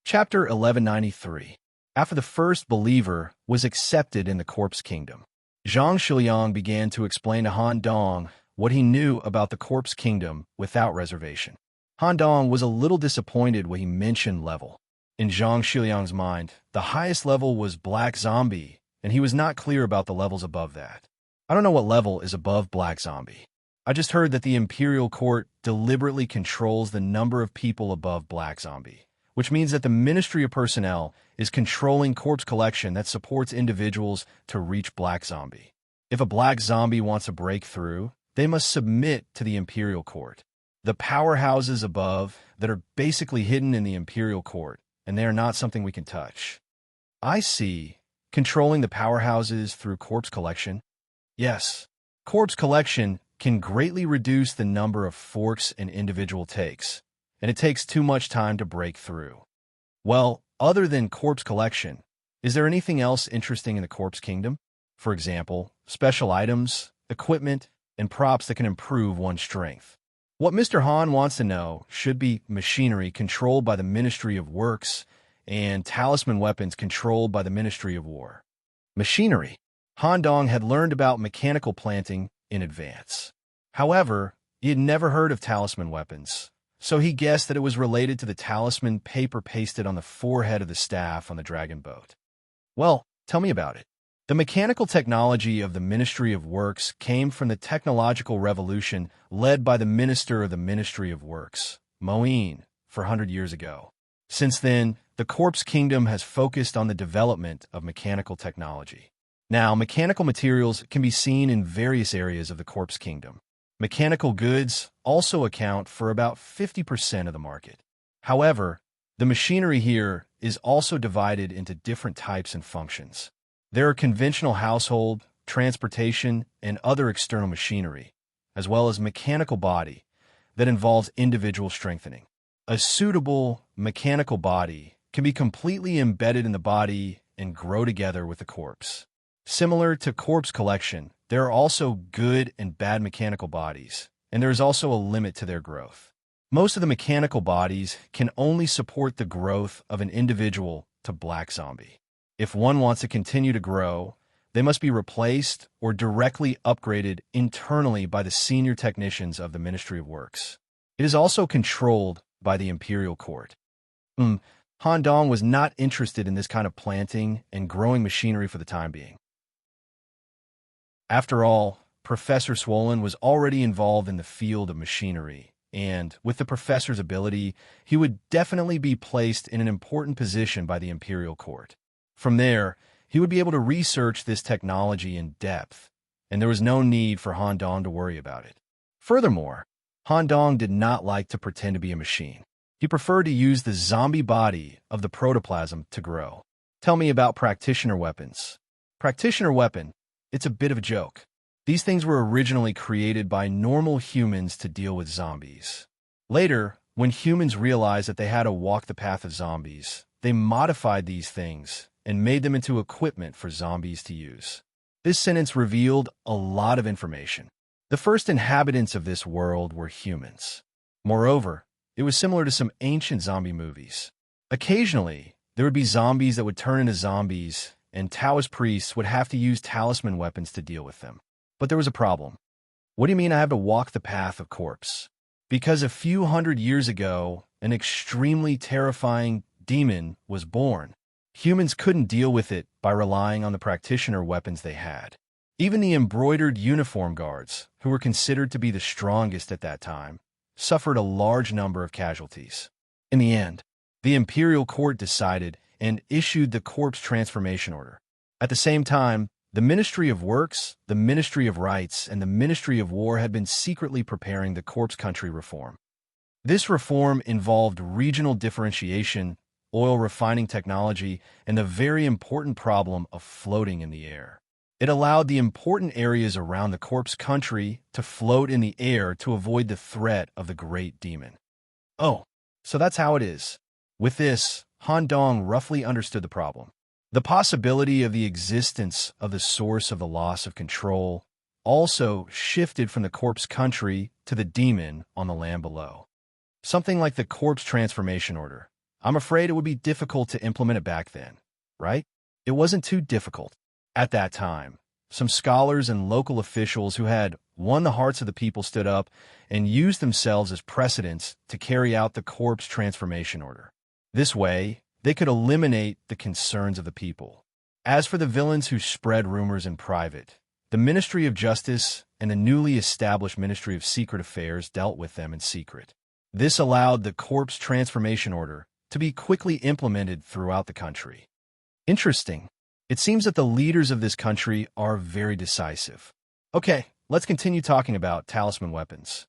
Chapter 1193. After the first believer was accepted in the corpse kingdom, Zhang Shiliang began to explain to Han Dong what he knew about the corpse kingdom without reservation. Han Dong was a little disappointed when he mentioned level. In Zhang Shiliang's mind, the highest level was Black Zombie, and he was not clear about the levels above that. I don't know what level is above Black Zombie. I just heard that the Imperial Court deliberately controls the number of people above Black Zombie, which means that the Ministry of Personnel is controlling corpse collection that supports individuals to reach Black Zombie. If a Black Zombie wants to break through, they must submit to the Imperial Court. The powerhouses above that are basically hidden in the Imperial Court, and they are not something we can touch. I see. Controlling the powerhouses through corpse collection? Yes. Corpse collection can greatly reduce the number of forks an individual takes, and it takes too much time to break through. Well, other than corpse collection, is there anything else interesting in the corpse kingdom? For example, special items, equipment, and props that can improve one's strength. What Mr. Han wants to know should be machinery controlled by the Ministry of Works and talisman weapons controlled by the Ministry of War. Machinery. Han Dong had learned about mechanical planting in advance. However, he had never heard of talisman weapons, so he guessed that it was related to the talisman paper pasted on the forehead of the staff on the dragon boat. Well, tell me about it. The mechanical technology of the Ministry of Works came from the technological revolution led by the Minister of the Ministry of Works, Moeen, 400 years ago. Since then, the Corpse Kingdom has focused on the development of mechanical technology. Now, mechanical materials can be seen in various areas of the Corpse Kingdom. Mechanical goods also account for about 50% of the market. However, the machinery here is also divided into different types and functions. There are conventional household, transportation, and other external machinery, as well as mechanical body that involves individual strengthening. A suitable mechanical body can be completely embedded in the body and grow together with the corpse. Similar to corpse collection, there are also good and bad mechanical bodies, and there is also a limit to their growth. Most of the mechanical bodies can only support the growth of an individual to Black Zombie. If one wants to continue to grow, they must be replaced or directly upgraded internally by the senior technicians of the Ministry of Works. It is also controlled by the Imperial Court. Han Dong was not interested in this kind of planting and growing machinery for the time being. After all, Professor Swollen was already involved in the field of machinery, and with the professor's ability, he would definitely be placed in an important position by the Imperial Court. From there, he would be able to research this technology in depth, and there was no need for Han Dong to worry about it. Furthermore, Han Dong did not like to pretend to be a machine. He preferred to use the zombie body of the protoplasm to grow. Tell me about practitioner weapons. Practitioner weapon, it's a bit of a joke. These things were originally created by normal humans to deal with zombies. Later, when humans realized that they had to walk the path of zombies, they modified these things and made them into equipment for zombies to use. This sentence revealed a lot of information. The first inhabitants of this world were humans. Moreover, it was similar to some ancient zombie movies. Occasionally, there would be zombies that would turn into zombies, and Taoist priests would have to use talisman weapons to deal with them. But there was a problem. What do you mean I have to walk the path of corpse? Because a few hundred years ago, an extremely terrifying demon was born. Humans couldn't deal with it by relying on the practitioner weapons they had. Even the embroidered uniform guards, who were considered to be the strongest at that time, suffered a large number of casualties. In the end, the Imperial Court decided and issued the Corpse Transformation Order. At the same time, the Ministry of Works, the Ministry of Rights, and the Ministry of War had been secretly preparing the Corpse Country reform. This reform involved regional differentiation, oil refining technology, and the very important problem of floating in the air. It allowed the important areas around the corpse country to float in the air to avoid the threat of the great demon. Oh, so that's how it is. With this, Han Dong roughly understood the problem. The possibility of the existence of the source of the loss of control also shifted from the corpse country to the demon on the land below. Something like the Corpse Transformation Order, I'm afraid it would be difficult to implement it back then, right? It wasn't too difficult. At that time, some scholars and local officials who had won the hearts of the people stood up and used themselves as precedents to carry out the corpse transformation order. This way, they could eliminate the concerns of the people. As for the villains who spread rumors in private, the Ministry of Justice and the newly established Ministry of Secret Affairs dealt with them in secret. This allowed the corpse transformation order to be quickly implemented throughout the country. Interesting. It seems that the leaders of this country are very decisive. Okay, let's continue talking about talisman weapons.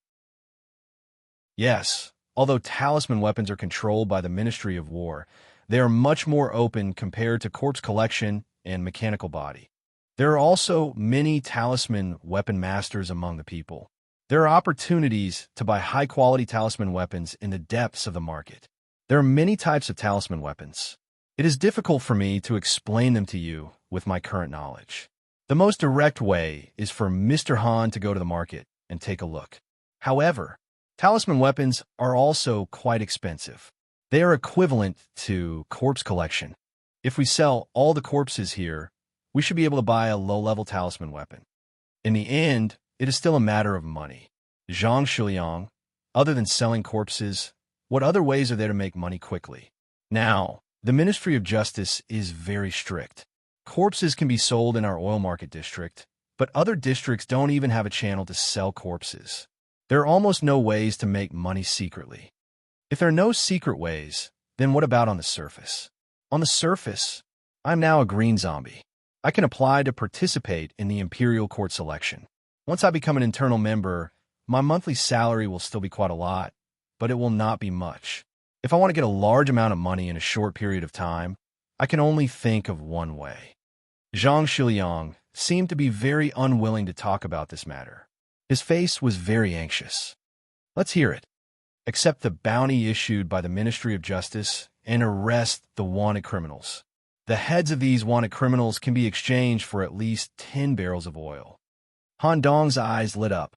Yes, although talisman weapons are controlled by the Ministry of War, they are much more open compared to corpse collection and mechanical body. There are also many talisman weapon masters among the people. There are opportunities to buy high-quality talisman weapons in the depths of the market. There are many types of talisman weapons. It is difficult for me to explain them to you with my current knowledge. The most direct way is for Mr. Han to go to the market and take a look. However, talisman weapons are also quite expensive. They are equivalent to corpse collection. If we sell all the corpses here, we should be able to buy a low-level talisman weapon. In the end, it is still a matter of money. Zhang Shiliang, other than selling corpses, what other ways are there to make money quickly? Now, the Ministry of Justice is very strict. Corpses can be sold in our oil market district, but other districts don't even have a channel to sell corpses. There are almost no ways to make money secretly. If there are no secret ways, then what about on the surface? On the surface, I'm now a green zombie. I can apply to participate in the Imperial Court selection. Once I become an internal member, my monthly salary will still be quite a lot, but it will not be much. If I want to get a large amount of money in a short period of time, I can only think of one way. Zhang Shiliang seemed to be very unwilling to talk about this matter. His face was very anxious. Let's hear it. Accept the bounty issued by the Ministry of Justice and arrest the wanted criminals. The heads of these wanted criminals can be exchanged for at least 10 barrels of oil. Han Dong's eyes lit up.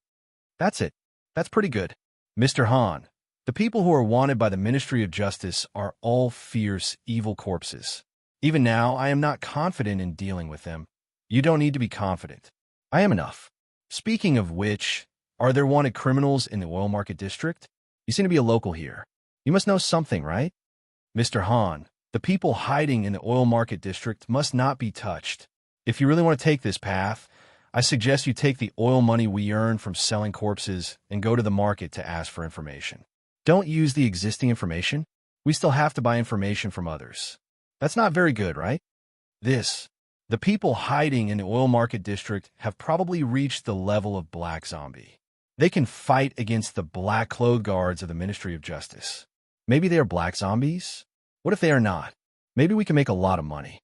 That's it. That's pretty good. Mr. Han, the people who are wanted by the Ministry of Justice are all fierce, evil corpses. Even now, I am not confident in dealing with them. You don't need to be confident. I am enough. Speaking of which, are there wanted criminals in the oil market district? You seem to be a local here. You must know something, right? Mr. Han, the people hiding in the oil market district must not be touched. If you really want to take this path, I suggest you take the oil money we earn from selling corpses and go to the market to ask for information. Don't use the existing information. We still have to buy information from others. That's not very good, right? The people hiding in the oil market district have probably reached the level of black zombie. They can fight against the black clothed guards of the Ministry of Justice. Maybe they are black zombies? What if they are not? Maybe we can make a lot of money.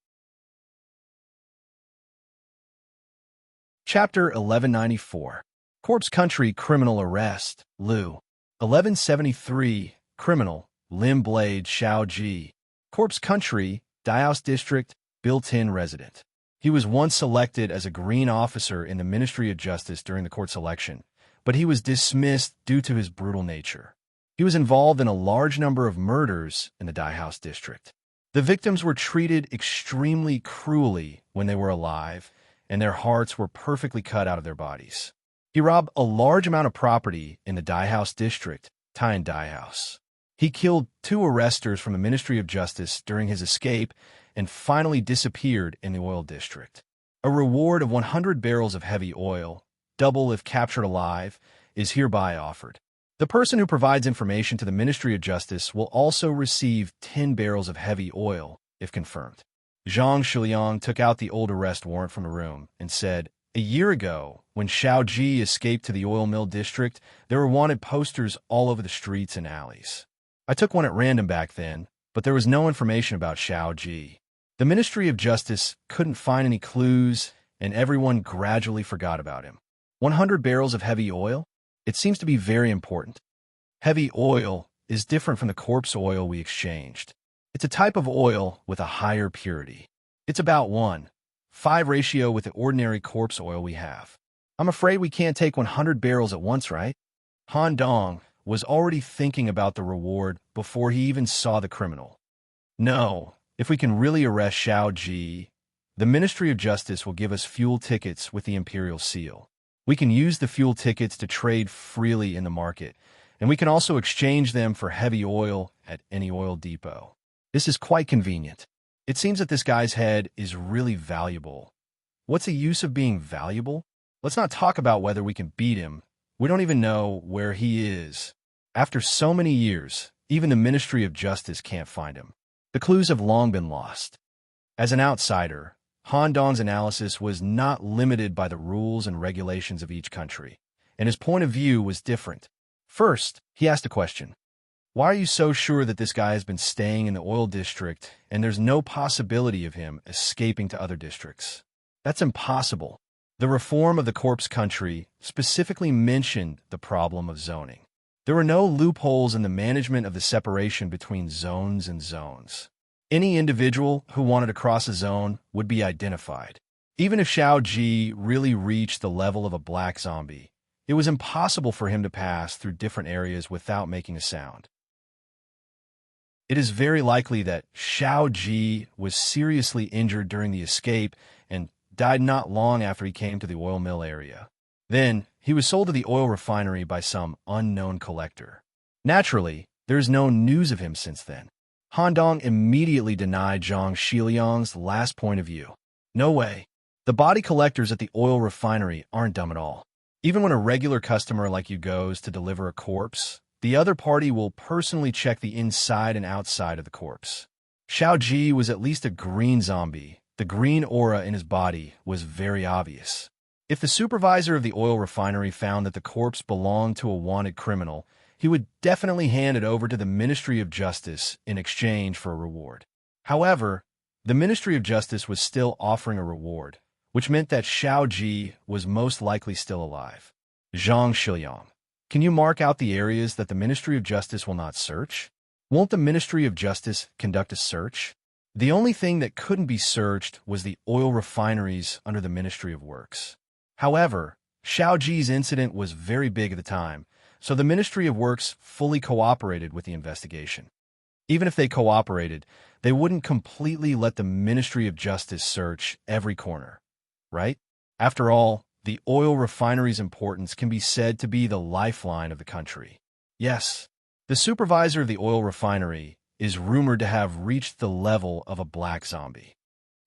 Chapter 1194. Corpse Country Criminal Arrest, Liu. 1173. Criminal, Lim Blade Xiao Ji. Corpse Country, Daos District, built-in resident. He was once selected as a green officer in the Ministry of Justice during the court selection, but he was dismissed due to his brutal nature. He was involved in a large number of murders in the Daos District. The victims were treated extremely cruelly when they were alive, and their hearts were perfectly cut out of their bodies. He robbed a large amount of property in the Daos District, Tian Daos. He killed 2 arresters from the Ministry of Justice during his escape and finally disappeared in the oil district. A reward of 100 barrels of heavy oil, double if captured alive, is hereby offered. The person who provides information to the Ministry of Justice will also receive 10 barrels of heavy oil, if confirmed. Zhang Shiliang took out the old arrest warrant from the room and said, "A year ago, when Xiao Ji escaped to the oil mill district, there were wanted posters all over the streets and alleys. I took one at random back then, but there was no information about Xiao Ji. The Ministry of Justice couldn't find any clues, and everyone gradually forgot about him. 100 barrels of heavy oil? It seems to be very important. Heavy oil is different from the corpse oil we exchanged. It's a type of oil with a higher purity. It's about 1:5 ratio with the ordinary corpse oil we have. I'm afraid we can't take 100 barrels at once, right?" Han Dong was already thinking about the reward before he even saw the criminal. No, if we can really arrest Xiao Ji, the Ministry of Justice will give us fuel tickets with the Imperial Seal. We can use the fuel tickets to trade freely in the market, and we can also exchange them for heavy oil at any oil depot. This is quite convenient. It seems that this guy's head is really valuable. What's the use of being valuable? Let's not talk about whether we can beat him. We don't even know where he is. After so many years, even the Ministry of Justice can't find him. The clues have long been lost. As an outsider, Han Dong's analysis was not limited by the rules and regulations of each country, and his point of view was different. First, he asked a question. Why are you so sure that this guy has been staying in the oil district and there's no possibility of him escaping to other districts? That's impossible. The reform of the corpse country specifically mentioned the problem of zoning. There were no loopholes in the management of the separation between zones and zones. Any individual who wanted to cross a zone would be identified. Even if Xiao Ji really reached the level of a black zombie, it was impossible for him to pass through different areas without making a sound. It is very likely that Xiao Ji was seriously injured during the escape and died not long after he came to the oil mill area. Then, he was sold to the oil refinery by some unknown collector. Naturally, there is no news of him since then. Han Dong immediately denied Zhang Xiliang's last point of view. No way. The body collectors at the oil refinery aren't dumb at all. Even when a regular customer like you goes to deliver a corpse, the other party will personally check the inside and outside of the corpse. Xiao Ji was at least a green zombie. The green aura in his body was very obvious. If the supervisor of the oil refinery found that the corpse belonged to a wanted criminal, he would definitely hand it over to the Ministry of Justice in exchange for a reward. However, the Ministry of Justice was still offering a reward, which meant that Xiao Ji was most likely still alive. Zhang Xiliang, can you mark out the areas that the Ministry of Justice will not search? Won't the Ministry of Justice conduct a search? The only thing that couldn't be searched was the oil refineries under the Ministry of Works. However, Xiao Ji's incident was very big at the time, so the Ministry of Works fully cooperated with the investigation. Even if they cooperated, they wouldn't completely let the Ministry of Justice search every corner, right? After all, the oil refinery's importance can be said to be the lifeline of the country. Yes, the supervisor of the oil refinery is rumored to have reached the level of a black zombie.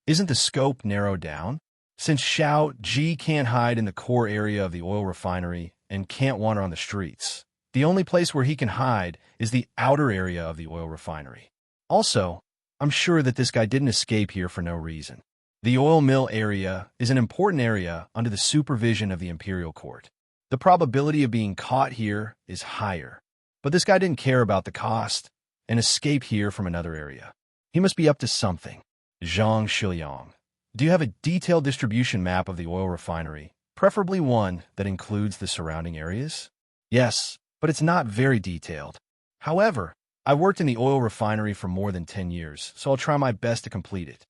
Isn't the scope narrowed down? Since Xiao Ji can't hide in the core area of the oil refinery and can't wander on the streets, the only place where he can hide is the outer area of the oil refinery. Also, I'm sure that this guy didn't escape here for no reason. The oil mill area is an important area under the supervision of the Imperial Court. The probability of being caught here is higher, but this guy didn't care about the cost and escaped here from another area. He must be up to something. Zhang Xiliang, do you have a detailed distribution map of the oil refinery, preferably one that includes the surrounding areas? Yes, but it's not very detailed. However, I worked in the oil refinery for more than 10 years, so I'll try my best to complete it.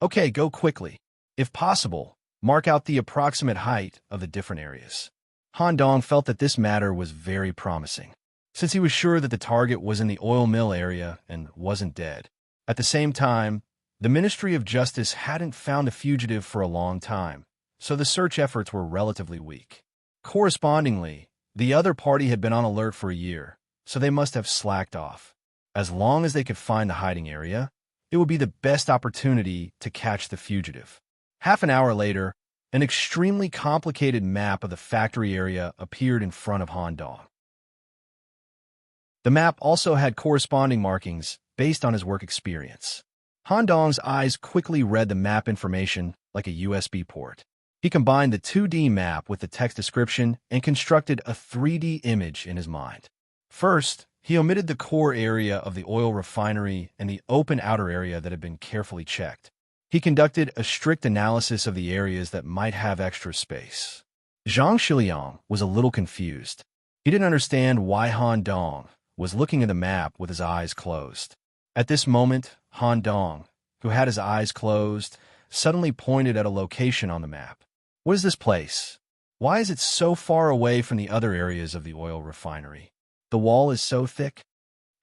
Okay, go quickly. If possible, mark out the approximate height of the different areas. Han Dong felt that this matter was very promising, since he was sure that the target was in the oil mill area and wasn't dead. At the same time, the Ministry of Justice hadn't found a fugitive for a long time, so the search efforts were relatively weak. Correspondingly, the other party had been on alert for a year, so they must have slacked off. As long as they could find the hiding area, it would be the best opportunity to catch the fugitive. Half an hour later, an extremely complicated map of the factory area appeared in front of Han Dong. The map also had corresponding markings based on his work experience. Han Dong's eyes quickly read the map information like a USB port. He combined the 2D map with the text description and constructed a 3D image in his mind. First, he omitted the core area of the oil refinery and the open outer area that had been carefully checked. He conducted a strict analysis of the areas that might have extra space. Zhang Xiliang was a little confused. He didn't understand why Han Dong was looking at the map with his eyes closed. At this moment, Han Dong, who had his eyes closed, suddenly pointed at a location on the map. What is this place? Why is it so far away from the other areas of the oil refinery? The wall is so thick.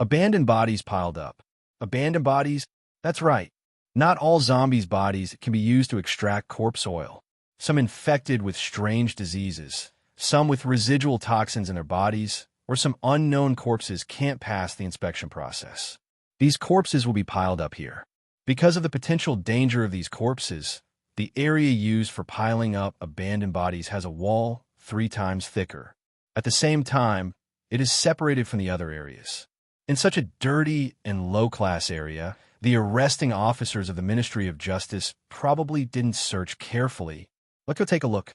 Abandoned bodies piled up. Abandoned bodies? That's right. Not all zombies' bodies can be used to extract corpse oil. Some infected with strange diseases, some with residual toxins in their bodies, or some unknown corpses can't pass the inspection process. These corpses will be piled up here. Because of the potential danger of these corpses, the area used for piling up abandoned bodies has a wall 3 times thicker. At the same time, it is separated from the other areas. In such a dirty and low-class area, the arresting officers of the Ministry of Justice probably didn't search carefully. Let's go take a look.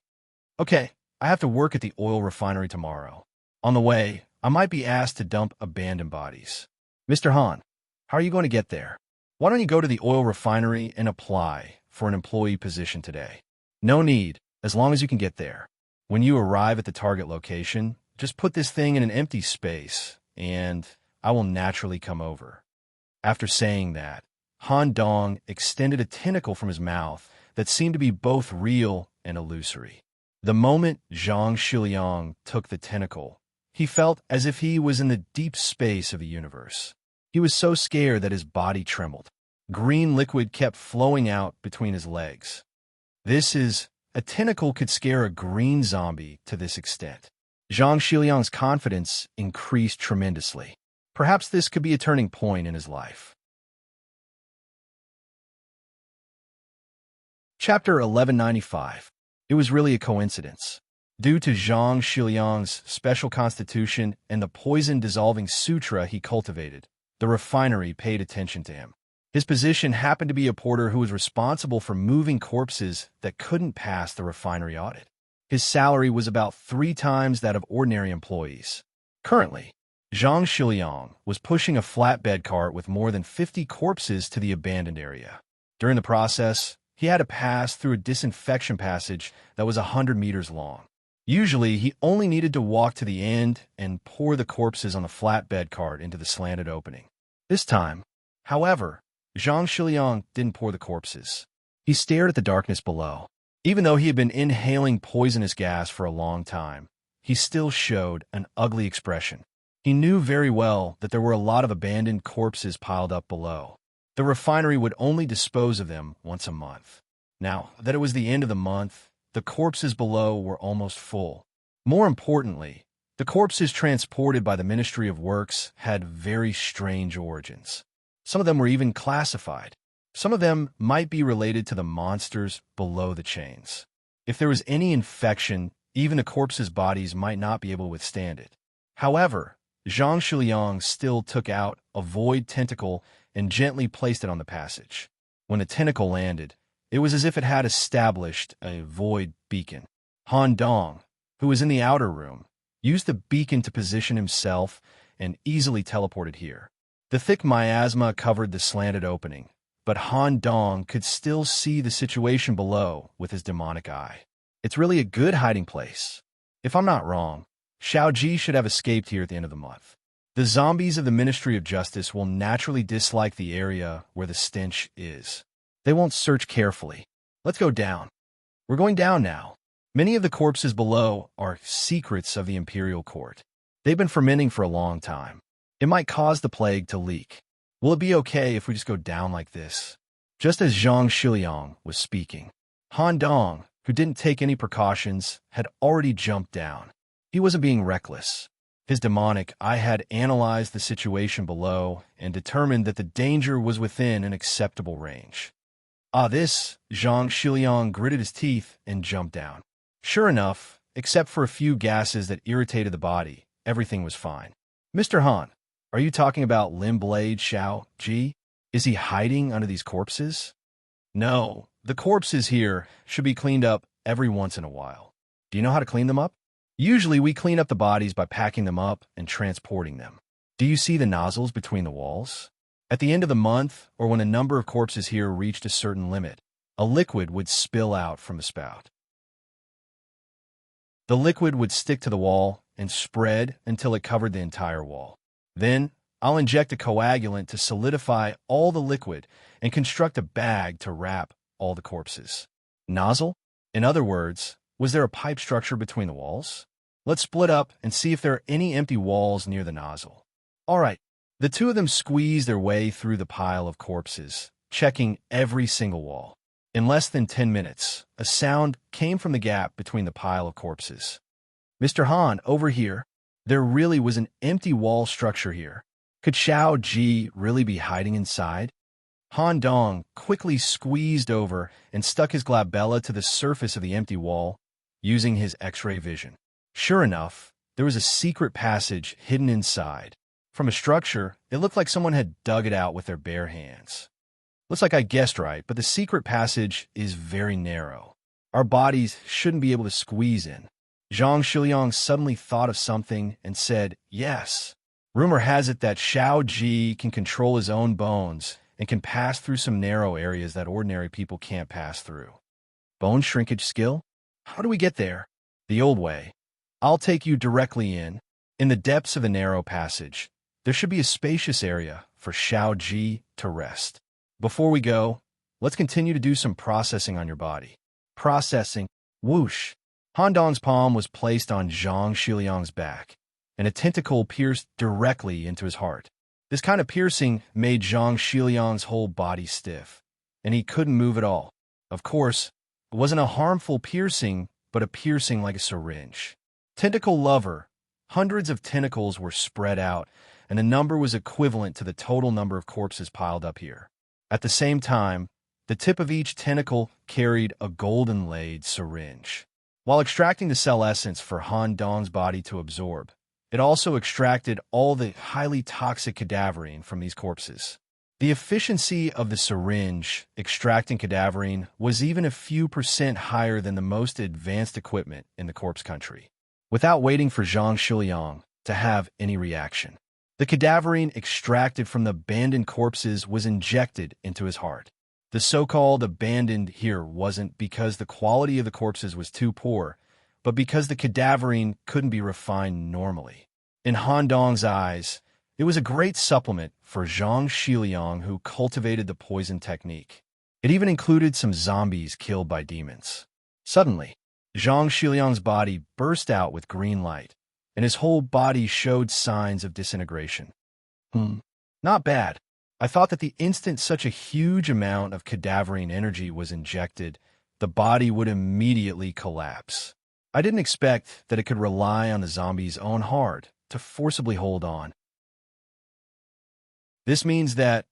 Okay, I have to work at the oil refinery tomorrow. On the way, I might be asked to dump abandoned bodies. Mr. Han, how are you going to get there? Why don't you go to the oil refinery and apply for an employee position today? No need, as long as you can get there. When you arrive at the target location, just put this thing in an empty space, and I will naturally come over. After saying that, Han Dong extended a tentacle from his mouth that seemed to be both real and illusory. The moment Zhang Shiliang took the tentacle, he felt as if he was in the deep space of the universe. He was so scared that his body trembled. Green liquid kept flowing out between his legs. A tentacle could scare a green zombie to this extent. Zhang Shiliang's confidence increased tremendously. Perhaps this could be a turning point in his life. Chapter 1195. It was really a coincidence. Due to Zhang Shiliang's special constitution and the poison-dissolving sutra he cultivated, the refinery paid attention to him. His position happened to be a porter who was responsible for moving corpses that couldn't pass the refinery audit. His salary was about 3 times that of ordinary employees. Currently, Zhang Shiliang was pushing a flatbed cart with more than 50 corpses to the abandoned area. During the process, he had to pass through a disinfection passage that was 100 meters long. Usually, he only needed to walk to the end and pour the corpses on the flatbed cart into the slanted opening. This time, however, Zhang Shiliang didn't pour the corpses. He stared at the darkness below. Even though he had been inhaling poisonous gas for a long time, he still showed an ugly expression. He knew very well that there were a lot of abandoned corpses piled up below. The refinery would only dispose of them once a month. Now that it was the end of the month, the corpses below were almost full. More importantly, the corpses transported by the Ministry of Works had very strange origins. Some of them were even classified. Some of them might be related to the monsters below the chains. If there was any infection, even the corpses' bodies might not be able to withstand it. However, Zhang Shiliang still took out a void tentacle and gently placed it on the passage. When the tentacle landed, it was as if it had established a void beacon. Han Dong, who was in the outer room, used the beacon to position himself and easily teleported here. The thick miasma covered the slanted opening, but Han Dong could still see the situation below with his demonic eye. It's really a good hiding place. If I'm not wrong, Xiao Ji should have escaped here at the end of the month. The zombies of the Ministry of Justice will naturally dislike the area where the stench is. They won't search carefully. Let's go down. We're going down now. Many of the corpses below are secrets of the Imperial Court. They've been fermenting for a long time. It might cause the plague to leak. Will it be okay if we just go down like this? Just as Zhang Shiliang was speaking, Han Dong, who didn't take any precautions, had already jumped down. He wasn't being reckless. His demonic eye had analyzed the situation below and determined that the danger was within an acceptable range. Zhang Shiliang gritted his teeth and jumped down. Sure enough, except for a few gases that irritated the body, everything was fine. Mr. Han, are you talking about Limb Blade Xiao Ji? Is he hiding under these corpses? No, the corpses here should be cleaned up every once in a while. Do you know how to clean them up? Usually we clean up the bodies by packing them up and transporting them. Do you see the nozzles between the walls? At the end of the month, or when a number of corpses here reached a certain limit, a liquid would spill out from the spout. The liquid would stick to the wall and spread until it covered the entire wall. Then, I'll inject a coagulant to solidify all the liquid and construct a bag to wrap all the corpses. Nozzle? In other words, was there a pipe structure between the walls? Let's split up and see if there are any empty walls near the nozzle. All right, the two of them squeezed their way through the pile of corpses checking every single wall. In less than 10 minutes, a sound came from the gap between the pile of corpses. "Mr. Han, over here." There really was an empty wall structure here. Could Xiao Ji really be hiding inside? Han Dong quickly squeezed over and stuck his glabella to the surface of the empty wall, using his X-ray vision. Sure enough, there was a secret passage hidden inside. From a structure, it looked like someone had dug it out with their bare hands. Looks like I guessed right, but the secret passage is very narrow. Our bodies shouldn't be able to squeeze in. Zhang Shiliang suddenly thought of something and said, "Yes. Rumor has it that Xiao Ji can control his own bones and can pass through some narrow areas that ordinary people can't pass through." Bone shrinkage skill? How do we get there? The old way. I'll take you directly in. In the depths of the narrow passage, there should be a spacious area for Xiao Ji to rest. Before we go, let's continue to do some processing on your body. Processing. Whoosh. Han Dong's palm was placed on Zhang Shiliang's back, and a tentacle pierced directly into his heart. This kind of piercing made Zhang Shiliang's whole body stiff, and he couldn't move at all. Of course, it wasn't a harmful piercing, but a piercing like a syringe. Tentacle lover. Hundreds of tentacles were spread out, and the number was equivalent to the total number of corpses piled up here. At the same time, the tip of each tentacle carried a golden-laid syringe. While extracting the cell essence for Han Dong's body to absorb, it also extracted all the highly toxic cadaverine from these corpses. The efficiency of the syringe extracting cadaverine was even a few % higher than the most advanced equipment in the corpse country. Without waiting for Zhang Shiliang to have any reaction, the cadaverine extracted from the abandoned corpses was injected into his heart. The so-called abandoned here wasn't because the quality of the corpses was too poor, but because the cadaverine couldn't be refined normally. In Han Dong's eyes, it was a great supplement for Zhang Shiliang, who cultivated the poison technique. It even included some zombies killed by demons. Suddenly, Zhang Shiliang's body burst out with green light, and his whole body showed signs of disintegration. Not bad. I thought that the instant such a huge amount of cadaverine energy was injected, the body would immediately collapse. I didn't expect that it could rely on the zombie's own heart to forcibly hold on. This means that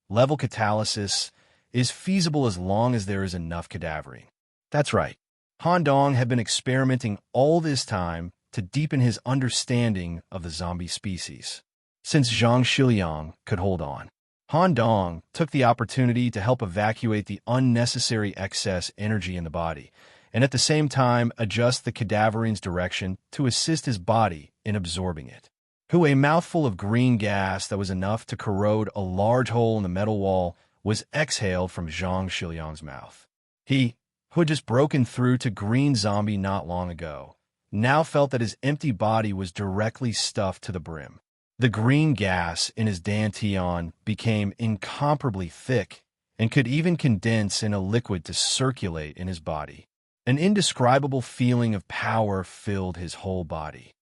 level catalysis is feasible as long as there is enough cadaverine. That's right. Han Dong had been experimenting all this time to deepen his understanding of the zombie species. Since Zhang Shiliang could hold on, Han Dong took the opportunity to help evacuate the unnecessary excess energy in the body, and at the same time adjust the cadaverine's direction to assist his body in absorbing it. A mouthful of green gas that was enough to corrode a large hole in the metal wall was exhaled from Zhang Shiliang's mouth. He, who had just broken through to green zombie not long ago, now felt that his empty body was directly stuffed to the brim. The green gas in his dantian became incomparably thick and could even condense in a liquid to circulate in his body. An indescribable feeling of power filled his whole body.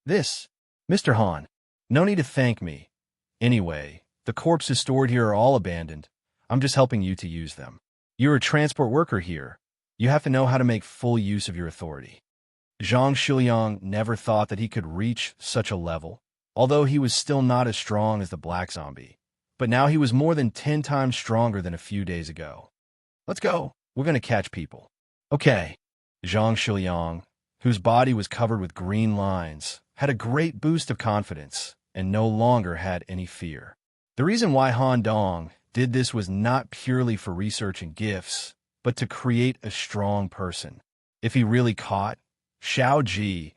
"This, Mr. Han, no need to thank me. Anyway, the corpses stored here are all abandoned. I'm just helping you to use them. You're a transport worker here. You have to know how to make full use of your authority." Zhang Shiliang never thought that he could reach such a level, although he was still not as strong as the black zombie. But now he was more than 10 times stronger than a few days ago. "Let's go. We're going to catch people." "Okay." Zhang Shiliang, whose body was covered with green lines, had a great boost of confidence and no longer had any fear. The reason why Han Dong did this was not purely for research and gifts, but to create a strong person. If he really caught Xiao Ji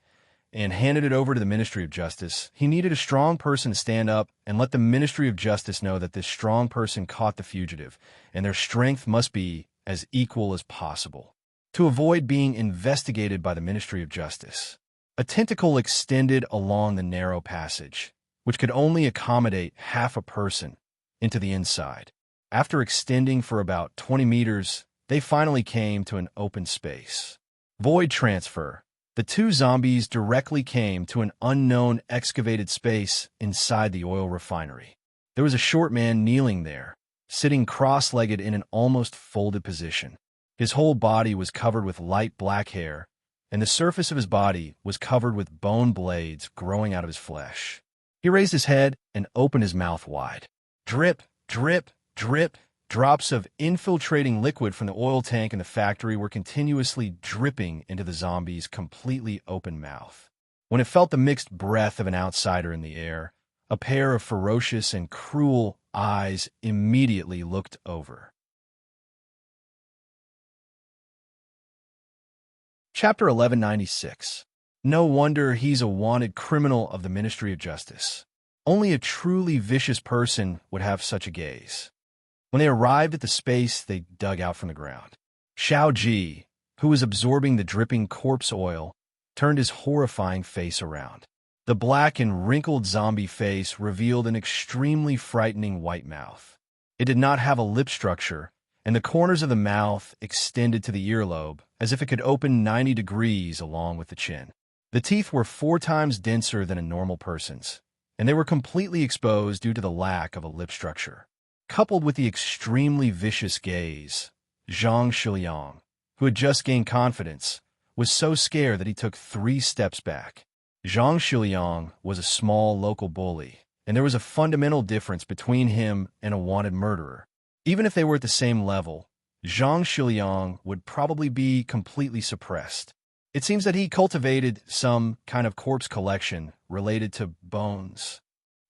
and handed it over to the Ministry of Justice, he needed a strong person to stand up and let the Ministry of Justice know that this strong person caught the fugitive, and their strength must be as equal as possible. To avoid being investigated by the Ministry of Justice, a tentacle extended along the narrow passage, which could only accommodate half a person, into the inside. After extending for about 20 meters, they finally came to an open space. Void transfer. The two zombies directly came to an unknown excavated space inside the oil refinery. There was a short man kneeling there, sitting cross-legged in an almost folded position. His whole body was covered with light black hair, and the surface of his body was covered with bone blades growing out of his flesh. He raised his head and opened his mouth wide. Drip, drip, drip. Drops of infiltrating liquid from the oil tank in the factory were continuously dripping into the zombie's completely open mouth. When it felt the mixed breath of an outsider in the air, a pair of ferocious and cruel eyes immediately looked over. Chapter 1196. No wonder he's a wanted criminal of the Ministry of Justice. Only a truly vicious person would have such a gaze. When they arrived at the space they dug out from the ground, Xiao Ji, who was absorbing the dripping corpse oil, turned his horrifying face around. The black and wrinkled zombie face revealed an extremely frightening white mouth. It did not have a lip structure, and the corners of the mouth extended to the earlobe, as if it could open 90 degrees along with the chin. The teeth were 4 times denser than a normal person's, and they were completely exposed due to the lack of a lip structure. Coupled with the extremely vicious gaze, Zhang Shiliang, who had just gained confidence, was so scared that he took 3 steps back. Zhang Shiliang was a small local bully, and there was a fundamental difference between him and a wanted murderer. Even if they were at the same level, Zhang Shiliang would probably be completely suppressed. It seems that he cultivated some kind of corpse collection related to bones.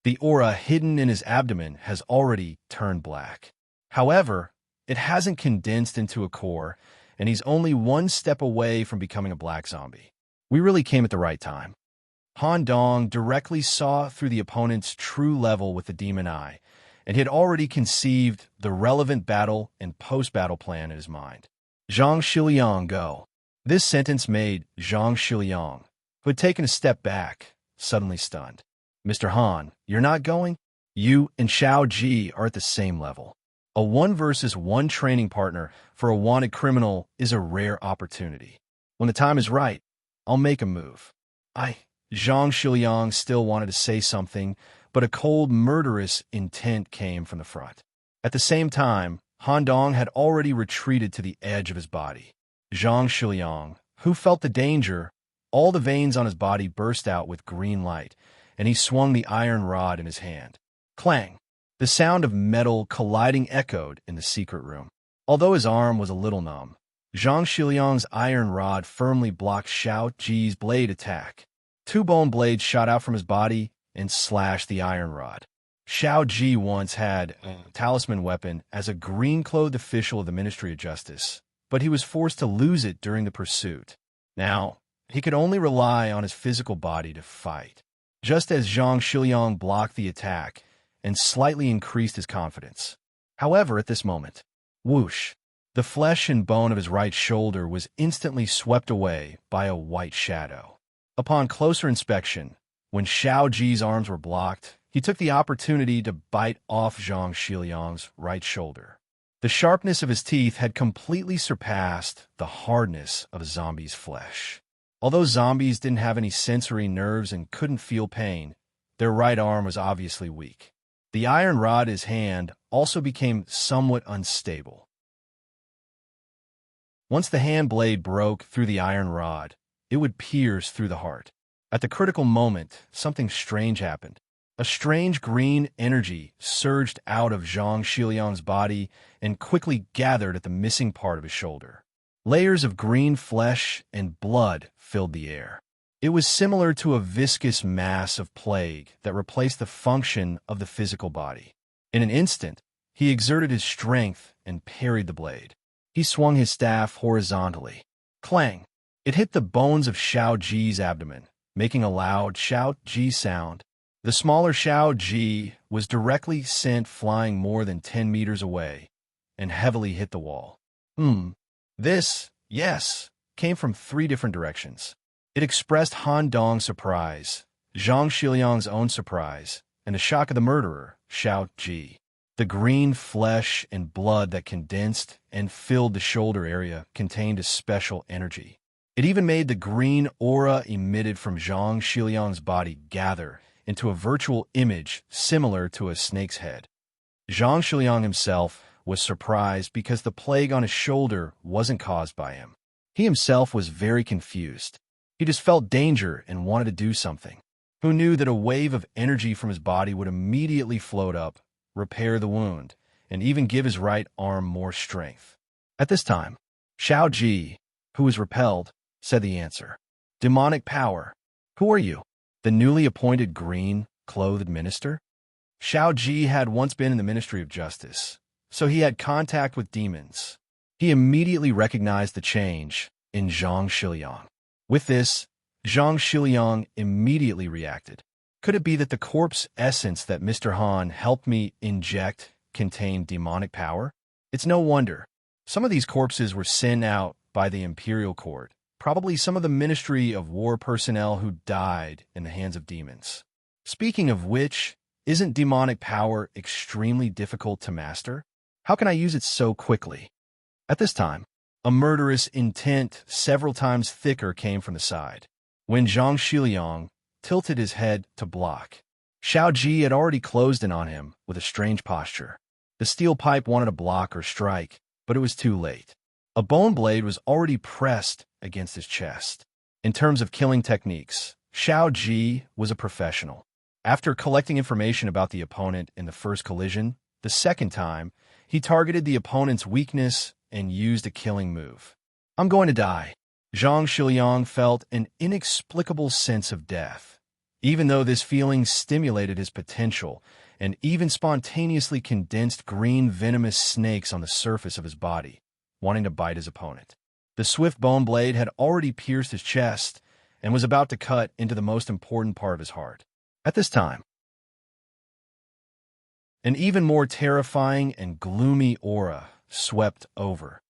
The aura hidden in his abdomen has already turned black. However, it hasn't condensed into a core, and he's only 1 step away from becoming a black zombie. We really came at the right time. Han Dong directly saw through the opponent's true level with the demon eye, and he had already conceived the relevant battle and post-battle plan in his mind. Zhang Shiliang, go. This sentence made Zhang Shiliang, who had taken a step back, suddenly stunned. Mr. Han, you're not going? You and Xiao Ji are at the same level. A 1 versus 1 training partner for a wanted criminal is a rare opportunity. When the time is right, I'll make a move. Zhang Shiliang still wanted to say something, but a cold, murderous intent came from the front. At the same time, Han Dong had already retreated to the edge of his body. Zhang Shiliang, who felt the danger, all the veins on his body burst out with green light, and he swung the iron rod in his hand. Clang! The sound of metal colliding echoed in the secret room. Although his arm was a little numb, Zhang Shiliang's iron rod firmly blocked Xiao Ji's blade attack. 2 bone blades shot out from his body and slashed the iron rod. Xiao Ji once had a talisman weapon as a green-clothed official of the Ministry of Justice, but he was forced to lose it during the pursuit. Now, he could only rely on his physical body to fight. Just as Zhang Shiliang blocked the attack and slightly increased his confidence. However, at this moment, whoosh, the flesh and bone of his right shoulder was instantly swept away by a white shadow. Upon closer inspection, when Xiao Ji's arms were blocked, he took the opportunity to bite off Zhang Shiliang's right shoulder. The sharpness of his teeth had completely surpassed the hardness of a zombie's flesh. Although zombies didn't have any sensory nerves and couldn't feel pain, their right arm was obviously weak. The iron rod in his hand also became somewhat unstable. Once the hand blade broke through the iron rod, it would pierce through the heart. At the critical moment, something strange happened. A strange green energy surged out of Zhang Shiliang's body and quickly gathered at the missing part of his shoulder. Layers of green flesh and blood filled the air. It was similar to a viscous mass of plague that replaced the function of the physical body. In an instant, he exerted his strength and parried the blade. He swung his staff horizontally. Clang! It hit the bones of Xiao Ji's abdomen, making a loud Xiao Ji sound. The smaller Xiao Ji was directly sent flying more than 10 meters away and heavily hit the wall. This, yes, came from 3 different directions. It expressed Han Dong's surprise, Zhang Shiliang's own surprise, and the shock of the murderer, Xiao Ji. The green flesh and blood that condensed and filled the shoulder area contained a special energy. It even made the green aura emitted from Zhang Shiliang's body gather into a virtual image similar to a snake's head. Zhang Shiliang himself was surprised because the plague on his shoulder wasn't caused by him. He himself was very confused. He just felt danger and wanted to do something. Who knew that a wave of energy from his body would immediately float up, repair the wound, and even give his right arm more strength? At this time, Xiao Ji, who was repelled, said the answer. Demonic power. Who are you? The newly appointed green-clothed minister? Xiao Ji had once been in the Ministry of Justice, so he had contact with demons. He immediately recognized the change in Zhang Shiliang. With this, Zhang Shiliang immediately reacted. Could it be that the corpse essence that Mr. Han helped me inject contained demonic power? It's no wonder. Some of these corpses were sent out by the Imperial Court, probably some of the Ministry of War personnel who died in the hands of demons. Speaking of which, isn't demonic power extremely difficult to master? How can I use it so quickly? At this time, a murderous intent several times thicker came from the side. When Zhang Shiliang tilted his head to block, Xiao Ji had already closed in on him with a strange posture. The steel pipe wanted to block or strike, but it was too late. A bone blade was already pressed against his chest. In terms of killing techniques, Xiao Ji was a professional. After collecting information about the opponent in the first collision, the second time, he targeted the opponent's weakness and used a killing move. I'm going to die. Zhang Shiliang felt an inexplicable sense of death. Even though this feeling stimulated his potential and even spontaneously condensed green venomous snakes on the surface of his body, wanting to bite his opponent. The swift bone blade had already pierced his chest and was about to cut into the most important part of his heart. At this time, an even more terrifying and gloomy aura swept over.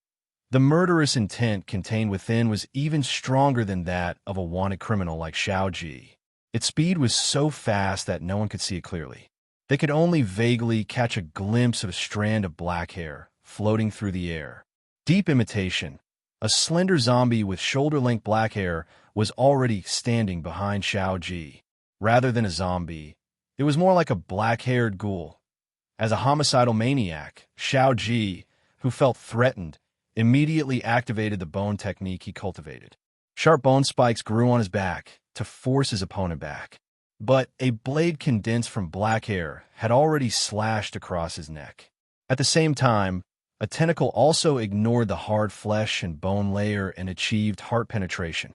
The murderous intent contained within was even stronger than that of a wanted criminal like Xiao Ji. Its speed was so fast that no one could see it clearly. They could only vaguely catch a glimpse of a strand of black hair floating through the air. Deep imitation, a slender zombie with shoulder-length black hair was already standing behind Xiao Ji. Rather than a zombie, it was more like a black-haired ghoul. As a homicidal maniac, Xiao Ji, who felt threatened, immediately activated the bone technique he cultivated. Sharp bone spikes grew on his back to force his opponent back. But a blade condensed from black hair had already slashed across his neck. At the same time, a tentacle also ignored the hard flesh and bone layer and achieved heart penetration.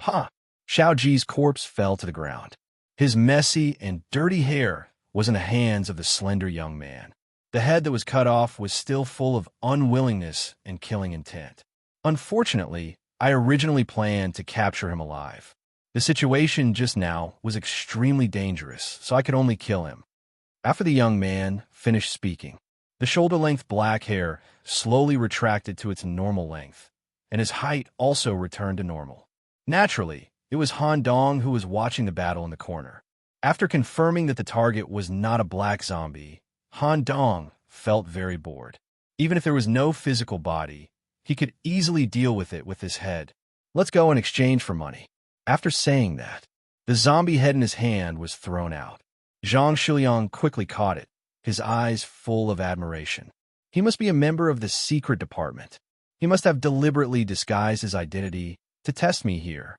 Ha! Xiao Ji's corpse fell to the ground. His messy and dirty hair was in the hands of the slender young man. The head that was cut off was still full of unwillingness and killing intent. Unfortunately, I originally planned to capture him alive. The situation just now was extremely dangerous, so I could only kill him. After the young man finished speaking, the shoulder-length black hair slowly retracted to its normal length, and his height also returned to normal. Naturally, it was Han Dong who was watching the battle in the corner. After confirming that the target was not a black zombie, Han Dong felt very bored. Even if there was no physical body, he could easily deal with it with his head. Let's go in exchange for money. After saying that, the zombie head in his hand was thrown out. Zhang Shiliang quickly caught it, his eyes full of admiration. He must be a member of the secret department. He must have deliberately disguised his identity to test me here.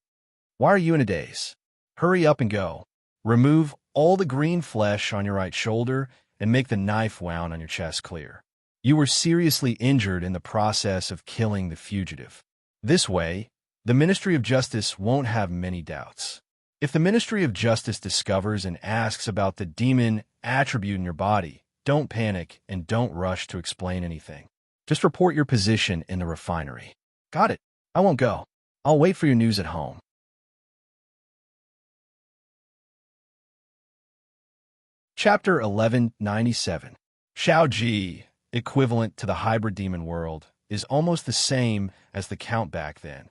Why are you in a daze? Hurry up and go. Remove all the green flesh on your right shoulder and make the knife wound on your chest clear. You were seriously injured in the process of killing the fugitive. This way, the Ministry of Justice won't have many doubts. If the Ministry of Justice discovers and asks about the demon attribute in your body, don't panic and don't rush to explain anything. Just report your position in the refinery. Got it. I won't go. I'll wait for your news at home. Chapter 1197. Xiao Ji, equivalent to the hybrid demon world, is almost the same as the Count back then.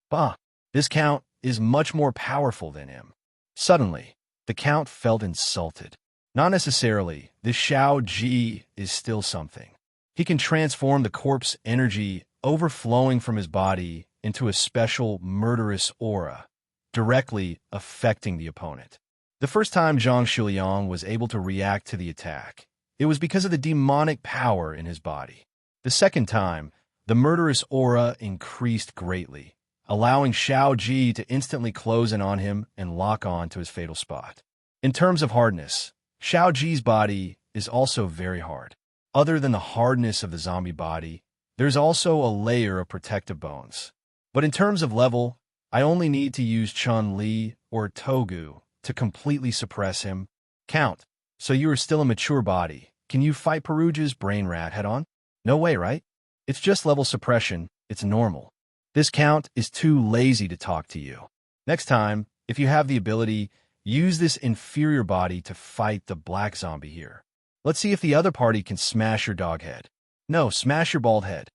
Bah, this Count is much more powerful than him. Suddenly, the Count felt insulted. Not necessarily, this Xiao Ji is still something. He can transform the corpse energy overflowing from his body into a special murderous aura, directly affecting the opponent. The first time Zhang Shiliang was able to react to the attack, it was because of the demonic power in his body. The second time, the murderous aura increased greatly, allowing Xiao Ji to instantly close in on him and lock on to his fatal spot. In terms of hardness, Xiao Ji's body is also very hard. Other than the hardness of the zombie body, there's also a layer of protective bones. But in terms of level, I only need to use Chun-Li or Togu to completely suppress him. Count, so you are still a mature body. Can you fight Peruge's brain rat head-on? No way, right? It's just level suppression. It's normal. This Count is too lazy to talk to you. Next time, if you have the ability, use this inferior body to fight the black zombie here. Let's see if the other party can smash your dog head. No, smash your bald head.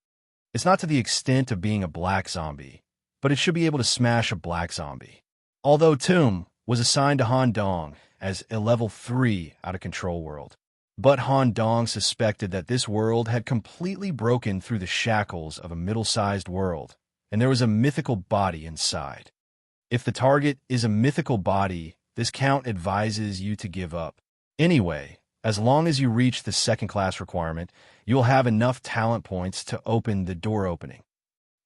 It's not to the extent of being a black zombie, but it should be able to smash a black zombie. Although Tomb was assigned to Han Dong as a level 3 out-of-control world. But Han Dong suspected that this world had completely broken through the shackles of a middle-sized world, and there was a mythical body inside. If the target is a mythical body, this Count advises you to give up. Anyway, as long as you reach the second-class requirement, you'll have enough talent points to open the door opening.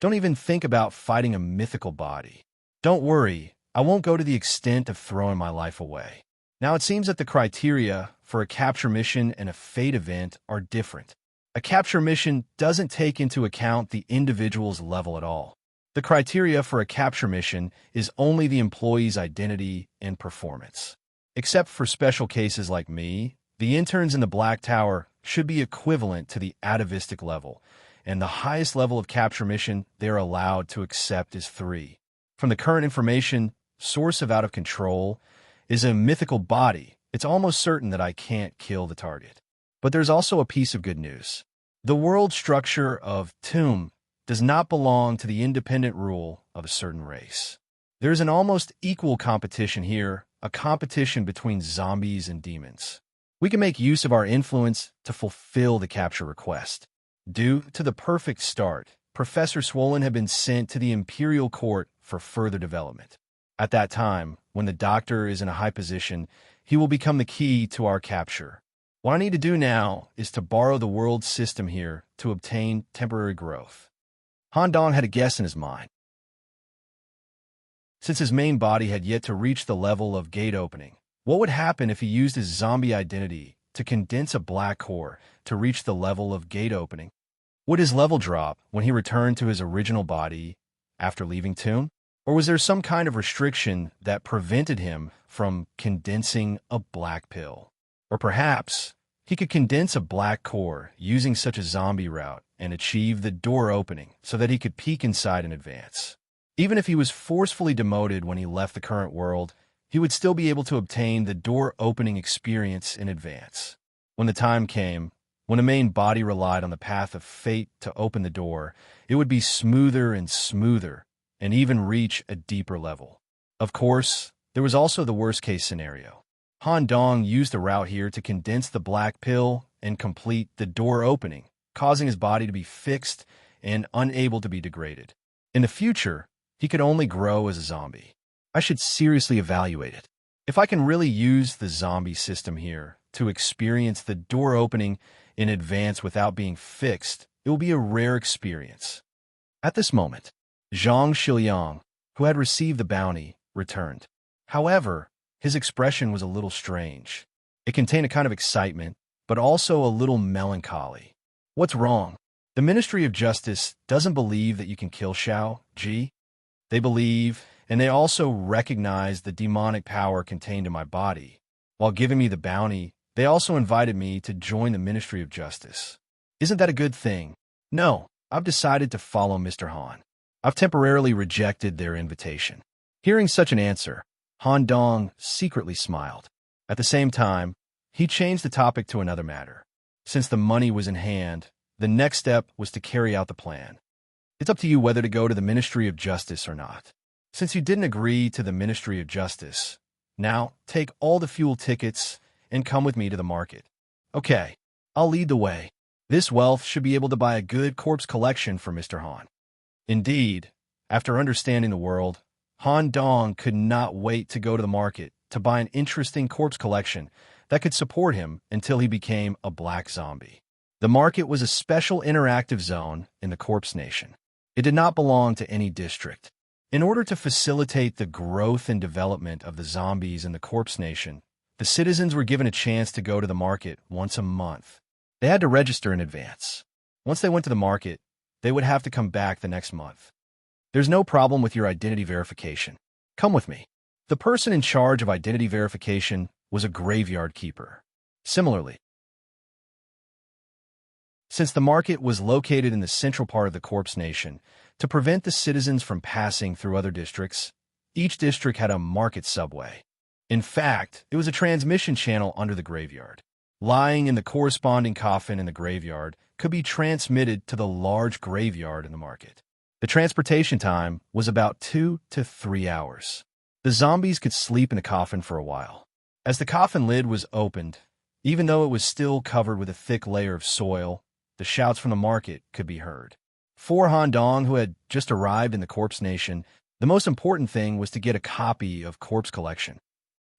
Don't even think about fighting a mythical body. Don't worry, I won't go to the extent of throwing my life away. Now, it seems that the criteria for a capture mission and a fate event are different. A capture mission doesn't take into account the individual's level at all. The criteria for a capture mission is only the employee's identity and performance. Except for special cases like me, the interns in the Black Tower should be equivalent to the atavistic level, and the highest level of capture mission they're allowed to accept is 3. From the current information, source of out of control is a mythical body. It's almost certain that I can't kill the target. But there's also a piece of good news. The world structure of Tomb does not belong to the independent rule of a certain race. There's an almost equal competition here, a competition between zombies and demons. We can make use of our influence to fulfill the capture request. Due to the perfect start, Professor Swollen had been sent to the Imperial Court for further development. At that time, when the doctor is in a high position, he will become the key to our capture. What I need to do now is to borrow the world system here to obtain temporary growth. Han Dong had a guess in his mind. Since his main body had yet to reach the level of gate opening, what would happen if he used his zombie identity to condense a black core to reach the level of gate opening? Would his level drop when he returned to his original body after leaving Tomb? Or was there some kind of restriction that prevented him from condensing a black pill? Or perhaps he could condense a black core using such a zombie route and achieve the door opening so that he could peek inside in advance. Even if he was forcefully demoted when he left the current world, he would still be able to obtain the door opening experience in advance. When the time came, when the main body relied on the path of fate to open the door, it would be smoother and smoother, and even reach a deeper level. Of course, there was also the worst-case scenario. Han Dong used the route here to condense the black pill and complete the door opening, causing his body to be fixed and unable to be degraded. In the future, he could only grow as a zombie. I should seriously evaluate it. If I can really use the zombie system here to experience the door opening in advance without being fixed, it will be a rare experience. At this moment, Zhang Shiliang, who had received the bounty, returned. However, his expression was a little strange. It contained a kind of excitement, but also a little melancholy. What's wrong? The Ministry of Justice doesn't believe that you can kill Xiao Ji. They believe, and they also recognize the demonic power contained in my body. While giving me the bounty, they also invited me to join the Ministry of Justice. Isn't that a good thing? No, I've decided to follow Mr. Han. I've temporarily rejected their invitation. Hearing such an answer, Han Dong secretly smiled. At the same time, he changed the topic to another matter. Since the money was in hand, the next step was to carry out the plan. It's up to you whether to go to the Ministry of Justice or not. Since you didn't agree to the Ministry of Justice, now take all the fuel tickets and come with me to the market. Okay, I'll lead the way. This wealth should be able to buy a good corpse collection for Mr. Han. Indeed, after understanding the world, Han Dong could not wait to go to the market to buy an interesting corpse collection that could support him until he became a black zombie. The market was a special interactive zone in the Corpse Nation. It did not belong to any district. In order to facilitate the growth and development of the zombies in the Corpse Nation, the citizens were given a chance to go to the market once a month. They had to register in advance. Once they went to the market, they would have to come back the next month. There's no problem with your identity verification. Come with me. The person in charge of identity verification was a graveyard keeper. Similarly, since the market was located in the central part of the Corpse Nation, to prevent the citizens from passing through other districts, each district had a market subway. In fact, it was a transmission channel under the graveyard. Lying in the corresponding coffin in the graveyard could be transmitted to the large graveyard in the market. The transportation time was about 2 to 3 hours. The zombies could sleep in the coffin for a while. As the coffin lid was opened, even though it was still covered with a thick layer of soil, the shouts from the market could be heard. For Han Dong, who had just arrived in the Corpse Nation, the most important thing was to get a copy of Corpse Collection.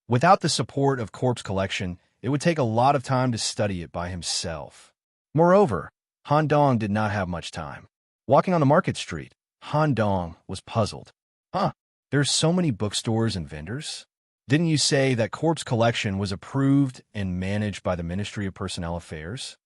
Without the support of Corpse Collection, it would take a lot of time to study it by himself. Moreover, Han Dong did not have much time. Walking on the market street, Han Dong was puzzled. There's so many bookstores and vendors? Didn't you say that Corpse Collection was approved and managed by the Ministry of Personnel Affairs?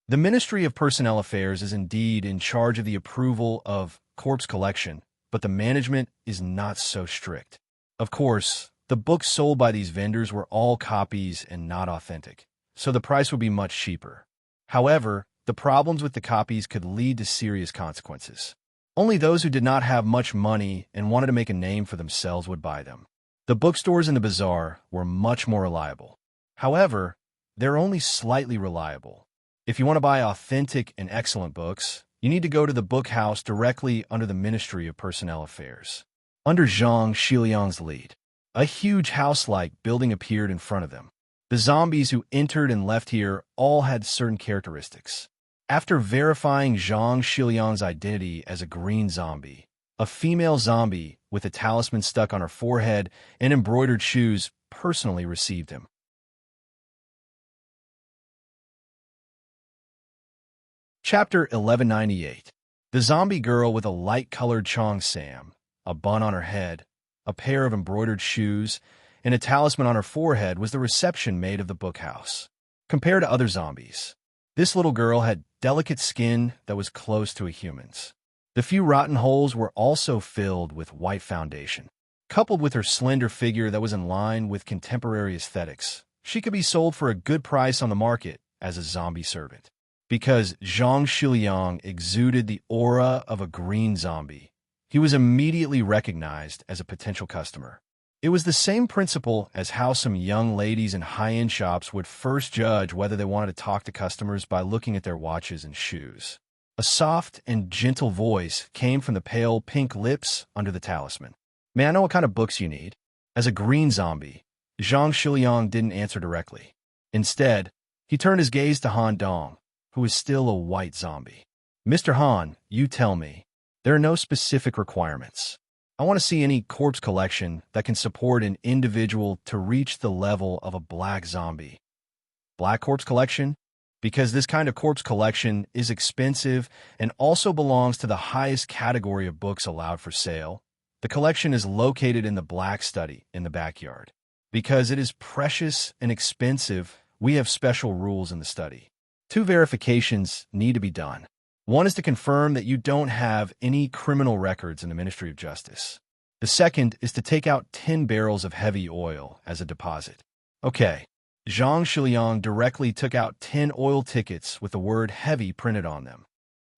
The Ministry of Personnel Affairs is indeed in charge of the approval of Corpse Collection, but the management is not so strict. Of course, the books sold by these vendors were all copies and not authentic, so the price would be much cheaper. However, the problems with the copies could lead to serious consequences. Only those who did not have much money and wanted to make a name for themselves would buy them. The bookstores in the bazaar were much more reliable. However, they're only slightly reliable. If you want to buy authentic and excellent books, you need to go to the book house directly under the Ministry of Personnel Affairs. Under Zhang Xiliang's lead, a huge house-like building appeared in front of them. The zombies who entered and left here all had certain characteristics. After verifying Zhang Xiliang's identity as a green zombie, a female zombie with a talisman stuck on her forehead and embroidered shoes personally received him. Chapter 1198. The zombie girl with a light-colored cheongsam, a bun on her head, a pair of embroidered shoes, and a talisman on her forehead was the reception maid of the bookhouse. Compared to other zombies, this little girl had delicate skin that was close to a human's. The few rotten holes were also filled with white foundation. Coupled with her slender figure that was in line with contemporary aesthetics, she could be sold for a good price on the market as a zombie servant. Because Zhang Xiliang exuded the aura of a green zombie, he was immediately recognized as a potential customer. It was the same principle as how some young ladies in high-end shops would first judge whether they wanted to talk to customers by looking at their watches and shoes. A soft and gentle voice came from the pale pink lips under the talisman. May I know what kind of books you need? As a green zombie, Zhang Xiliang didn't answer directly. Instead, he turned his gaze to Han Dong, who is still a white zombie. Mr. Han, you tell me. There are no specific requirements. I want to see any corpse collection that can support an individual to reach the level of a black zombie. Black corpse collection? Because this kind of corpse collection is expensive and also belongs to the highest category of books allowed for sale. The collection is located in the black study in the backyard. Because it is precious and expensive, we have special rules in the study. 2 verifications need to be done. One is to confirm that you don't have any criminal records in the Ministry of Justice. The second is to take out 10 barrels of heavy oil as a deposit. Okay. Zhang Xiliang directly took out 10 oil tickets with the word heavy printed on them.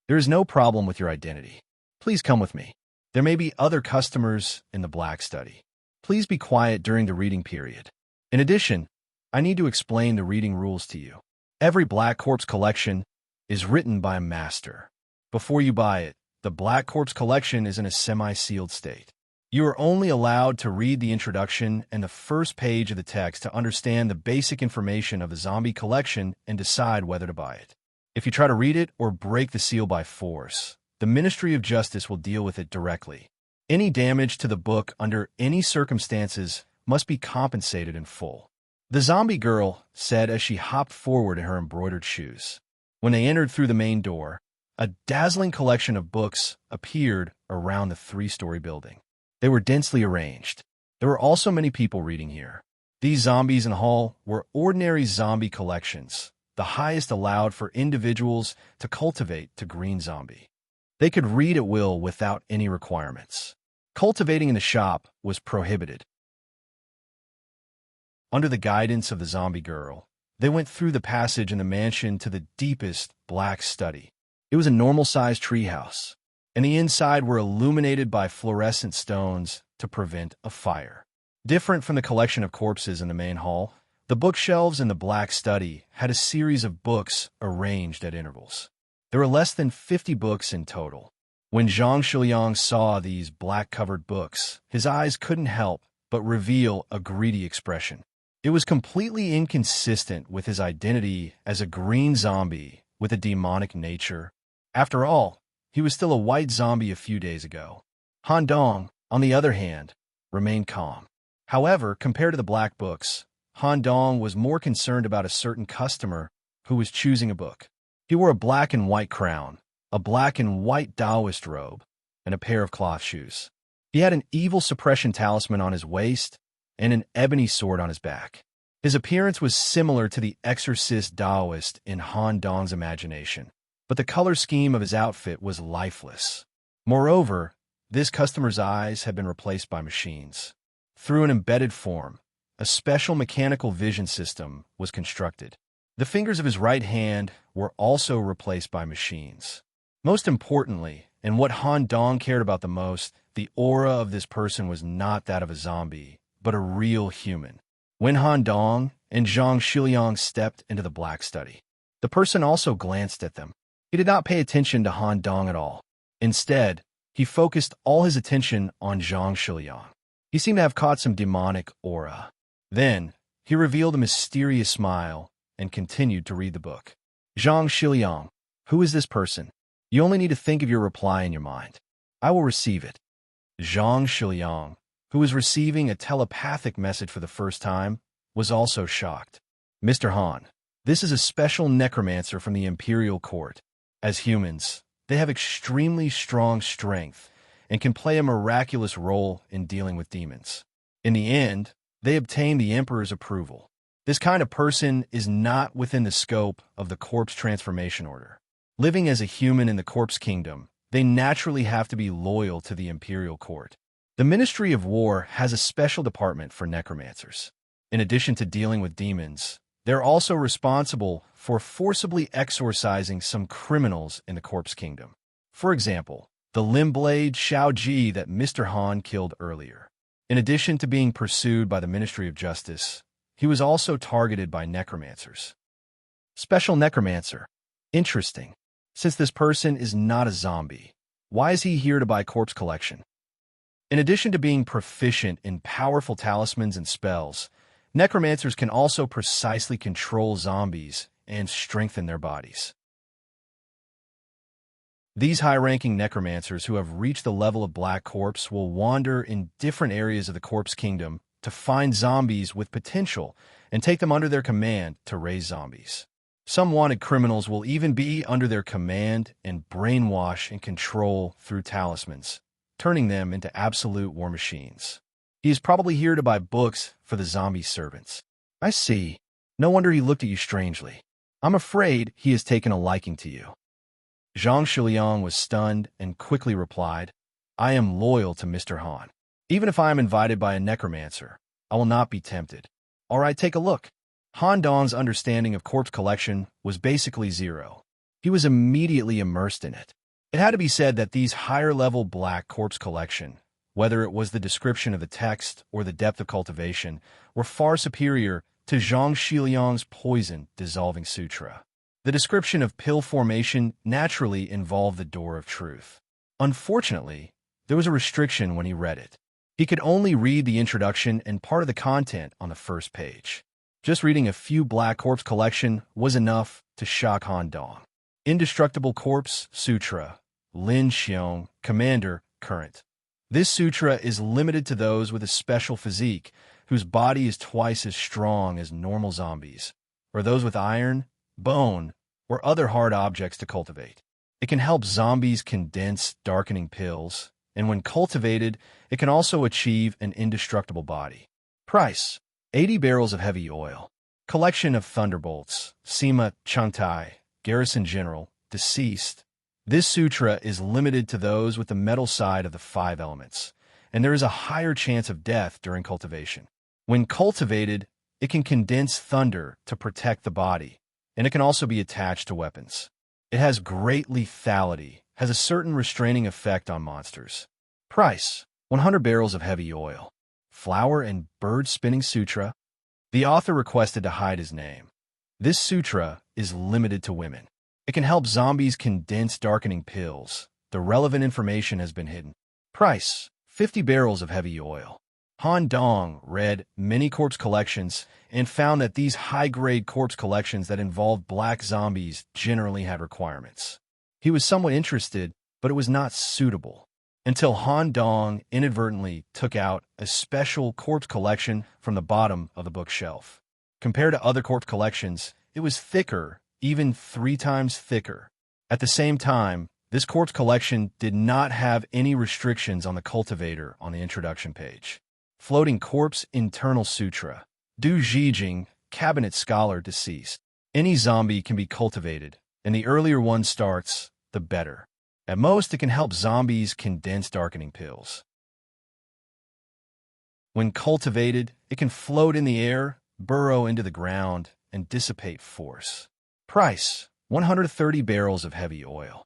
There is no problem with your identity. Please come with me. There may be other customers in the black study. Please be quiet during the reading period. In addition, I need to explain the reading rules to you. Every black corpse collection is written by a master. Before you buy it, the black corpse collection is in a semi-sealed state. You are only allowed to read the introduction and the first page of the text to understand the basic information of the zombie collection and decide whether to buy it. If you try to read it or break the seal by force, the Ministry of Justice will deal with it directly. Any damage to the book under any circumstances must be compensated in full. The zombie girl said as she hopped forward in her embroidered shoes. When they entered through the main door, a dazzling collection of books appeared around the three-story building. They were densely arranged. There were also many people reading here. These zombies in the hall were ordinary zombie collections, the highest allowed for individuals to cultivate to green zombie. They could read at will without any requirements. Cultivating in the shop was prohibited. Under the guidance of the zombie girl, they went through the passage in the mansion to the deepest black study. It was a normal-sized treehouse, and the inside were illuminated by fluorescent stones to prevent a fire. Different from the collection of corpses in the main hall, the bookshelves in the black study had a series of books arranged at intervals. There were less than 50 books in total. When Zhang Shiliang saw these black-covered books, his eyes couldn't help but reveal a greedy expression. It was completely inconsistent with his identity as a green zombie with a demonic nature. After all, he was still a white zombie a few days ago. Han Dong, on the other hand, remained calm. However, compared to the black books, Han Dong was more concerned about a certain customer who was choosing a book. He wore a black and white crown, a black and white Taoist robe, and a pair of cloth shoes. He had an evil suppression talisman on his waist and an ebony sword on his back. His appearance was similar to the exorcist Taoist in Han Dong's imagination, but the color scheme of his outfit was lifeless. Moreover, this customer's eyes had been replaced by machines. Through an embedded form, a special mechanical vision system was constructed. The fingers of his right hand were also replaced by machines. Most importantly, and what Han Dong cared about the most, the aura of this person was not that of a zombie, but a real human. When Han Dong and Zhang Shiliang stepped into the black study, the person also glanced at them. He did not pay attention to Han Dong at all. Instead, he focused all his attention on Zhang Shiliang. He seemed to have caught some demonic aura. Then, he revealed a mysterious smile and continued to read the book. Zhang Shiliang, who is this person? You only need to think of your reply in your mind. I will receive it. Zhang Shiliang, who was receiving a telepathic message for the first time, was also shocked. Mr. Han, this is a special necromancer from the Imperial Court. As humans, they have extremely strong strength and can play a miraculous role in dealing with demons. In the end, they obtain the Emperor's approval. This kind of person is not within the scope of the Corpse Transformation Order. Living as a human in the Corpse Kingdom, they naturally have to be loyal to the Imperial Court. The Ministry of War has a special department for necromancers. In addition to dealing with demons, they're also responsible for forcibly exorcising some criminals in the Corpse Kingdom. For example, the Limblade Xiao Ji that Mr. Han killed earlier. In addition to being pursued by the Ministry of Justice, he was also targeted by necromancers. Special necromancer. Interesting. Since this person is not a zombie, why is he here to buy corpse collection? In addition to being proficient in powerful talismans and spells, necromancers can also precisely control zombies and strengthen their bodies. These high-ranking necromancers who have reached the level of Black Corpse will wander in different areas of the Corpse Kingdom to find zombies with potential and take them under their command to raise zombies. Some wanted criminals will even be under their command and brainwash and control through talismans, turning them into absolute war machines. He is probably here to buy books for the zombie servants. I see. No wonder he looked at you strangely. I'm afraid he has taken a liking to you. Zhang Shiliang was stunned and quickly replied, I am loyal to Mr. Han. Even if I am invited by a necromancer, I will not be tempted. All right, take a look. Han Dong's understanding of corpse collection was basically zero. He was immediately immersed in it. It had to be said that these higher-level Black Corpse collection, whether it was the description of the text or the depth of cultivation, were far superior to Zhang Shiliang's poison-dissolving sutra. The description of pill formation naturally involved the door of truth. Unfortunately, there was a restriction when he read it. He could only read the introduction and part of the content on the first page. Just reading a few Black Corpse collection was enough to shock Han Dong. Indestructible Corpse Sutra, Lin Xiong, Commander, Current. This sutra is limited to those with a special physique, whose body is twice as strong as normal zombies, or those with iron, bone, or other hard objects to cultivate. It can help zombies condense darkening pills, and when cultivated, it can also achieve an indestructible body. Price: 80 barrels of heavy oil. Collection of thunderbolts. Sima Changtai, Garrison General, deceased. This sutra is limited to those with the metal side of the 5 elements, and there is a higher chance of death during cultivation. When cultivated, it can condense thunder to protect the body, and it can also be attached to weapons. It has great lethality, has a certain restraining effect on monsters. Price: 100 barrels of heavy oil. Flower and bird spinning sutra. The author requested to hide his name. This sutra is limited to women. It can help zombies condense darkening pills. The relevant information has been hidden. Price: 50 barrels of heavy oil. Han Dong read many corpse collections and found that these high-grade corpse collections that involved black zombies generally had requirements. He was somewhat interested, but it was not suitable, until Han Dong inadvertently took out a special corpse collection from the bottom of the bookshelf. Compared to other corpse collections, it was thicker, even 3 times thicker. At the same time, this corpse collection did not have any restrictions on the cultivator on the introduction page. Floating Corpse Internal Sutra. Du Zhijing, Cabinet Scholar, deceased. Any zombie can be cultivated, and the earlier one starts, the better. At most, it can help zombies condense darkening pills. When cultivated, it can float in the air, burrow into the ground, and dissipate force. Price: 130 barrels of heavy oil.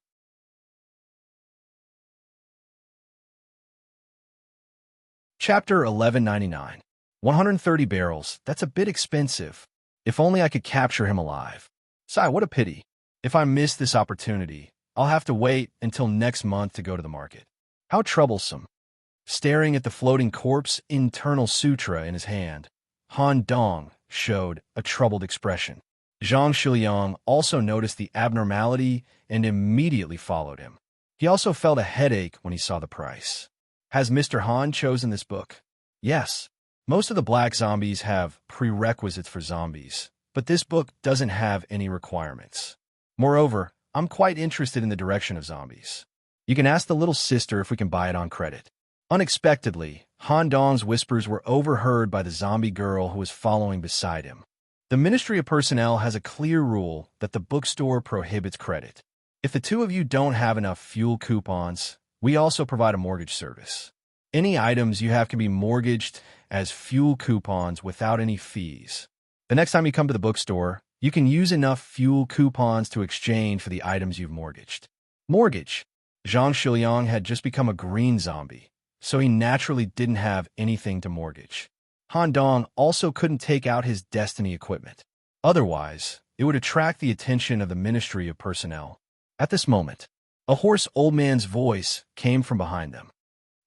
Chapter 1199. 130 barrels, that's a bit expensive. If only I could capture him alive. Sigh, what a pity. If I miss this opportunity, I'll have to wait until next month to go to the market. How troublesome. Staring at the floating corpse internal sutra in his hand, Han Dong showed a troubled expression. Zhang Shiliang also noticed the abnormality and immediately followed him. He also felt a headache when he saw the price. Has Mr. Han chosen this book? Yes. Most of the black zombies have prerequisites for zombies, but this book doesn't have any requirements. Moreover, I'm quite interested in the direction of zombies. You can ask the little sister if we can buy it on credit. Unexpectedly, Han Dong's whispers were overheard by the zombie girl who was following beside him. The Ministry of Personnel has a clear rule that the bookstore prohibits credit. If the two of you don't have enough fuel coupons, we also provide a mortgage service. Any items you have can be mortgaged as fuel coupons without any fees. The next time you come to the bookstore, you can use enough fuel coupons to exchange for the items you've mortgaged. Mortgage. Zhang Shiliang had just become a green zombie, so he naturally didn't have anything to mortgage. Han Dong also couldn't take out his destiny equipment. Otherwise, it would attract the attention of the Ministry of Personnel. At this moment, a hoarse old man's voice came from behind them.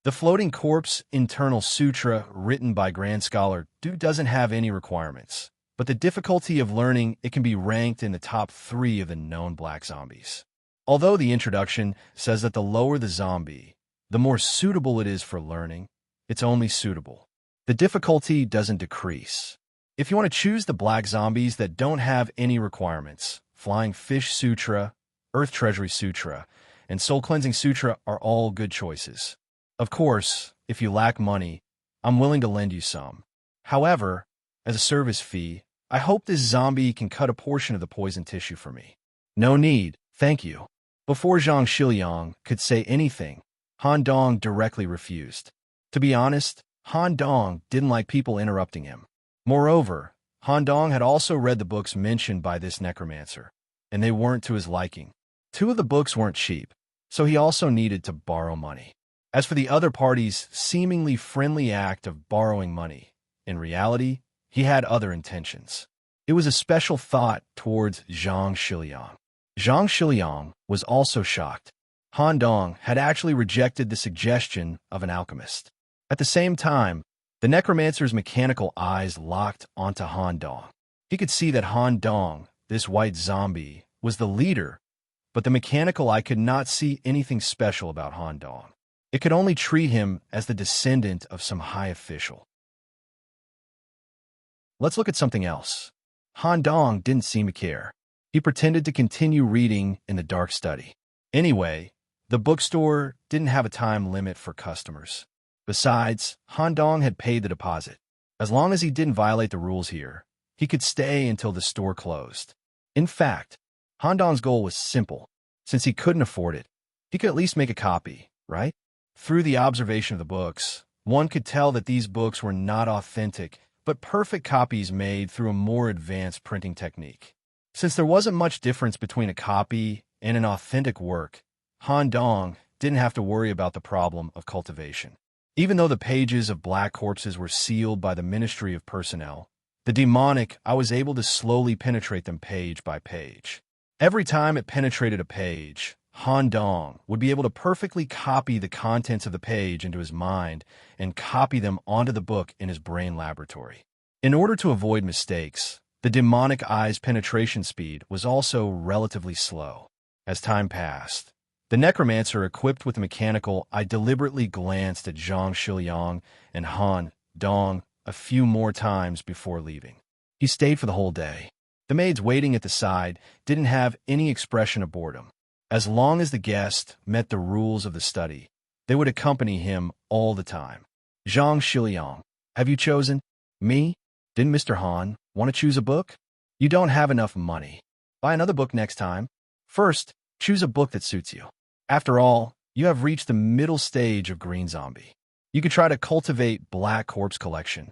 The Floating Corpse Internal Sutra, written by Grand Scholar Du, doesn't have any requirements, but the difficulty of learning it can be ranked in the top 3 of the known black zombies. Although the introduction says that the lower the zombie, the more suitable it is for learning, it's only suitable. The difficulty doesn't decrease. If you want to choose the black zombies that don't have any requirements, Flying Fish Sutra, Earth Treasury Sutra, and Soul Cleansing Sutra are all good choices. Of course, if you lack money, I'm willing to lend you some. However, as a service fee, I hope this zombie can cut a portion of the poison tissue for me. No need, thank you. Before Zhang Shiliang could say anything, Han Dong directly refused. To be honest, Han Dong didn't like people interrupting him. Moreover, Han Dong had also read the books mentioned by this necromancer, and they weren't to his liking. 2 of the books weren't cheap, so he also needed to borrow money. As for the other party's seemingly friendly act of borrowing money, in reality, he had other intentions. It was a special thought towards Zhang Shiliang. Zhang Shiliang was also shocked. Han Dong had actually rejected the suggestion of an alchemist. At the same time, the necromancer's mechanical eyes locked onto Han Dong. He could see that Han Dong, this white zombie, was the leader, but the mechanical eye could not see anything special about Han Dong. It could only treat him as the descendant of some high official. Let's look at something else. Han Dong didn't seem to care. He pretended to continue reading in the dark study. Anyway, the bookstore didn't have a time limit for customers. Besides, Han Dong had paid the deposit. As long as he didn't violate the rules here, he could stay until the store closed. In fact, Han Dong's goal was simple. Since he couldn't afford it, he could at least make a copy, right? Through the observation of the books, one could tell that these books were not authentic, but perfect copies made through a more advanced printing technique. Since there wasn't much difference between a copy and an authentic work, Han Dong didn't have to worry about the problem of cultivation. Even though the pages of Black Corpses were sealed by the Ministry of Personnel, the demonic, I was able to slowly penetrate them page by page. Every time it penetrated a page, Han Dong would be able to perfectly copy the contents of the page into his mind and copy them onto the book in his brain laboratory. In order to avoid mistakes, the demonic eye's penetration speed was also relatively slow. As time passed, the necromancer equipped with the mechanical eye deliberately glanced at Zhang Shiliang and Han Dong a few more times before leaving. He stayed for the whole day. The maids waiting at the side didn't have any expression of boredom. As long as the guest met the rules of the study, they would accompany him all the time. Zhang Shiliang, have you chosen? Me? Didn't Mr. Han want to choose a book? You don't have enough money. Buy another book next time. First, choose a book that suits you. After all, you have reached the middle stage of Green Zombie. You could try to cultivate Black Corpse collection.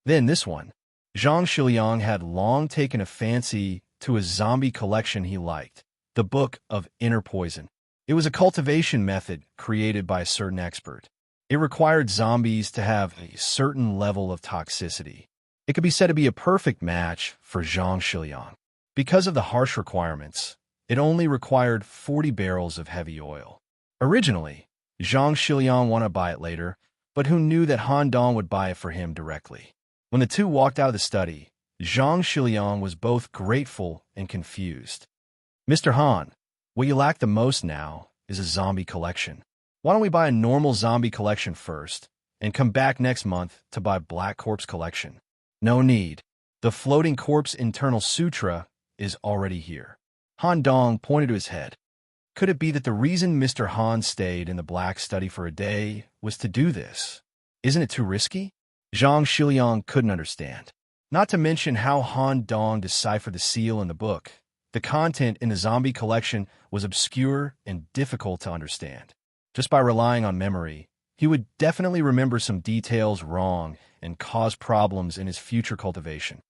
Then this one. Zhang Shiliang had long taken a fancy to a zombie collection he liked, the Book of Inner Poison. It was a cultivation method created by a certain expert. It required zombies to have a certain level of toxicity. It could be said to be a perfect match for Zhang Shiliang. Because of the harsh requirements, it only required 40 barrels of heavy oil. Originally, Zhang Shiliang wanted to buy it later, but who knew that Han Dong would buy it for him directly? When the two walked out of the study, Zhang Shiliang was both grateful and confused. Mr. Han, what you lack the most now is a zombie collection. Why don't we buy a normal zombie collection first and come back next month to buy Black Corpse collection? No need. The floating corpse internal sutra is already here. Han Dong pointed to his head. Could it be that the reason Mr. Han stayed in the black study for a day was to do this? Isn't it too risky? Zhang Shiliang couldn't understand. Not to mention how Han Dong deciphered the seal in the book. The content in the zombie collection was obscure and difficult to understand. Just by relying on memory, he would definitely remember some details wrong and cause problems in his future cultivation.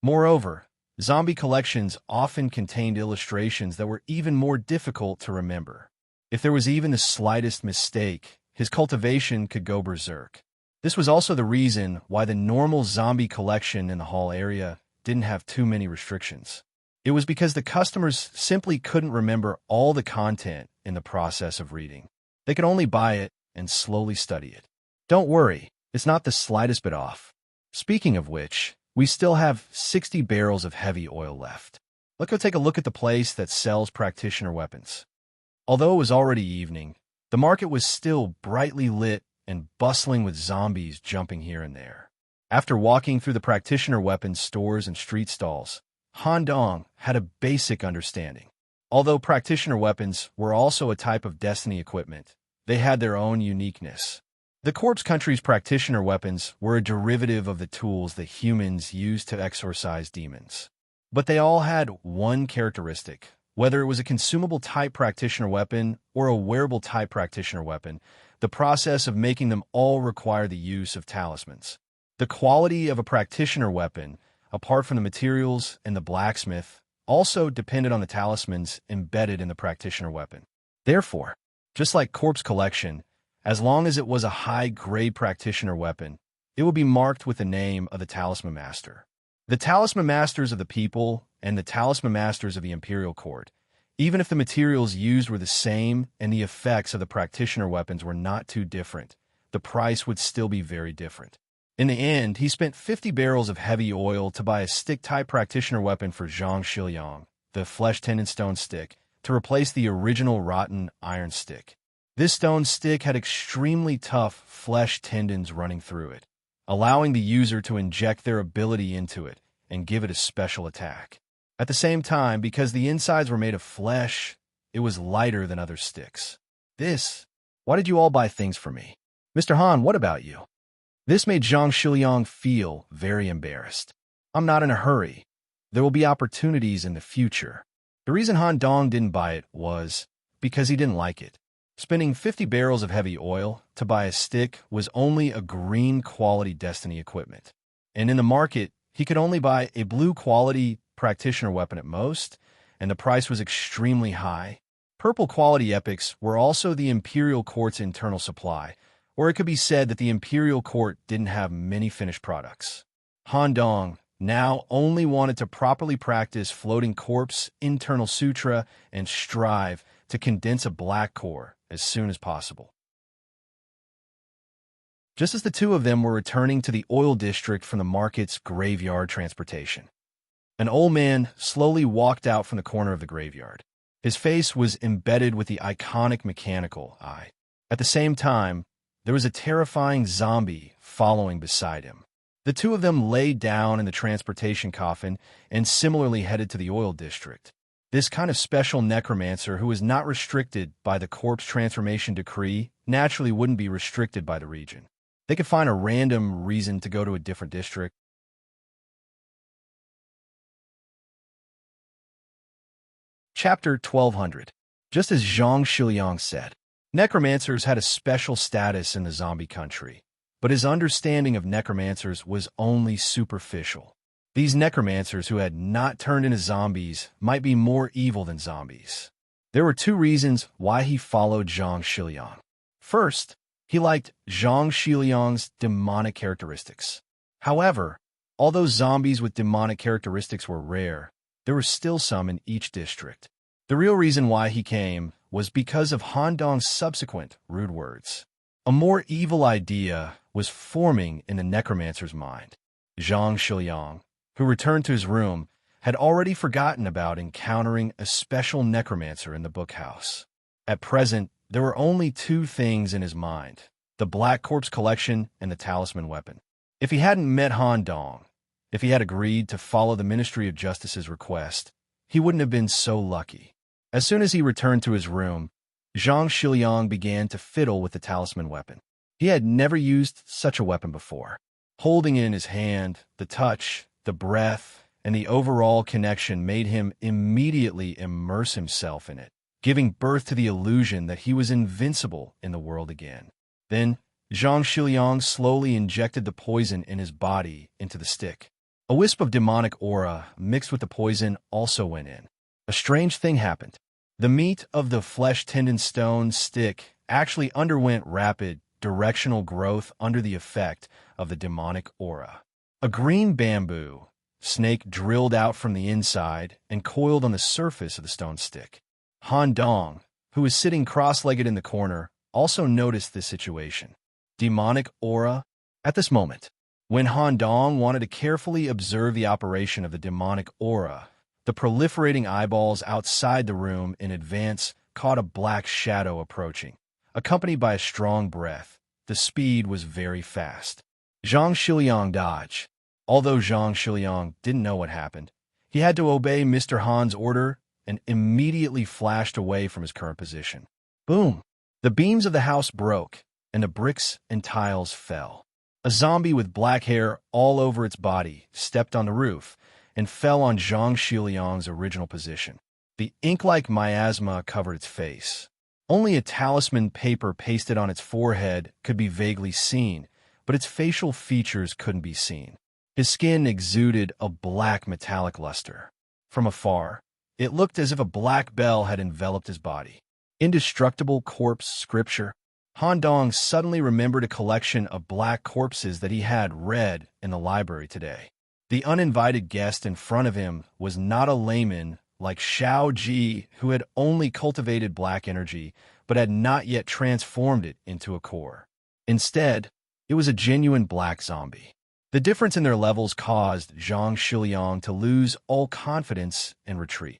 Moreover, zombie collections often contained illustrations that were even more difficult to remember. If there was even the slightest mistake, his cultivation could go berserk. This was also the reason why the normal zombie collection in the hall area didn't have too many restrictions. It was because the customers simply couldn't remember all the content in the process of reading. They could only buy it and slowly study it. Don't worry, it's not the slightest bit off. Speaking of which, we still have 60 barrels of heavy oil left. Let's go take a look at the place that sells practitioner weapons. Although it was already evening, the market was still brightly lit and bustling with zombies jumping here and there. After walking through the practitioner weapons stores and street stalls, Han Dong had a basic understanding. Although practitioner weapons were also a type of destiny equipment, they had their own uniqueness. The Corpse Country's practitioner weapons were a derivative of the tools that humans used to exorcise demons. But they all had one characteristic. Whether it was a consumable type practitioner weapon or a wearable type practitioner weapon, the process of making them all required the use of talismans. The quality of a practitioner weapon, apart from the materials and the blacksmith, also depended on the talismans embedded in the practitioner weapon. Therefore, just like Corpse Collection, as long as it was a high-grade practitioner weapon, it would be marked with the name of the Talisman Master. The Talisman Masters of the people and the Talisman Masters of the Imperial Court, even if the materials used were the same and the effects of the practitioner weapons were not too different, the price would still be very different. In the end, he spent 50 barrels of heavy oil to buy a stick-type practitioner weapon for Zhang Shiliang, the flesh-tendon stone stick, to replace the original rotten iron stick. This stone stick had extremely tough flesh tendons running through it. allowing the user to inject their ability into it and give it a special attack. At the same time, because the insides were made of flesh, it was lighter than other sticks. Why did you all buy things for me? Mr. Han, what about you? This made Zhang Shiliang feel very embarrassed. I'm not in a hurry. There will be opportunities in the future. The reason Han Dong didn't buy it was because he didn't like it. Spending 50 barrels of heavy oil to buy a stick was only a green quality Destiny equipment. And in the market, he could only buy a blue quality practitioner weapon at most, and the price was extremely high. Purple quality epics were also the Imperial Court's internal supply, or it could be said that the Imperial Court didn't have many finished products. Han Dong now only wanted to properly practice Floating Corpse, Internal Sutra, and strive to condense a black core as soon as possible. Just as the two of them were returning to the oil district from the market's graveyard transportation, an old man slowly walked out from the corner of the graveyard. His face was embedded with the iconic mechanical eye. At the same time, there was a terrifying zombie following beside him. The two of them lay down in the transportation coffin and similarly headed to the oil district. This kind of special necromancer who was not restricted by the corpse transformation decree naturally wouldn't be restricted by the region. They could find a random reason to go to a different district. Chapter 1200. Just as Zhang Shiliang said, necromancers had a special status in the zombie country, but his understanding of necromancers was only superficial. These necromancers who had not turned into zombies might be more evil than zombies. There were two reasons why he followed Zhang Shiliang. First, he liked Zhang Shiliang's demonic characteristics. However, although zombies with demonic characteristics were rare, there were still some in each district. The real reason why he came was because of Han Dong's subsequent rude words. A more evil idea was forming in the necromancer's mind. Zhang Shiliang, who returned to his room, had already forgotten about encountering a special necromancer in the bookhouse. At present, there were only two things in his mind: the Black Corpse collection and the talisman weapon. If he hadn't met Han Dong, if he had agreed to follow the Ministry of Justice's request, he wouldn't have been so lucky. As soon as he returned to his room, Zhang Shiliang began to fiddle with the talisman weapon. He had never used such a weapon before. Holding it in his hand, the touch, the breath, and the overall connection made him immediately immerse himself in it, giving birth to the illusion that he was invincible in the world again. Then, Zhang Shiliang slowly injected the poison in his body into the stick. A wisp of demonic aura mixed with the poison also went in. A strange thing happened. The meat of the flesh-tendon stone stick actually underwent rapid, directional growth under the effect of the demonic aura. A green bamboo snake drilled out from the inside and coiled on the surface of the stone stick. Han Dong, who was sitting cross-legged in the corner, also noticed this situation. Demonic aura? At this moment, when Han Dong wanted to carefully observe the operation of the demonic aura, the proliferating eyeballs outside the room in advance caught a black shadow approaching, accompanied by a strong breath. The speed was very fast. Zhang Shiliang dodged. Although Zhang Shiliang didn't know what happened, he had to obey Mr. Han's order and immediately flashed away from his current position. Boom! The beams of the house broke, and the bricks and tiles fell. A zombie with black hair all over its body stepped on the roof and fell on Zhang Shiliang's original position. The ink-like miasma covered its face. Only a talisman paper pasted on its forehead could be vaguely seen, but its facial features couldn't be seen. His skin exuded a black metallic luster. From afar, it looked as if a black bell had enveloped his body. Indestructible corpse scripture. Han Dong suddenly remembered a collection of black corpses that he had read in the library today. The uninvited guest in front of him was not a layman like Xiao Ji, who had only cultivated black energy, but had not yet transformed it into a core. Instead, it was a genuine black zombie. The difference in their levels caused Zhang Shiliang to lose all confidence and retreat.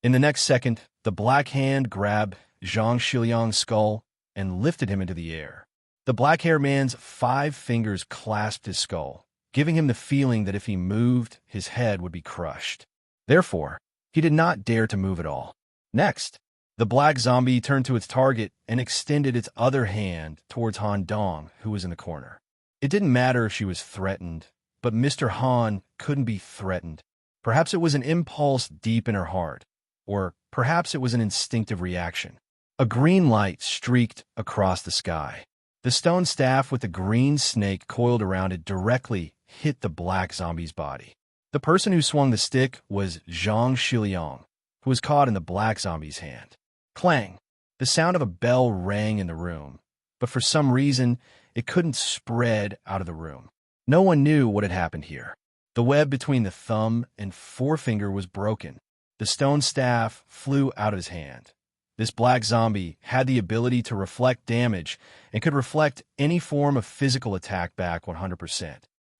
In the next second, the black hand grabbed Zhang Shiliang's skull and lifted him into the air. The black-haired man's 5 fingers clasped his skull, giving him the feeling that if he moved, his head would be crushed. Therefore, he did not dare to move at all. Next, the black zombie turned to its target and extended its other hand towards Han Dong, who was in the corner. It didn't matter if she was threatened, but Mr. Han couldn't be threatened. Perhaps it was an impulse deep in her heart, or perhaps it was an instinctive reaction. A green light streaked across the sky. The stone staff with the green snake coiled around it directly hit the black zombie's body. The person who swung the stick was Zhang Shiliang, who was caught in the black zombie's hand. Clang! The sound of a bell rang in the room, but for some reason, it couldn't spread out of the room. No one knew what had happened here. The web between the thumb and forefinger was broken. The stone staff flew out of his hand. This black zombie had the ability to reflect damage and could reflect any form of physical attack back 100%.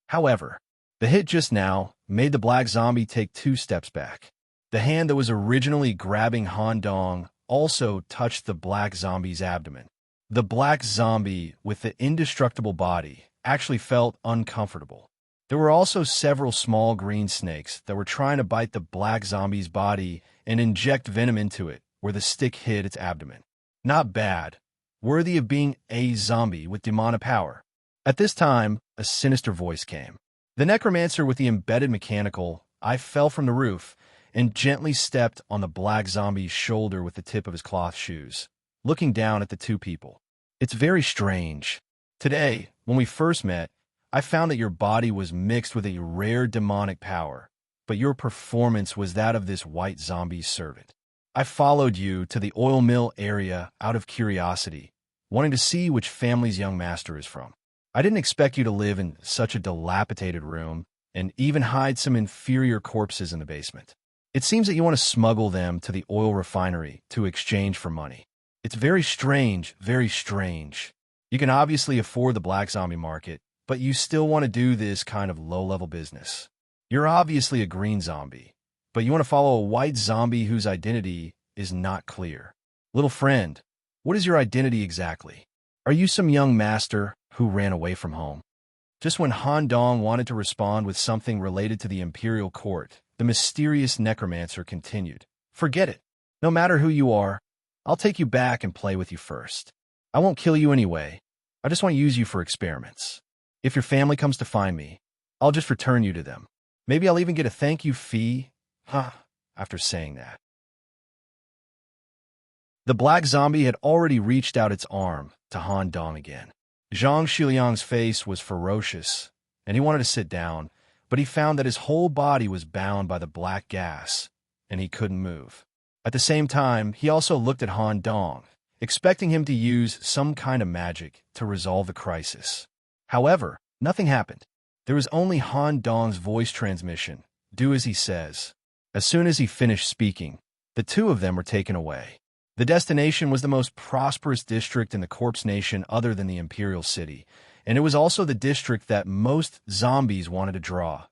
However, the hit just now made the black zombie take 2 steps back. The hand that was originally grabbing Han Dong also touched the black zombie's abdomen. The black zombie with the indestructible body actually felt uncomfortable. There were also several small green snakes that were trying to bite the black zombie's body and inject venom into it where the stick hit its abdomen. Not bad. Worthy of being a zombie with demonic power. At this time, a sinister voice came. The necromancer with the embedded mechanical eye fell from the roof and gently stepped on the black zombie's shoulder with the tip of his cloth shoes, looking down at the 2 people. It's very strange. Today, when we first met, I found that your body was mixed with a rare demonic power, but your performance was that of this white zombie's servant. I followed you to the oil mill area out of curiosity, wanting to see which family's young master is from. I didn't expect you to live in such a dilapidated room and even hide some inferior corpses in the basement. It seems that you want to smuggle them to the oil refinery to exchange for money. It's very strange, very strange. You can obviously afford the black zombie market, but you still want to do this kind of low-level business. You're obviously a green zombie, but you want to follow a white zombie whose identity is not clear. Little friend, what is your identity exactly? Are you some young master who ran away from home? Just when Han Dong wanted to respond with something related to the imperial court, the mysterious necromancer continued. Forget it. No matter who you are, I'll take you back and play with you first. I won't kill you anyway. I just want to use you for experiments. If your family comes to find me, I'll just return you to them. Maybe I'll even get a thank you fee, after saying that. The black zombie had already reached out its arm to Han Dong again. Zhang Shiliang's face was ferocious, and he wanted to sit down, but he found that his whole body was bound by the black gas, and he couldn't move. At the same time, he also looked at Han Dong, expecting him to use some kind of magic to resolve the crisis. However, nothing happened. There was only Han Dong's voice transmission, do as he says. As soon as he finished speaking, the 2 of them were taken away. The destination was the most prosperous district in the Corpse Nation other than the Imperial City, and it was also the district that most zombies wanted to draw,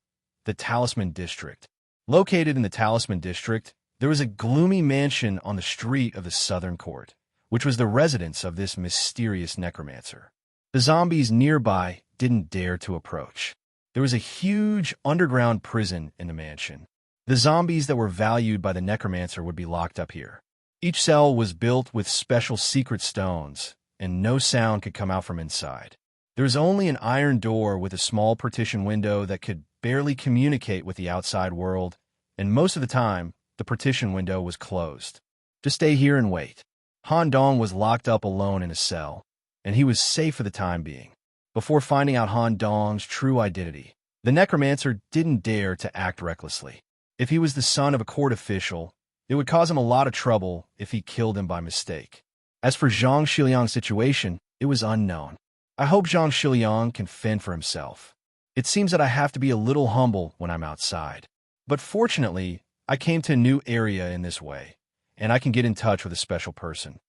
the Talisman District. Located in the Talisman District, there was a gloomy mansion on the street of the Southern Court, which was the residence of this mysterious necromancer. The zombies nearby didn't dare to approach. There was a huge underground prison in the mansion. The zombies that were valued by the necromancer would be locked up here. Each cell was built with special secret stones, and no sound could come out from inside. There was only an iron door with a small partition window that could barely communicate with the outside world, and most of the time, the partition window was closed. Just stay here and wait. Han Dong was locked up alone in a cell, and he was safe for the time being. Before finding out Han Dong's true identity, the necromancer didn't dare to act recklessly. If he was the son of a court official, it would cause him a lot of trouble if he killed him by mistake. As for Zhang Shiliang's situation, it was unknown. I hope Zhang Shiliang can fend for himself. It seems that I have to be a little humble when I'm outside. But fortunately, I came to a new area in this way, and I can get in touch with a special person.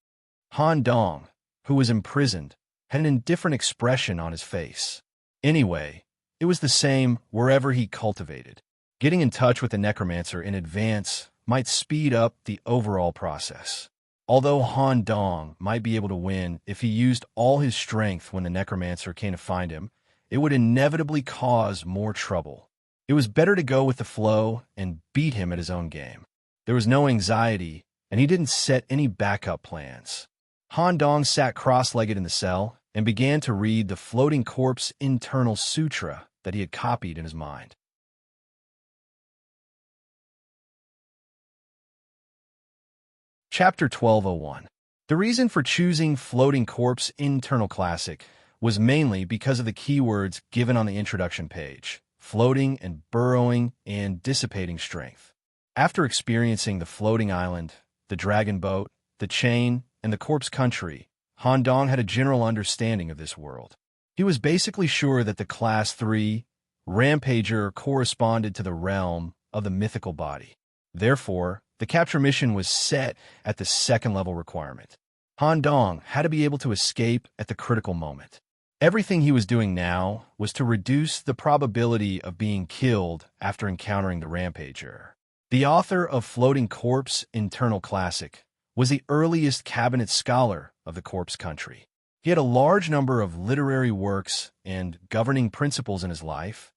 Han Dong, who was imprisoned, had an indifferent expression on his face. Anyway, it was the same wherever he cultivated. Getting in touch with the necromancer in advance might speed up the overall process. Although Han Dong might be able to win if he used all his strength when the necromancer came to find him, it would inevitably cause more trouble. It was better to go with the flow and beat him at his own game. There was no anxiety, and he didn't set any backup plans. Han Dong sat cross-legged in the cell and began to read the floating corpse internal sutra that he had copied in his mind. Chapter 1201. The reason for choosing Floating Corpse Internal Classic was mainly because of the keywords given on the introduction page: floating and burrowing and dissipating strength. After experiencing the floating island, the dragon boat, the chain, and the corpse country, Han Dong had a general understanding of this world. He was basically sure that the Class 3 Rampager corresponded to the realm of the mythical body. Therefore, the capture mission was set at the second level requirement. Han Dong had to be able to escape at the critical moment. Everything he was doing now was to reduce the probability of being killed after encountering the Rampager. The author of Floating Corpse Internal Classic was the earliest cabinet scholar of the corpse country. He had a large number of literary works and governing principles in his life,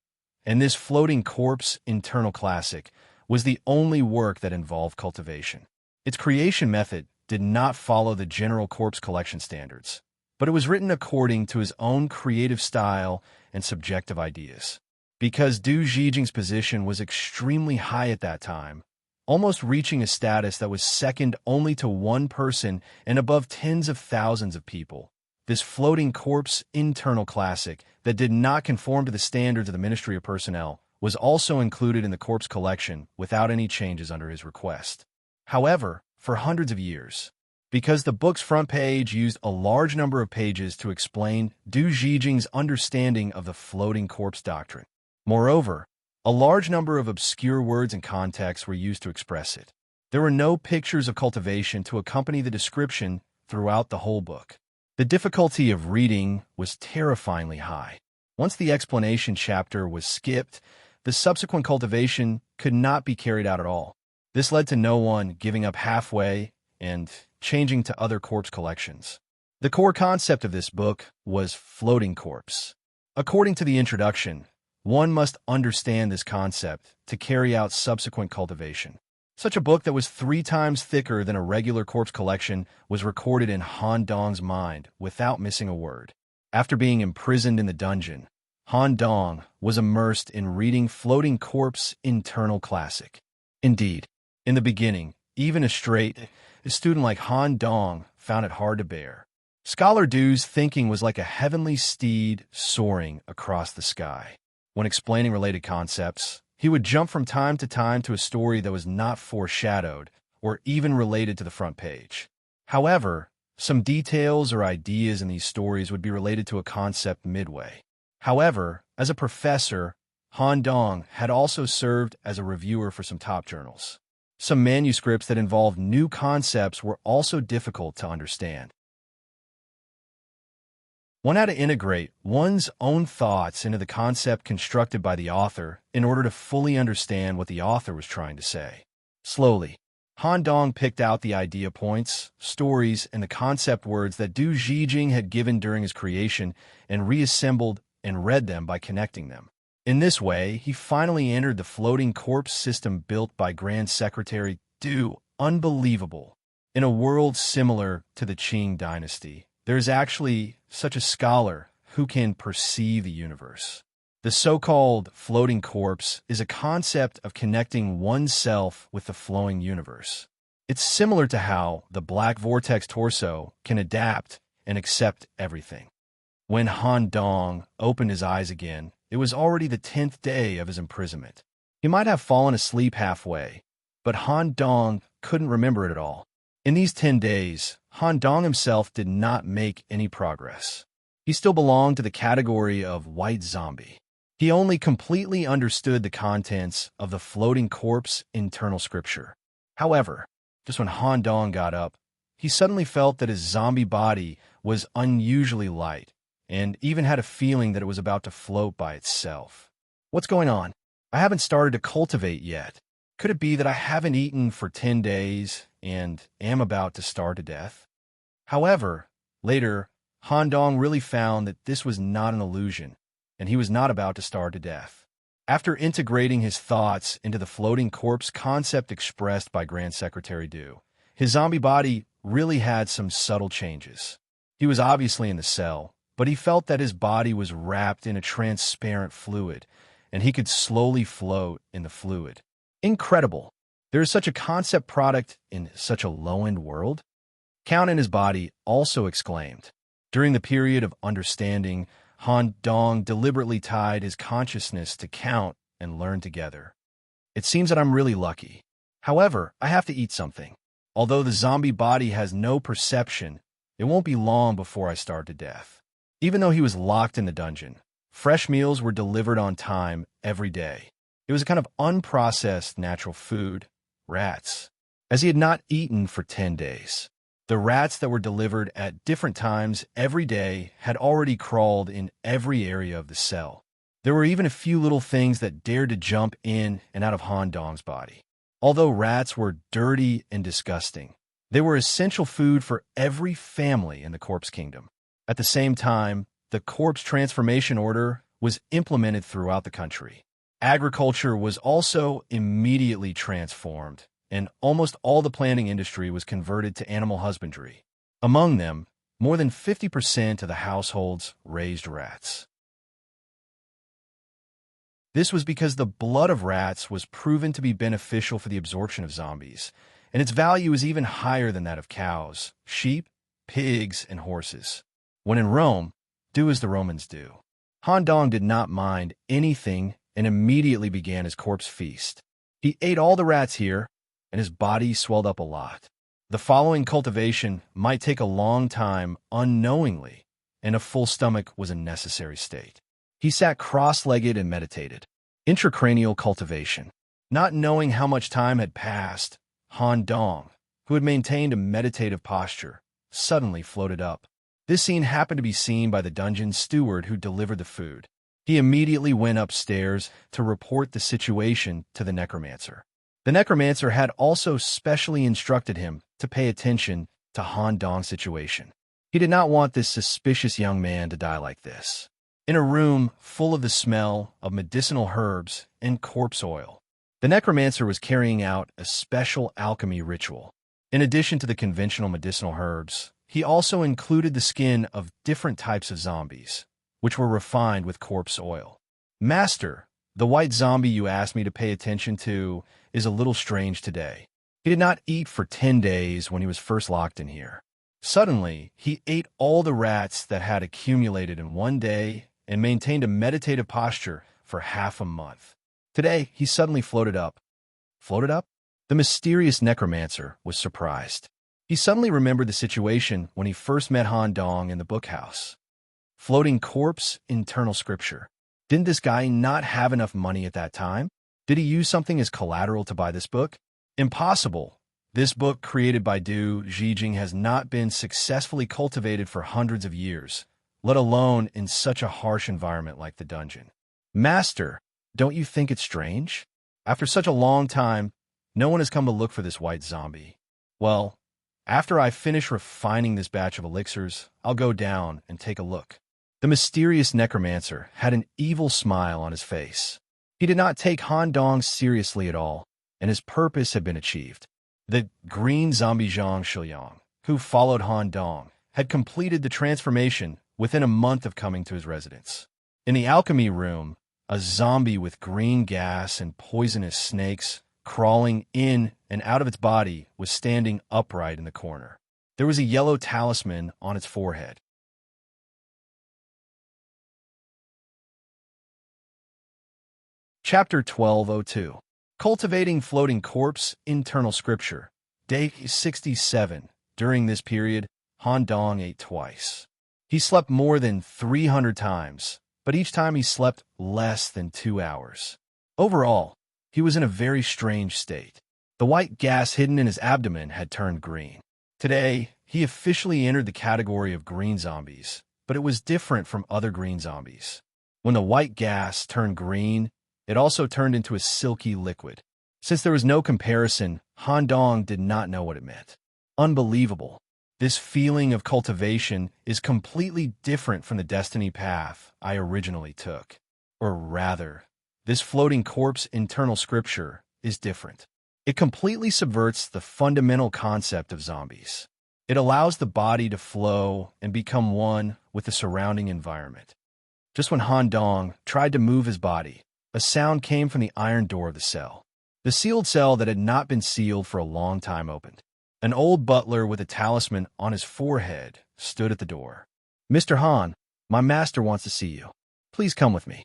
and this Floating Corpse Internal Classic was the only work that involved cultivation. Its creation method did not follow the general corpse collection standards, but it was written according to his own creative style and subjective ideas. Because Du Zhijing's position was extremely high at that time, almost reaching a status that was second only to one person and above tens of thousands of people, this Floating Corpse Internal Classic that did not conform to the standards of the Ministry of Personnel was also included in the corpse collection without any changes under his request. However, for hundreds of years, because the book's front page used a large number of pages to explain Du Zhijing's understanding of the floating corpse doctrine. Moreover, a large number of obscure words and contexts were used to express it. There were no pictures of cultivation to accompany the description throughout the whole book. The difficulty of reading was terrifyingly high. Once the explanation chapter was skipped, the subsequent cultivation could not be carried out at all. This led to no one giving up halfway and changing to other corpse collections. The core concept of this book was floating corpse. According to the introduction, one must understand this concept to carry out subsequent cultivation. Such a book that was 3 times thicker than a regular corpse collection was recorded in Han Dong's mind without missing a word. After being imprisoned in the dungeon, Han Dong was immersed in reading Floating Corpse Internal Classic. Indeed, in the beginning, even a student like Han Dong found it hard to bear. Scholar Du's thinking was like a heavenly steed soaring across the sky. When explaining related concepts, he would jump from time to time to a story that was not foreshadowed or even related to the front page. However, some details or ideas in these stories would be related to a concept midway. However, as a professor, Han Dong had also served as a reviewer for some top journals. Some manuscripts that involved new concepts were also difficult to understand. One had to integrate one's own thoughts into the concept constructed by the author in order to fully understand what the author was trying to say. Slowly, Han Dong picked out the idea points, stories, and the concept words that Du Zhijing had given during his creation and reassembled and read them by connecting them. In this way, he finally entered the floating corpse system built by Grand Secretary Du. Unbelievable. In a world similar to the Qing dynasty, there is actually such a scholar who can perceive the universe. The so-called floating corpse is a concept of connecting oneself with the flowing universe. It's similar to how the black vortex torso can adapt and accept everything. When Han Dong opened his eyes again, it was already the 10th day of his imprisonment. He might have fallen asleep halfway, but Han Dong couldn't remember it at all. In these 10 days, Han Dong himself did not make any progress. He still belonged to the category of white zombie. He only completely understood the contents of the floating corpse internal scripture. However, just when Han Dong got up, he suddenly felt that his zombie body was unusually light, and even had a feeling that it was about to float by itself. What's going on? I haven't started to cultivate yet. Could it be that I haven't eaten for 10 days, and am about to starve to death. However, later, Han Dong really found that this was not an illusion, and he was not about to starve to death. After integrating his thoughts into the floating corpse concept expressed by Grand Secretary Du, his zombie body really had some subtle changes. He was obviously in the cell, but he felt that his body was wrapped in a transparent fluid, and he could slowly float in the fluid. Incredible! There is such a concept product in such a low-end world? Count in his body also exclaimed. During the period of understanding, Han Dong deliberately tied his consciousness to count and learn together. It seems that I'm really lucky. However, I have to eat something. Although the zombie body has no perception, it won't be long before I starve to death. Even though he was locked in the dungeon, fresh meals were delivered on time every day. It was a kind of unprocessed natural food, rats, as he had not eaten for 10 days. The rats that were delivered at different times every day had already crawled in every area of the cell. There were even a few little things that dared to jump in and out of Han Dong's body. Although rats were dirty and disgusting, they were essential food for every family in the Corpse Kingdom. At the same time, the corpse transformation order was implemented throughout the country. Agriculture was also immediately transformed, and almost all the planting industry was converted to animal husbandry. Among them, more than 50% of the households raised rats. This was because the blood of rats was proven to be beneficial for the absorption of zombies, and its value is even higher than that of cows, sheep, pigs, and horses. When in Rome, do as the Romans do. Han Dong did not mind anything and immediately began his corpse feast. He ate all the rats here, and his body swelled up a lot. The following cultivation might take a long time unknowingly, and a full stomach was a necessary state. He sat cross-legged and meditated. Intracranial cultivation. Not knowing how much time had passed, Han Dong, who had maintained a meditative posture, suddenly floated up. This scene happened to be seen by the dungeon steward who delivered the food. He immediately went upstairs to report the situation to the necromancer. The necromancer had also specially instructed him to pay attention to Han Dong's situation. He did not want this suspicious young man to die like this. In a room full of the smell of medicinal herbs and corpse oil, the necromancer was carrying out a special alchemy ritual. In addition to the conventional medicinal herbs, he also included the skin of different types of zombies, which were refined with corpse oil. Master, the white zombie you asked me to pay attention to is a little strange today. He did not eat for 10 days when he was first locked in here. Suddenly, he ate all the rats that had accumulated in one day and maintained a meditative posture for half a month. Today, he suddenly floated up. Floated up? The mysterious necromancer was surprised. He suddenly remembered the situation when he first met Han Dong in the bookhouse. Floating corpse, internal scripture. Didn't this guy not have enough money at that time? Did he use something as collateral to buy this book? Impossible. This book, created by Du Zhijing, has not been successfully cultivated for hundreds of years, let alone in such a harsh environment like the dungeon. Master, don't you think it's strange? After such a long time, no one has come to look for this white zombie. Well, after I finish refining this batch of elixirs, I'll go down and take a look. The mysterious necromancer had an evil smile on his face. He did not take Han Dong seriously at all, and his purpose had been achieved. The green zombie Zhang Shiliang, who followed Han Dong, had completed the transformation within a month of coming to his residence. In the alchemy room, a zombie with green gas and poisonous snakes crawling in and out of its body was standing upright in the corner. There was a yellow talisman on its forehead. Chapter 1202. Cultivating Floating Corpse, Internal Scripture. Day 67. During this period, Han Dong ate twice. He slept more than 300 times, but each time he slept less than 2 hours. Overall, he was in a very strange state. The white gas hidden in his abdomen had turned green. Today, he officially entered the category of green zombies, but it was different from other green zombies. When the white gas turned green, it also turned into a silky liquid. Since there was no comparison, Han Dong did not know what it meant. Unbelievable. This feeling of cultivation is completely different from the destiny path I originally took. Or rather, this floating corpse internal scripture is different. It completely subverts the fundamental concept of zombies. It allows the body to flow and become one with the surrounding environment. Just when Han Dong tried to move his body, a sound came from the iron door of the cell. The sealed cell that had not been sealed for a long time opened. An old butler with a talisman on his forehead stood at the door. "Mr. Han, my master wants to see you. Please come with me."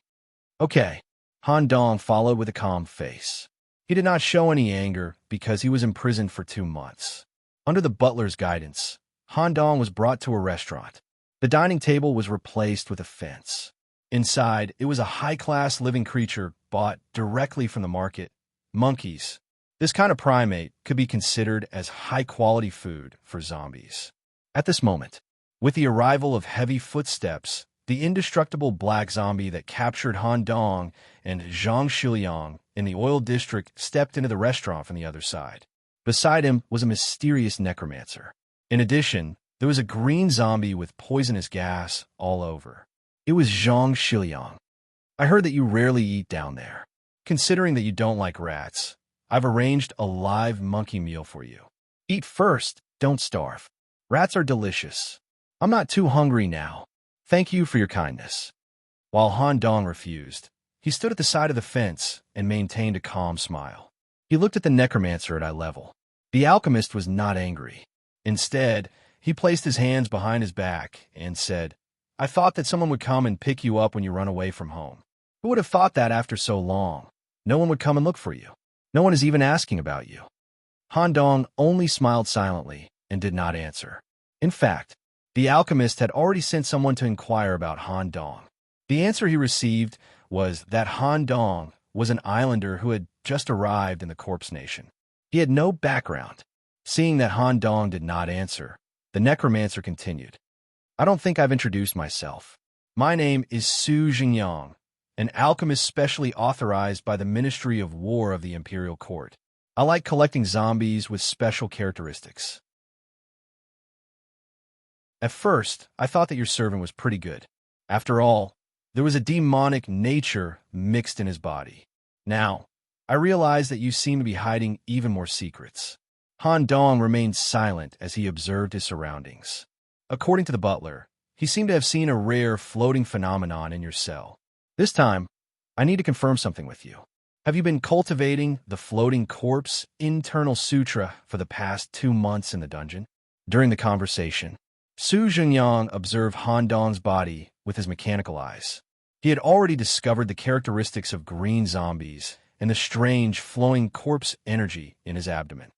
"Okay." Han Dong followed with a calm face. He did not show any anger because he was imprisoned for 2 months. Under the butler's guidance, Han Dong was brought to a restaurant. The dining table was replaced with a fence. Inside, it was a high-class living creature bought directly from the market, monkeys. This kind of primate could be considered as high-quality food for zombies. At this moment, with the arrival of heavy footsteps, the indestructible black zombie that captured Han Dong and Zhang Shiliang in the oil district stepped into the restaurant from the other side. Beside him was a mysterious necromancer. In addition, there was a green zombie with poisonous gas all over. It was Zhang Shiliang. "I heard that you rarely eat down there. Considering that you don't like rats, I've arranged a live monkey meal for you. Eat first, don't starve. Rats are delicious. I'm not too hungry now. Thank you for your kindness." While Han Dong refused, he stood at the side of the fence and maintained a calm smile. He looked at the necromancer at eye level. The alchemist was not angry. Instead, he placed his hands behind his back and said, "I thought that someone would come and pick you up when you run away from home. Who would have thought that after so long? No one would come and look for you. No one is even asking about you." Han Dong only smiled silently and did not answer. In fact, the alchemist had already sent someone to inquire about Han Dong. The answer he received was that Han Dong was an islander who had just arrived in the Corpse Nation. He had no background. Seeing that Han Dong did not answer, the necromancer continued, "I don't think I've introduced myself. My name is Su Jingyang, an alchemist specially authorized by the Ministry of War of the Imperial Court. I like collecting zombies with special characteristics." At first, I thought that your servant was pretty good. After all, there was a demonic nature mixed in his body. Now, I realize that you seem to be hiding even more secrets. Han Dong remained silent as he observed his surroundings. According to the butler, he seemed to have seen a rare floating phenomenon in your cell. This time, I need to confirm something with you. Have you been cultivating the floating corpse internal sutra for the past 2 months in the dungeon? During the conversation, Su Jingyang observed Han Dong's body with his mechanical eyes. He had already discovered the characteristics of green zombies and the strange flowing corpse energy in his abdomen.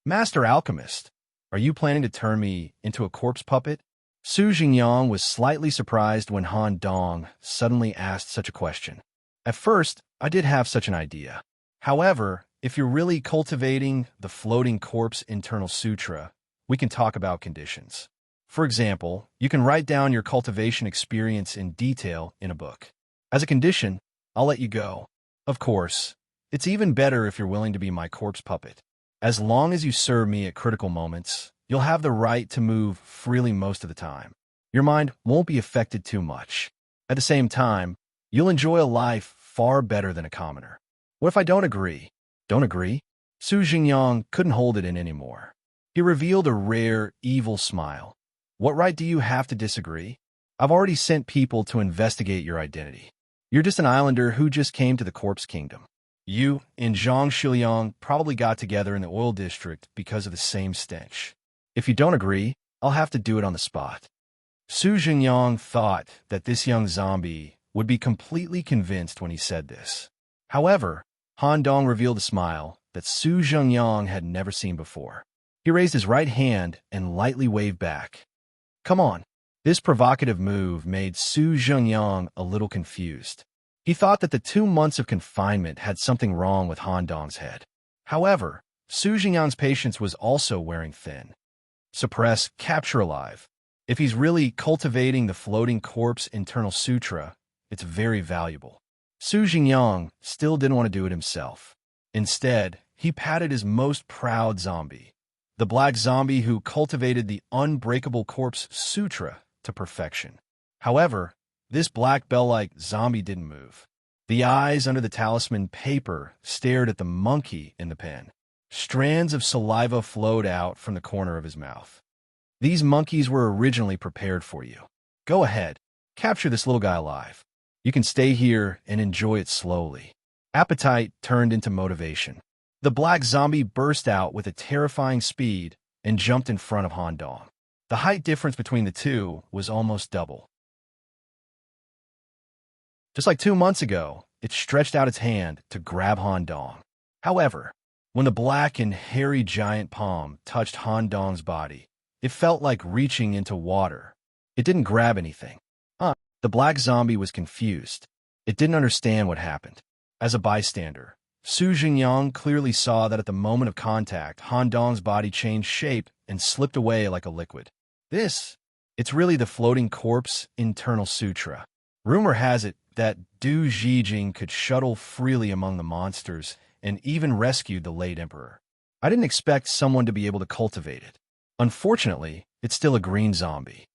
"Master Alchemist, are you planning to turn me into a corpse puppet?" Su Jingyang was slightly surprised when Han Dong suddenly asked such a question. At first, I did have such an idea. However, if you're really cultivating the floating corpse internal sutra, we can talk about conditions. For example, you can write down your cultivation experience in detail in a book. As a condition, I'll let you go. Of course, it's even better if you're willing to be my corpse puppet. As long as you serve me at critical moments, you'll have the right to move freely most of the time. Your mind won't be affected too much. At the same time, you'll enjoy a life far better than a commoner. What if I don't agree? Don't agree? Su Jingyang couldn't hold it in anymore. He revealed a rare, evil smile. What right do you have to disagree? I've already sent people to investigate your identity. You're just an islander who just came to the Corpse Kingdom. You and Zhang Shiliang probably got together in the oil district because of the same stench. If you don't agree, I'll have to do it on the spot. Su Jingyang thought that this young zombie would be completely convinced when he said this. However, Han Dong revealed a smile that Su Jingyang had never seen before. He raised his right hand and lightly waved back. "Come on." This provocative move made Su Jingyang a little confused. He thought that the 2 months of confinement had something wrong with Han Dong's head. However, Su Jingyang's patience was also wearing thin. Suppress, capture alive. If he's really cultivating the floating corpse internal sutra, it's very valuable. Su Jingyang still didn't want to do it himself. Instead, he patted his most proud zombie, the black zombie who cultivated the unbreakable corpse sutra to perfection. However, this black bell-like zombie didn't move. The eyes under the talisman paper stared at the monkey in the pen. Strands of saliva flowed out from the corner of his mouth. These monkeys were originally prepared for you. Go ahead, capture this little guy alive. You can stay here and enjoy it slowly. Appetite turned into motivation. The black zombie burst out with a terrifying speed and jumped in front of Han Dong. The height difference between the two was almost double. Just like 2 months ago, it stretched out its hand to grab Han Dong. However, when the black and hairy giant palm touched Han Dong's body, it felt like reaching into water. It didn't grab anything. The black zombie was confused. It didn't understand what happened. As a bystander, Su Jingyang clearly saw that at the moment of contact, Han Dong's body changed shape and slipped away like a liquid. It's really the floating corpse internal sutra. Rumor has it that Du Zhijing could shuttle freely among the monsters and even rescued the late emperor. I didn't expect someone to be able to cultivate it. Unfortunately, it's still a green zombie.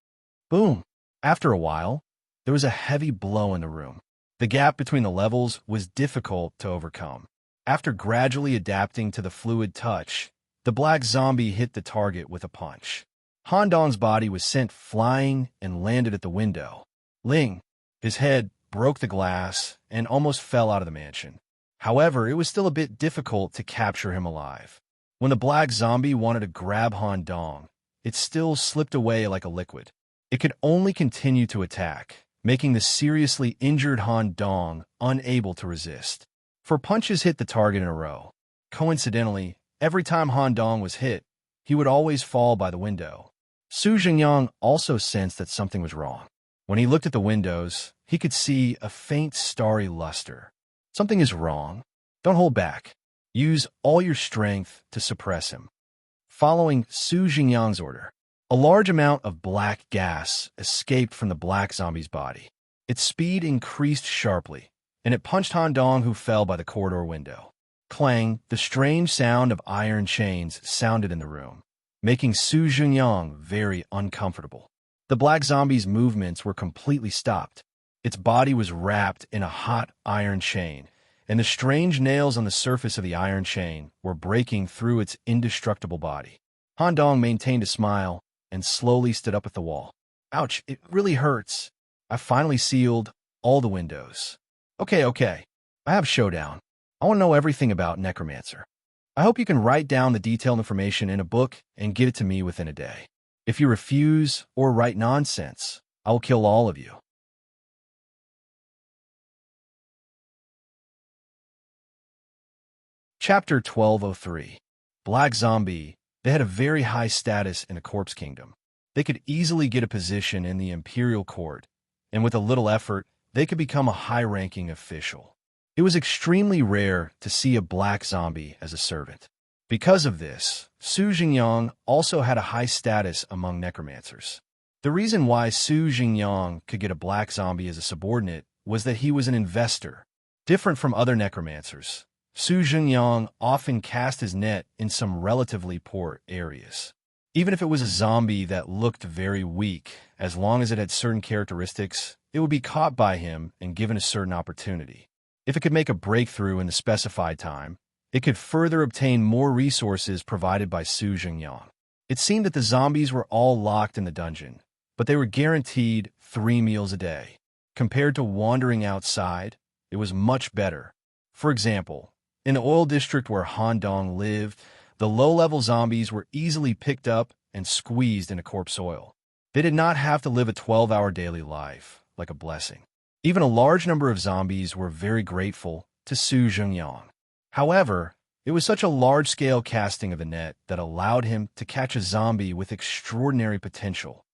Boom! After a while, there was a heavy blow in the room. The gap between the levels was difficult to overcome. After gradually adapting to the fluid touch, the black zombie hit the target with a punch. Han Dong's body was sent flying and landed at the window. Ling, his head, broke the glass and almost fell out of the mansion. However, it was still a bit difficult to capture him alive. When the black zombie wanted to grab Han Dong, it still slipped away like a liquid. It could only continue to attack, making the seriously injured Han Dong unable to resist. 4 punches hit the target in a row. Coincidentally, every time Han Dong was hit, he would always fall by the window. Su Jingyang also sensed that something was wrong. When he looked at the windows, he could see a faint starry luster. Something is wrong. Don't hold back. Use all your strength to suppress him. Following Su Jingyang's order, a large amount of black gas escaped from the black zombie's body. Its speed increased sharply, and it punched Han Dong, who fell by the corridor window. Clang, the strange sound of iron chains sounded in the room, making Su Jingyang very uncomfortable. The black zombie's movements were completely stopped. Its body was wrapped in a hot iron chain, and the strange nails on the surface of the iron chain were breaking through its indestructible body. Han Dong maintained a smile and slowly stood up at the wall. Ouch, it really hurts. I finally sealed all the windows. Okay. I have showdown. I want to know everything about Necromancer. I hope you can write down the detailed information in a book and get it to me within a day. If you refuse or write nonsense, I will kill all of you. Chapter 1203. Black Zombie. They had a very high status in the Corpse Kingdom. They could easily get a position in the Imperial Court, and with a little effort, they could become a high-ranking official. It was extremely rare to see a black zombie as a servant. Because of this, Su Jingyang also had a high status among necromancers. The reason why Su Jingyang could get a black zombie as a subordinate was that he was an investor. Different from other necromancers, Su Jingyang often cast his net in some relatively poor areas. Even if it was a zombie that looked very weak, as long as it had certain characteristics, it would be caught by him and given a certain opportunity. If it could make a breakthrough in the specified time, it could further obtain more resources provided by Su Jingyang. It seemed that the zombies were all locked in the dungeon, but they were guaranteed 3 meals a day. Compared to wandering outside, it was much better. For example, in the oil district where Han Dong lived, the low-level zombies were easily picked up and squeezed into corpse oil. They did not have to live a 12-hour daily life, like a blessing. Even a large number of zombies were very grateful to Su Jingyang. However, it was such a large-scale casting of the net that allowed him to catch a zombie with extraordinary potential,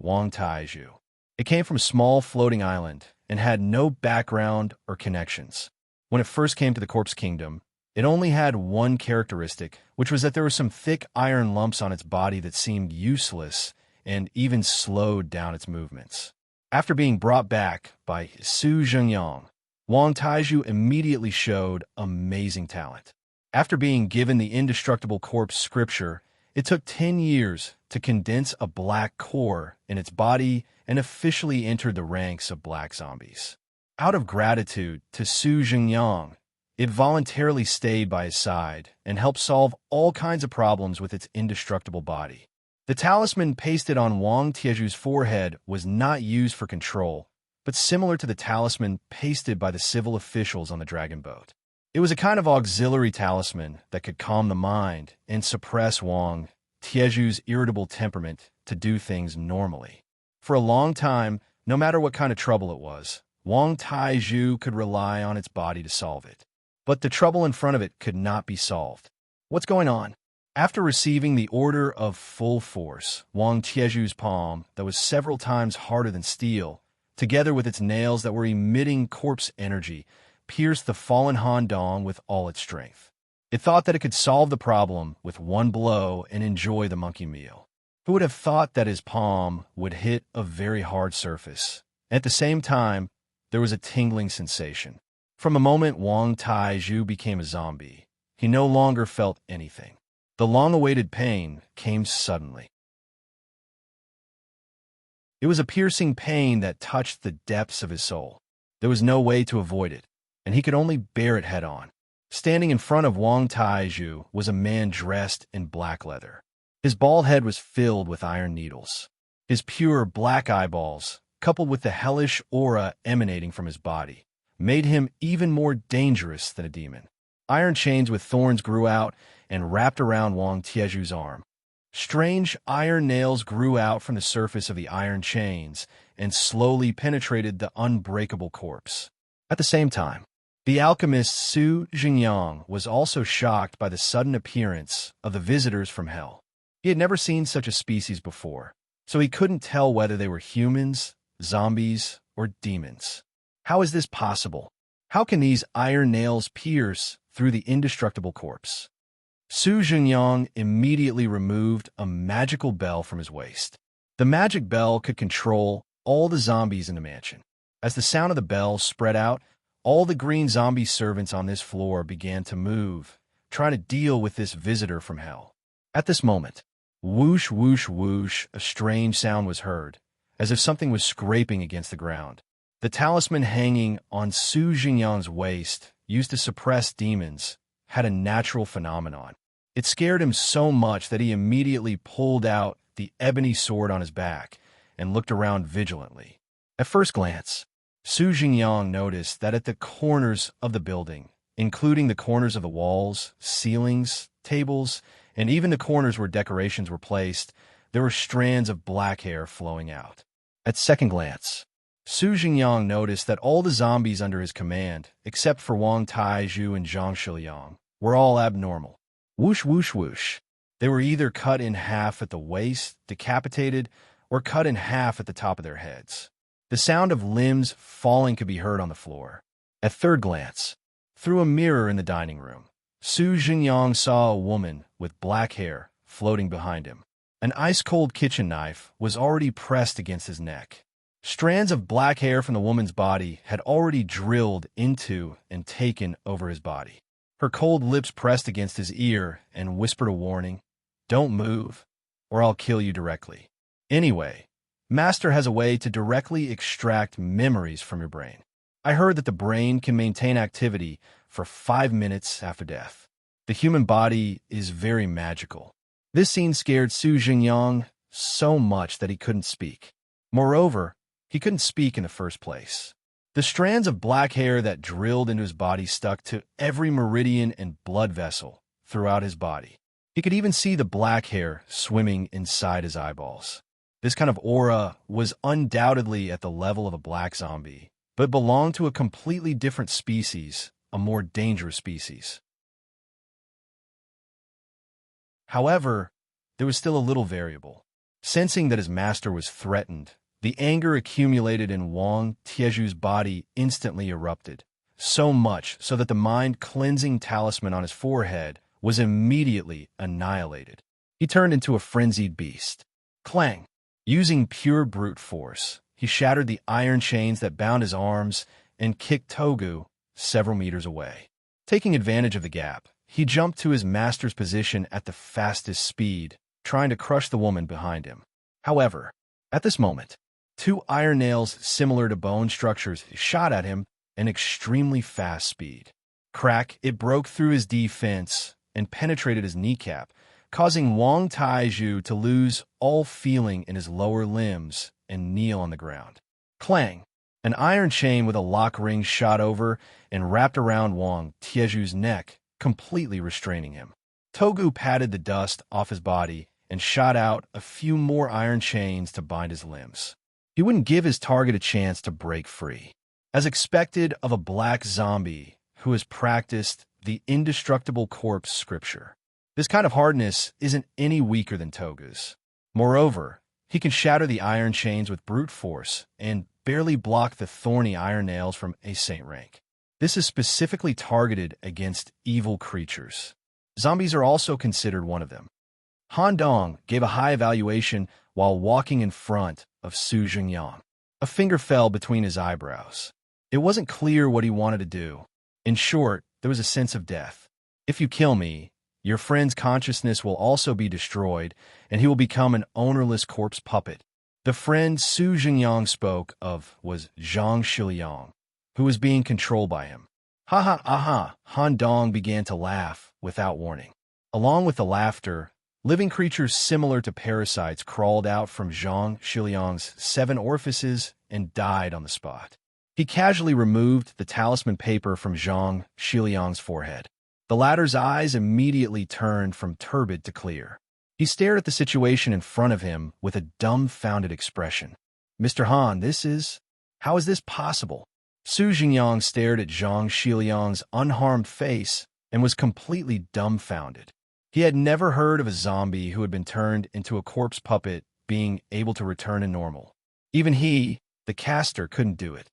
Wang Taizhu. It came from a small floating island and had no background or connections. When it first came to the Corpse Kingdom, it only had one characteristic, which was that there were some thick iron lumps on its body that seemed useless and even slowed down its movements. After being brought back by Su Jingyang, Wang Taizhu immediately showed amazing talent. After being given the indestructible corpse scripture, it took 10 years to condense a black core in its body and officially entered the ranks of black zombies. Out of gratitude to Su Jingyang, it voluntarily stayed by his side and helped solve all kinds of problems with its indestructible body. The talisman pasted on Wang Tieju's forehead was not used for control, but similar to the talisman pasted by the civil officials on the dragon boat. It was a kind of auxiliary talisman that could calm the mind and suppress Wang Tieju's irritable temperament to do things normally. For a long time, no matter what kind of trouble it was, Wang Taizhu could rely on its body to solve it. But the trouble in front of it could not be solved. What's going on? After receiving the order of full force, Wang Tieju's palm, that was several times harder than steel, together with its nails that were emitting corpse energy, pierced the fallen Han Dong with all its strength. It thought that it could solve the problem with one blow and enjoy the monkey meal. Who would have thought that his palm would hit a very hard surface? At the same time, there was a tingling sensation. From the moment Wang Taizhu became a zombie, he no longer felt anything. The long-awaited pain came suddenly. It was a piercing pain that touched the depths of his soul. There was no way to avoid it, and he could only bear it head-on. Standing in front of Wang Taizhu was a man dressed in black leather. His bald head was filled with iron needles. His pure black eyeballs, coupled with the hellish aura emanating from his body, made him even more dangerous than a demon. Iron chains with thorns grew out and wrapped around Wang Tieju's arm. Strange iron nails grew out from the surface of the iron chains and slowly penetrated the unbreakable corpse. At the same time, the alchemist Su Jingyang was also shocked by the sudden appearance of the visitors from hell. He had never seen such a species before, so he couldn't tell whether they were humans, zombies, or demons. How is this possible? How can these iron nails pierce through the indestructible corpse? Su Jingyang immediately removed a magical bell from his waist. The magic bell could control all the zombies in the mansion. As the sound of the bell spread out, all the green zombie servants on this floor began to move, trying to deal with this visitor from hell. At this moment, whoosh, whoosh, whoosh, a strange sound was heard, as if something was scraping against the ground. The talisman hanging on Su Jingyang's waist, used to suppress demons, had a natural phenomenon. It scared him so much that he immediately pulled out the ebony sword on his back and looked around vigilantly. At first glance, Su Jingyang noticed that at the corners of the building, including the corners of the walls, ceilings, tables, and even the corners where decorations were placed, there were strands of black hair flowing out. At second glance, Su Jingyang noticed that all the zombies under his command, except for Wang Taizhu and Zhang Shiliang, were all abnormal. Whoosh, whoosh, whoosh. They were either cut in half at the waist, decapitated, or cut in half at the top of their heads. The sound of limbs falling could be heard on the floor. At third glance, through a mirror in the dining room, Su Jingyang saw a woman with black hair floating behind him. An ice-cold kitchen knife was already pressed against his neck. Strands of black hair from the woman's body had already drilled into and taken over his body. Her cold lips pressed against his ear and whispered a warning, "Don't move, or I'll kill you directly." Anyway, Master has a way to directly extract memories from your brain. I heard that the brain can maintain activity for 5 minutes after death. The human body is very magical. This scene scared Su Jingyang so much that he couldn't speak. Moreover, he couldn't speak in the first place. The strands of black hair that drilled into his body stuck to every meridian and blood vessel throughout his body. He could even see the black hair swimming inside his eyeballs. This kind of aura was undoubtedly at the level of a black zombie, but belonged to a completely different species, a more dangerous species. However, there was still a little variable. Sensing that his master was threatened, the anger accumulated in Wang Tieju's body instantly erupted, so much so that the mind-cleansing talisman on his forehead was immediately annihilated. He turned into a frenzied beast. Clang! Using pure brute force, he shattered the iron chains that bound his arms and kicked Togu several meters away. Taking advantage of the gap, he jumped to his master's position at the fastest speed, trying to crush the woman behind him. However, at this moment, two iron nails similar to bone structures shot at him at an extremely fast speed. Crack, it broke through his defense and penetrated his kneecap, causing Wang Taizhu to lose all feeling in his lower limbs and kneel on the ground. Clang! An iron chain with a lock ring shot over and wrapped around Wang Taizhu's neck, completely restraining him. Togu patted the dust off his body and shot out a few more iron chains to bind his limbs. He wouldn't give his target a chance to break free. As expected of a black zombie who has practiced the indestructible corpse scripture, this kind of hardness isn't any weaker than Togu's. Moreover, he can shatter the iron chains with brute force and barely block the thorny iron nails from a saint rank. This is specifically targeted against evil creatures. Zombies are also considered one of them. Han Dong gave a high evaluation while walking in front of Su Jingyang. A finger fell between his eyebrows. It wasn't clear what he wanted to do. In short, there was a sense of death. If you kill me, your friend's consciousness will also be destroyed, and he will become an ownerless corpse puppet. The friend Su Jingyang spoke of was Zhang Shiliang, who was being controlled by him. Ha ha aha! Han Dong began to laugh without warning. Along with the laughter, living creatures similar to parasites crawled out from Zhang Shiliang's 7 orifices and died on the spot. He casually removed the talisman paper from Zhang Shiliang's forehead. The latter's eyes immediately turned from turbid to clear. He stared at the situation in front of him with a dumbfounded expression. Mr. Han, how is this possible? Su Jingyang stared at Zhang Shiliang's unharmed face and was completely dumbfounded. He had never heard of a zombie who had been turned into a corpse puppet being able to return to normal. Even he, the caster, couldn't do it.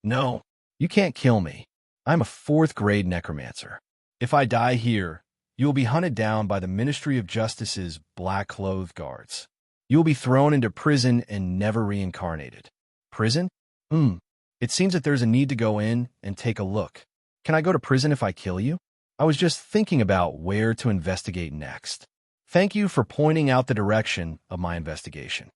No, you can't kill me. I'm a 4th-grade necromancer. If I die here, you will be hunted down by the Ministry of Justice's black-clothed guards. You will be thrown into prison and never reincarnated. Prison? It seems that there's a need to go in and take a look. Can I go to prison if I kill you? I was just thinking about where to investigate next. Thank you for pointing out the direction of my investigation.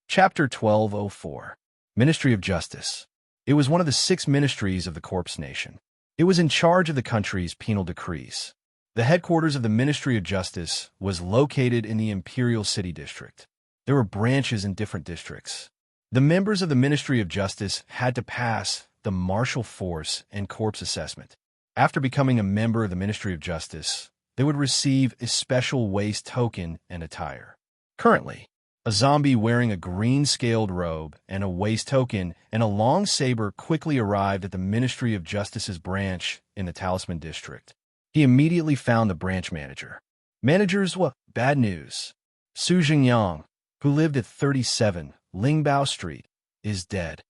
Chapter 1204. Ministry of Justice. It was one of the 6 ministries of the Corpse Nation. It was in charge of the country's penal decrees. The headquarters of the Ministry of Justice was located in the Imperial City District. There were branches in different districts. The members of the Ministry of Justice had to pass the martial force and corpse assessment. After becoming a member of the Ministry of Justice, they would receive a special waist token and attire. Currently, a zombie wearing a green-scaled robe and a waist token and a long saber quickly arrived at the Ministry of Justice's branch in the Talisman District. He immediately found the branch manager. Managers, bad news. Su Jingyang, who lived at 37 Lingbao Street, is dead.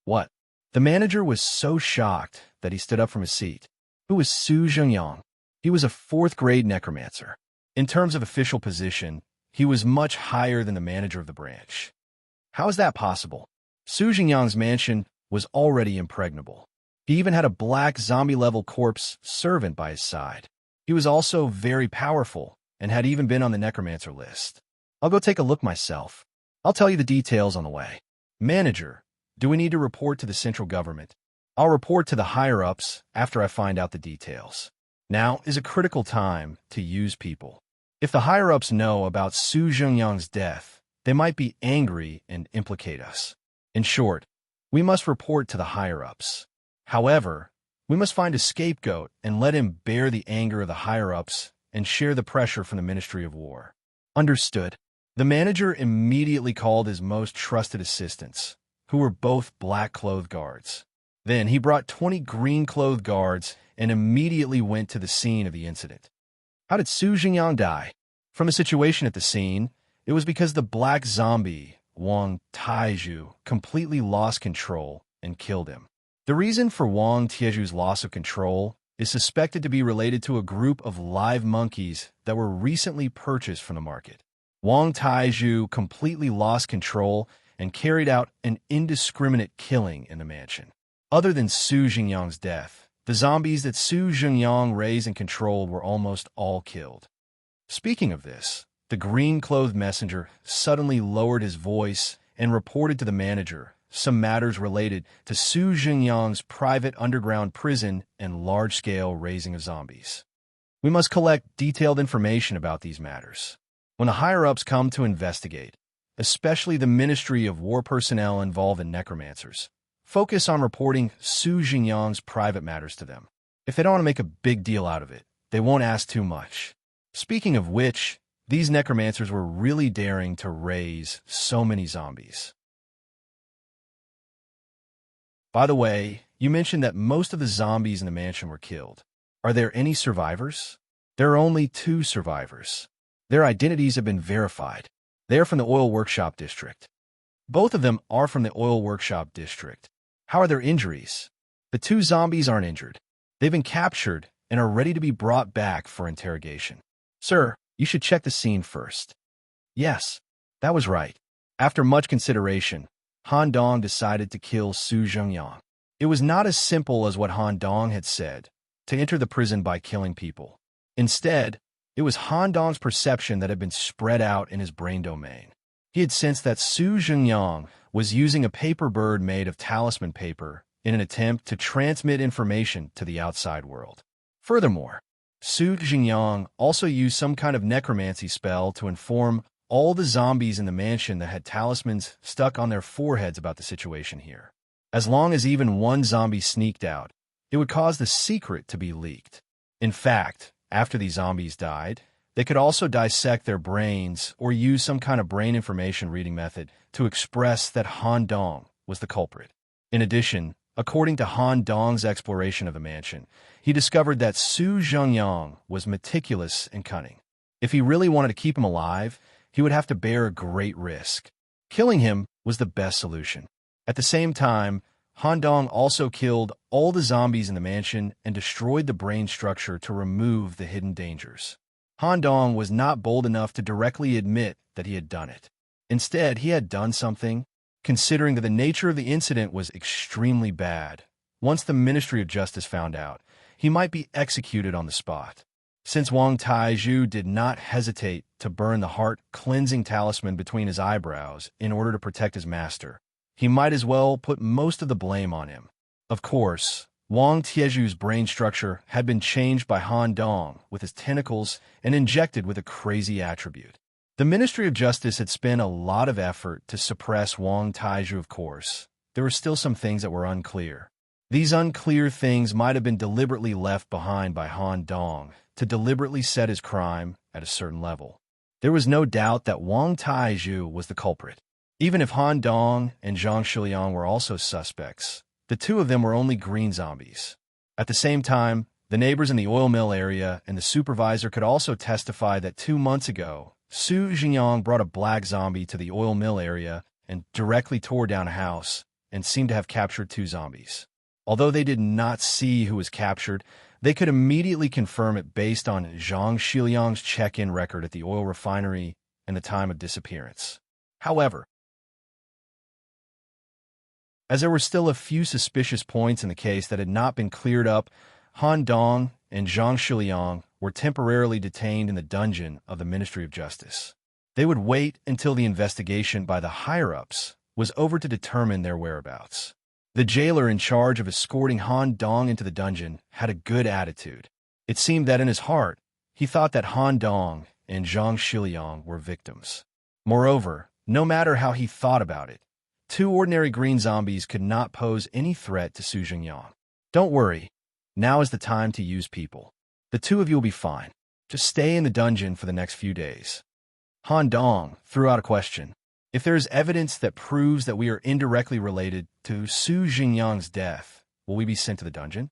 What? The manager was so shocked that he stood up from his seat. Who was Su Jingyang? He was a 4th-grade necromancer. In terms of official position, he was much higher than the manager of the branch. How is that possible? Su Jingyang's mansion was already impregnable. He even had a black zombie-level corpse servant by his side. He was also very powerful and had even been on the necromancer list. I'll go take a look myself. I'll tell you the details on the way. Manager, do we need to report to the central government? I'll report to the higher-ups after I find out the details. Now is a critical time to use people. If the higher-ups know about Su Jingyang's death, they might be angry and implicate us. In short, we must report to the higher-ups. However, we must find a scapegoat and let him bear the anger of the higher-ups and share the pressure from the Ministry of War. Understood. The manager immediately called his most trusted assistants, who were both black-clothed guards. Then he brought 20 green-clothed guards and immediately went to the scene of the incident. How did Su Jingyang die? From the situation at the scene, it was because the black zombie, Wang Taizhu, completely lost control and killed him. The reason for Wang Taizhu's loss of control is suspected to be related to a group of live monkeys that were recently purchased from the market. Wang Taizhu completely lost control and carried out an indiscriminate killing in the mansion. Other than Su Jingyang's death, the zombies that Su Jingyang raised and controlled were almost all killed. Speaking of this, the green-clothed messenger suddenly lowered his voice and reported to the manager some matters related to Su Jingyang's private underground prison and large-scale raising of zombies. We must collect detailed information about these matters. When the higher-ups come to investigate, especially the Ministry of War personnel involved in necromancers, focus on reporting Su Jingyang's private matters to them. If they don't want to make a big deal out of it, they won't ask too much. Speaking of which, these necromancers were really daring to raise so many zombies. By the way, you mentioned that most of the zombies in the mansion were killed. Are there any survivors? There are only 2 survivors. Their identities have been verified. They are from the oil workshop district. Both of them are from the oil workshop district. How are their injuries? The 2 zombies aren't injured. They've been captured and are ready to be brought back for interrogation. Sir, you should check the scene first. Yes, that was right. After much consideration, Han Dong decided to kill Su Jingyang. It was not as simple as what Han Dong had said, to enter the prison by killing people. Instead, it was Han Dong's perception that had been spread out in his brain domain. He had sensed that Su Jingyang was using a paper bird made of talisman paper in an attempt to transmit information to the outside world. Furthermore, Su Jingyang also used some kind of necromancy spell to inform all the zombies in the mansion that had talismans stuck on their foreheads about the situation here. As long as even one zombie sneaked out, it would cause the secret to be leaked. In fact, after these zombies died, they could also dissect their brains or use some kind of brain information reading method to express that Han Dong was the culprit. In addition, according to Han Dong's exploration of the mansion, he discovered that Su Jingyang was meticulous and cunning. If he really wanted to keep him alive, he would have to bear a great risk. Killing him was the best solution. At the same time, Han Dong also killed all the zombies in the mansion and destroyed the brain structure to remove the hidden dangers. Han Dong was not bold enough to directly admit that he had done it. Instead, he had done something, considering that the nature of the incident was extremely bad. Once the Ministry of Justice found out, he might be executed on the spot. Since Wang Taizhu did not hesitate to burn the heart-cleansing talisman between his eyebrows in order to protect his master, he might as well put most of the blame on him. Of course, Wang Taizhu's brain structure had been changed by Han Dong with his tentacles and injected with a crazy attribute. The Ministry of Justice had spent a lot of effort to suppress Wang Taizhu, of course. There were still some things that were unclear. These unclear things might have been deliberately left behind by Han Dong to deliberately set his crime at a certain level. There was no doubt that Wang Taizhu was the culprit. Even if Han Dong and Zhang Shiliang were also suspects, the 2 of them were only green zombies. At the same time, the neighbors in the oil mill area and the supervisor could also testify that 2 months ago, Su Jingyang brought a black zombie to the oil mill area and directly tore down a house and seemed to have captured 2 zombies. Although they did not see who was captured, they could immediately confirm it based on Zhang Shiliang's check-in record at the oil refinery and the time of disappearance. However, as there were still a few suspicious points in the case that had not been cleared up, Han Dong and Zhang Shiliang were temporarily detained in the dungeon of the Ministry of Justice. They would wait until the investigation by the higher-ups was over to determine their whereabouts. The jailer in charge of escorting Han Dong into the dungeon had a good attitude. It seemed that in his heart, he thought that Han Dong and Zhang Shiliang were victims. Moreover, no matter how he thought about it, 2 ordinary green zombies could not pose any threat to Su Jingyang. Don't worry, now is the time to use people. The 2 of you will be fine. Just stay in the dungeon for the next few days. Han Dong threw out a question. If there is evidence that proves that we are indirectly related to Su Jingyang's death, will we be sent to the dungeon?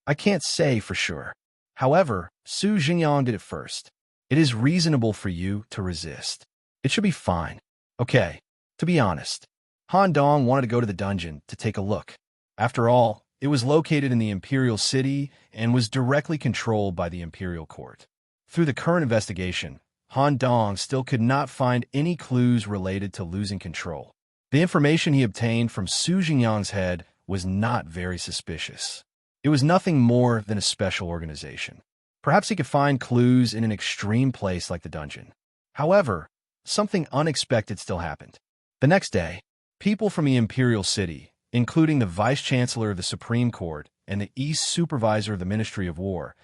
I can't say for sure. However, Su Jingyang did it first. It is reasonable for you to resist. It should be fine. Okay, to be honest, Han Dong wanted to go to the dungeon to take a look. After all, it was located in the Imperial City and was directly controlled by the Imperial Court. Through the current investigation, Han Dong still could not find any clues related to losing control. The information he obtained from Su Jingyang's head was not very suspicious. It was nothing more than a special organization. Perhaps he could find clues in an extreme place like the dungeon. However, something unexpected still happened. The next day, people from the imperial city, including the vice-chancellor of the Supreme Court and the East Supervisor of the Ministry of War,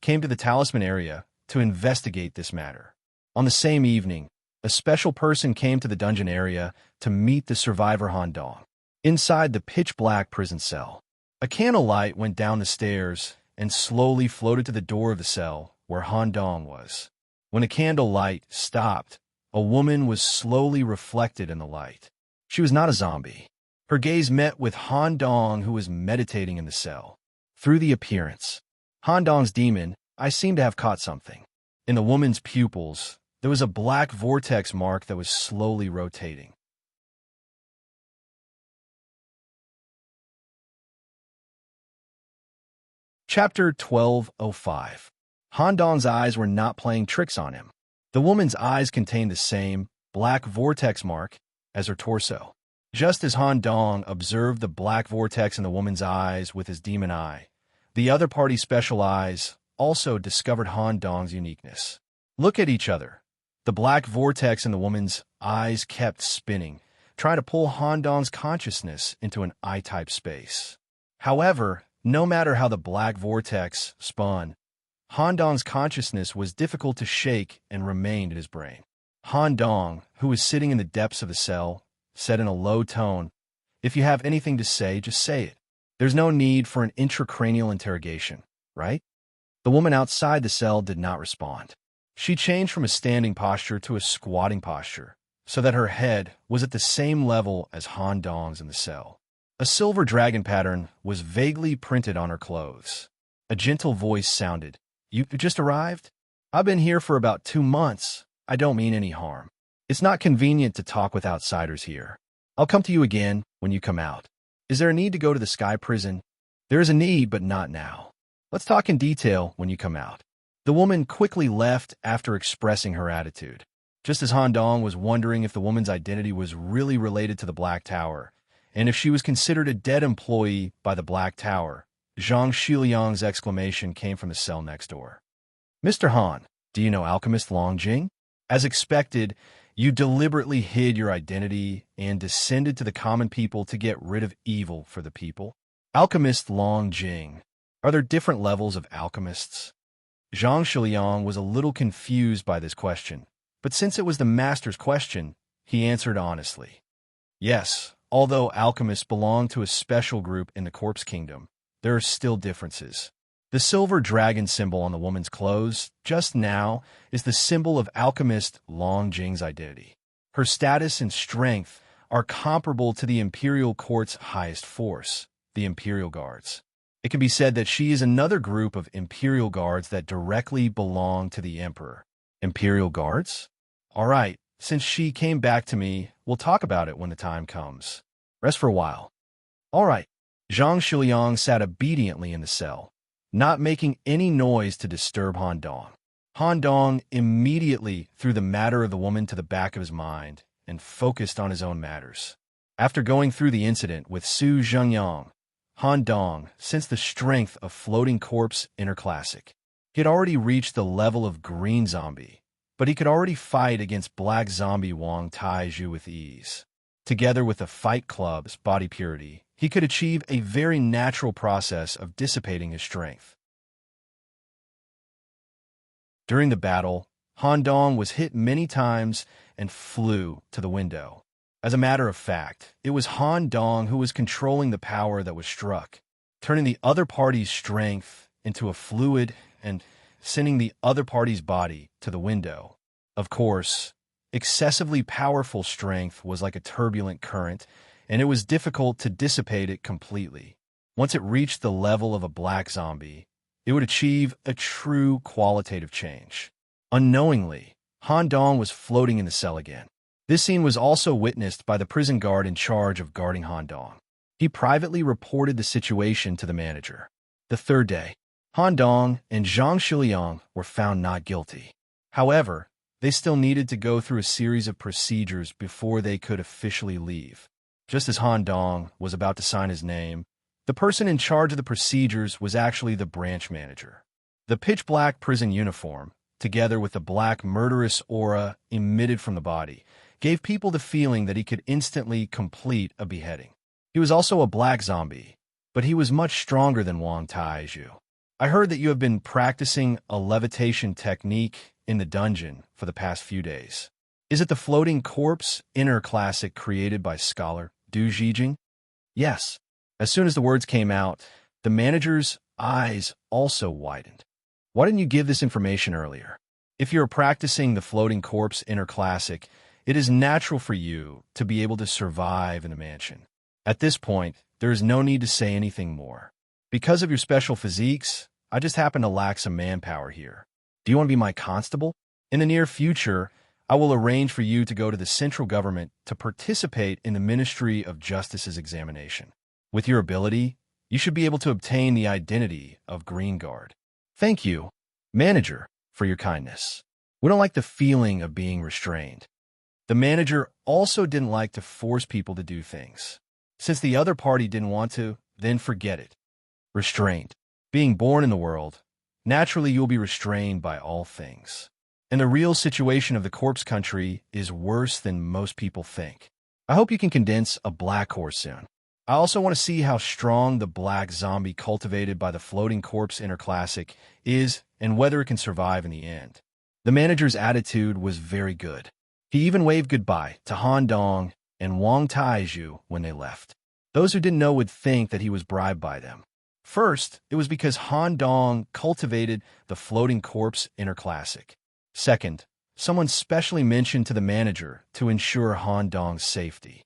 came to the Talisman area to investigate this matter. On the same evening, a special person came to the dungeon area to meet the survivor Han Dong. Inside the pitch-black prison cell, a candlelight went down the stairs and slowly floated to the door of the cell where Han Dong was. When the candlelight stopped, a woman was slowly reflected in the light. She was not a zombie. Her gaze met with Han Dong, who was meditating in the cell. Through the appearance, Han Dong's demon, I seemed to have caught something. In the woman's pupils, there was a black vortex mark that was slowly rotating. Chapter 1205. Han Dong's eyes were not playing tricks on him. The woman's eyes contained the same black vortex mark as her torso. Just as Han Dong observed the black vortex in the woman's eyes with his demon eye, the other party's special eyes also discovered Han Dong's uniqueness. Look at each other. The black vortex in the woman's eyes kept spinning, trying to pull Han Dong's consciousness into an I-type space. However, no matter how the black vortex spun, Han Dong's consciousness was difficult to shake and remained in his brain. Han Dong, who was sitting in the depths of the cell, said in a low tone, "If you have anything to say, just say it. There's no need for an intracranial interrogation, right?" The woman outside the cell did not respond. She changed from a standing posture to a squatting posture, so that her head was at the same level as Han Dong's in the cell. A silver dragon pattern was vaguely printed on her clothes. A gentle voice sounded, "You just arrived? I've been here for about 2 months. I don't mean any harm. It's not convenient to talk with outsiders here. I'll come to you again when you come out. Is there a need to go to the Sky Prison?" "There is a need, but not now. Let's talk in detail when you come out." The woman quickly left after expressing her attitude. Just as Han Dong was wondering if the woman's identity was really related to the Black Tower, and if she was considered a dead employee by the Black Tower, Zhang Shiliang's exclamation came from the cell next door. "Mr. Han, do you know Alchemist Long Jing? As expected, you deliberately hid your identity and descended to the common people to get rid of evil for the people. Alchemist Long Jing. Are there different levels of alchemists?" Zhang Shiliang was a little confused by this question, but since it was the master's question, he answered honestly. "Yes, although alchemists belong to a special group in the Corpse Kingdom, there are still differences. The silver dragon symbol on the woman's clothes just now is the symbol of alchemist Long Jing's identity. Her status and strength are comparable to the Imperial Court's highest force, the Imperial Guards. It can be said that she is another group of Imperial Guards that directly belong to the Emperor." "Imperial Guards? All right, since she came back to me, we'll talk about it when the time comes. Rest for a while." "All right." Zhang Shiliang sat obediently in the cell, not making any noise to disturb Han Dong. Han Dong immediately threw the matter of the woman to the back of his mind and focused on his own matters. After going through the incident with Su Zhengyang, Han Dong sensed the strength of floating corpse interclassic. He had already reached the level of green zombie, but he could already fight against black zombie Wang Taiju with ease. Together with the Fight Club's body purity, he could achieve a very natural process of dissipating his strength. During the battle, Han Dong was hit many times and flew to the window. As a matter of fact, it was Han Dong who was controlling the power that was struck, turning the other party's strength into a fluid and sending the other party's body to the window. Of course, excessively powerful strength was like a turbulent current, and it was difficult to dissipate it completely. Once it reached the level of a black zombie, it would achieve a true qualitative change. Unknowingly, Han Dong was floating in the cell again. This scene was also witnessed by the prison guard in charge of guarding Han Dong. He privately reported the situation to the manager. The third day, Han Dong and Zhang Shiliang were found not guilty. However, they still needed to go through a series of procedures before they could officially leave. Just as Han Dong was about to sign his name, the person in charge of the procedures was actually the branch manager. The pitch-black prison uniform, together with the black murderous aura emitted from the body, gave people the feeling that he could instantly complete a beheading. He was also a black zombie, but he was much stronger than Wang Taizhu. I heard that you have been practicing a levitation technique in the dungeon for the past few days. Is it the floating corpse inner classic created by scholar Du Zhijing? Yes. As soon as the words came out, the manager's eyes also widened. Why didn't you give this information earlier? If you're practicing the floating corpse inner classic, it is natural for you to be able to survive in the mansion. At this point, there is no need to say anything more. Because of your special physiques, I just happen to lack some manpower here. Do you want to be my constable? In the near future, I will arrange for you to go to the central government to participate in the Ministry of Justice's examination. With your ability, you should be able to obtain the identity of Green Guard. Thank you, manager, for your kindness. We don't like the feeling of being restrained. The manager also didn't like to force people to do things. Since the other party didn't want to, then forget it. Restraint. Being born in the world, naturally you'll be restrained by all things. And the real situation of the corpse country is worse than most people think. I hope you can condense a black horse soon. I also want to see how strong the black zombie cultivated by the floating corpse inner classic is and whether it can survive in the end. The manager's attitude was very good. He even waved goodbye to Han Dong and Wang Taizhu when they left. Those who didn't know would think that he was bribed by them. First, it was because Han Dong cultivated the floating corpse inner classic. Second, someone specially mentioned to the manager to ensure Han Dong's safety.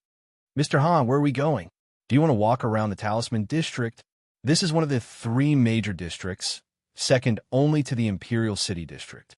Mr. Han, where are we going? Do you want to walk around the Talisman District? This is one of the 3 major districts, second only to the Imperial City District.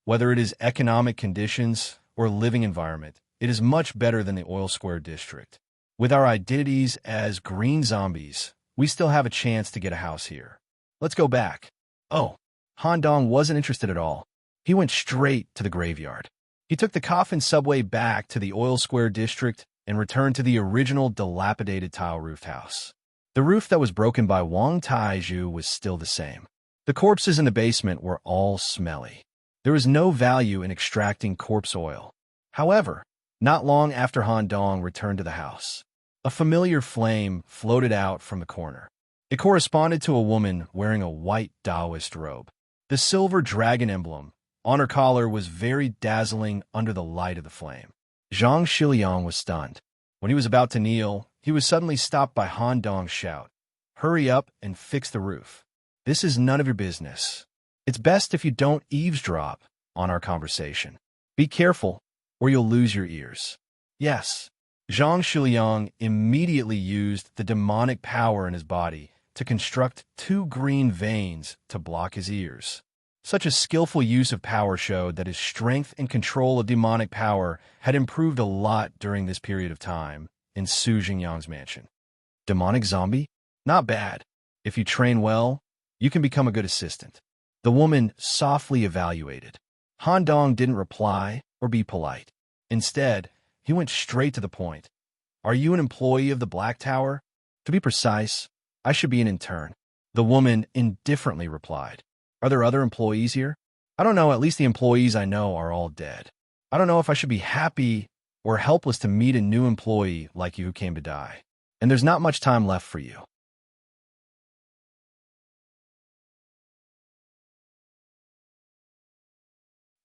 Whether it is economic conditions or living environment, it is much better than the Oil Square District. With our identities as green zombies, we still have a chance to get a house here. Let's go back. Oh, Han Dong wasn't interested at all. He went straight to the graveyard. He took the coffin subway back to the Oil Square District and returned to the original dilapidated tile-roofed house. The roof that was broken by Wang Taizhu was still the same. The corpses in the basement were all smelly. There was no value in extracting corpse oil. However, not long after Han Dong returned to the house, a familiar flame floated out from the corner. It corresponded to a woman wearing a white Taoist robe. The silver dragon emblem on her collar was very dazzling under the light of the flame. Zhang Shiliang was stunned. When he was about to kneel, he was suddenly stopped by Han Dong's shout. Hurry up and fix the roof. This is none of your business. It's best if you don't eavesdrop on our conversation. Be careful, or you'll lose your ears. Yes. Zhang Shiliang immediately used the demonic power in his body to construct 2 green veins to block his ears. Such a skillful use of power showed that his strength and control of demonic power had improved a lot during this period of time in Su Jingyang's mansion. Demonic zombie? Not bad. If you train well, you can become a good assistant. The woman softly evaluated. Han Dong didn't reply or be polite. Instead, he went straight to the point. Are you an employee of the Black Tower? To be precise, I should be an intern. The woman indifferently replied. Are there other employees here? I don't know, at least the employees I know are all dead. I don't know if I should be happy or helpless to meet a new employee like you who came to die. And there's not much time left for you.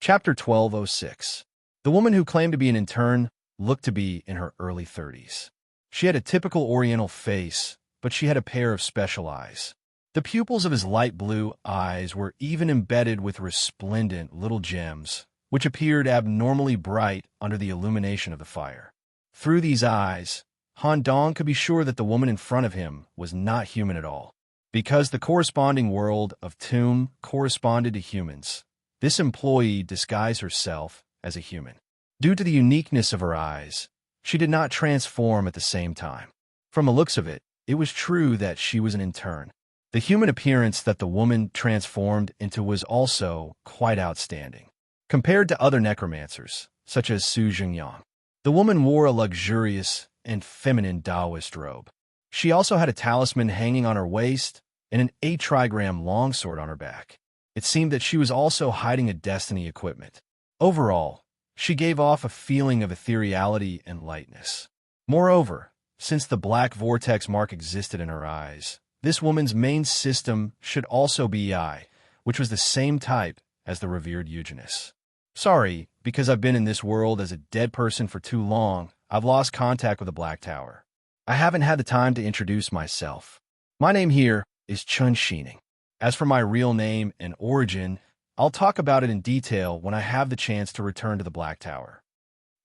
Chapter 1206. The woman who claimed to be an intern looked to be in her early 30s. She had a typical Oriental face, but she had a pair of special eyes. The pupils of his light blue eyes were even embedded with resplendent little gems, which appeared abnormally bright under the illumination of the fire. Through these eyes, Han Dong could be sure that the woman in front of him was not human at all. Because the corresponding world of Tomb corresponded to humans, this employee disguised herself as a human. Due to the uniqueness of her eyes, she did not transform at the same time. From the looks of it, it was true that she was an intern. The human appearance that the woman transformed into was also quite outstanding. Compared to other necromancers, such as Su Jingyang, The woman wore a luxurious and feminine Taoist robe. She also had a talisman hanging on her waist and an 8-trigram longsword on her back. It seemed that she was also hiding a destiny equipment. Overall, she gave off a feeling of ethereality and lightness. Moreover, since the black vortex mark existed in her eyes, this woman's main system should also be eye, which was the same type as the revered Eugenus. Sorry, because I've been in this world as a dead person for too long, I've lost contact with the Black Tower. I haven't had the time to introduce myself. My name here is Chun Shining. As for my real name and origin, I'll talk about it in detail when I have the chance to return to the Black Tower.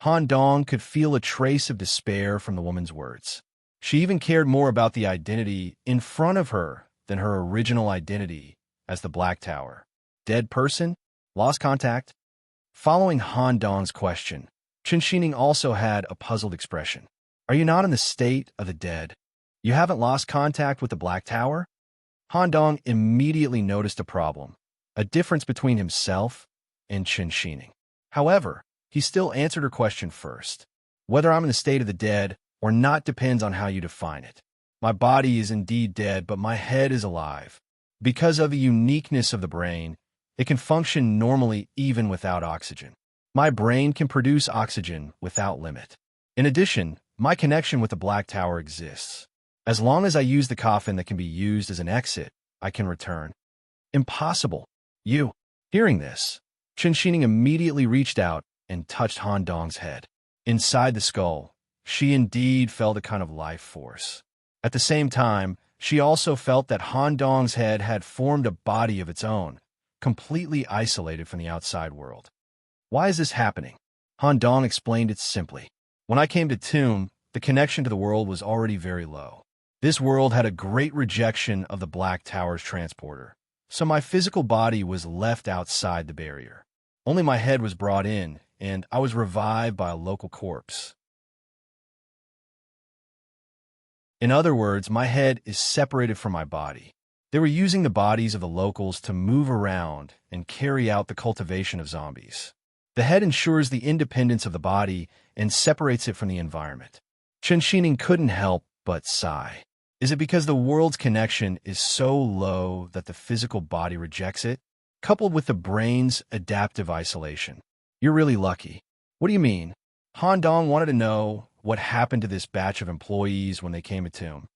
Han Dong could feel a trace of despair from the woman's words. She even cared more about the identity in front of her than her original identity as the Black Tower. Dead person? Lost contact? Following Han Dong's question, Chun Shining also had a puzzled expression. Are you not in the state of the dead? You haven't lost contact with the Black Tower? Han Dong immediately noticed a problem, a difference between himself and Chun Shining. However, he still answered her question first. Whether I'm in the state of the dead or not depends on how you define it. My body is indeed dead, but my head is alive. Because of the uniqueness of the brain, it can function normally even without oxygen. My brain can produce oxygen without limit. In addition, my connection with the Black Tower exists. As long as I use the coffin that can be used as an exit, I can return. Impossible. You. Hearing this, Chun Shining immediately reached out and touched Han Dong's head. Inside the skull, she indeed felt a kind of life force. At the same time, she also felt that Han Dong's head had formed a body of its own, completely isolated from the outside world. Why is this happening? Han Dong explained it simply. When I came to Tomb, the connection to the world was already very low. This world had a great rejection of the Black Tower's transporter, so my physical body was left outside the barrier. Only my head was brought in, and I was revived by a local corpse. In other words, my head is separated from my body. They were using the bodies of the locals to move around and carry out the cultivation of zombies. The head ensures the independence of the body and separates it from the environment. Chun Shining couldn't help but sigh. Is it because the world's connection is so low that the physical body rejects it, coupled with the brain's adaptive isolation? You're really lucky. What do you mean? Han Dong wanted to know what happened to this batch of employees when they came to Tomb.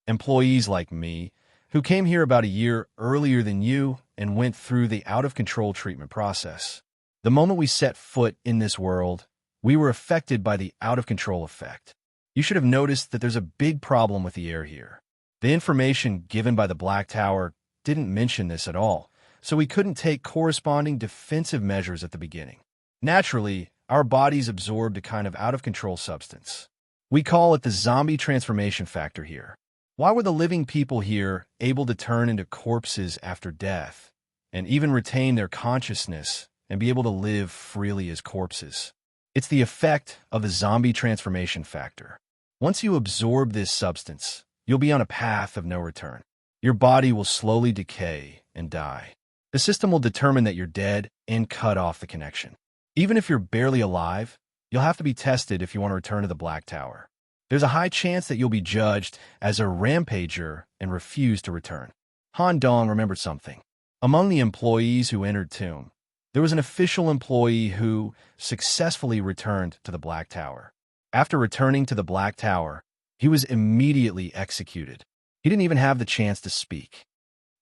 Employees like me, who came here about a year earlier than you and went through the out-of-control treatment process. The moment we set foot in this world, we were affected by the out-of-control effect. You should have noticed that there's a big problem with the air here. The information given by the Black Tower didn't mention this at all, so we couldn't take corresponding defensive measures at the beginning. Naturally, our bodies absorbed a kind of out-of-control substance. We call it the zombie transformation factor here. Why were the living people here able to turn into corpses after death, and even retain their consciousness and be able to live freely as corpses? It's the effect of the zombie transformation factor. Once you absorb this substance, you'll be on a path of no return. Your body will slowly decay and die. The system will determine that you're dead and cut off the connection. Even if you're barely alive, you'll have to be tested if you want to return to the Black Tower. There's a high chance that you'll be judged as a rampager and refuse to return. Han Dong remembered something. Among the employees who entered Tomb, there was an official employee who successfully returned to the Black Tower. After returning to the Black Tower, he was immediately executed. He didn't even have the chance to speak.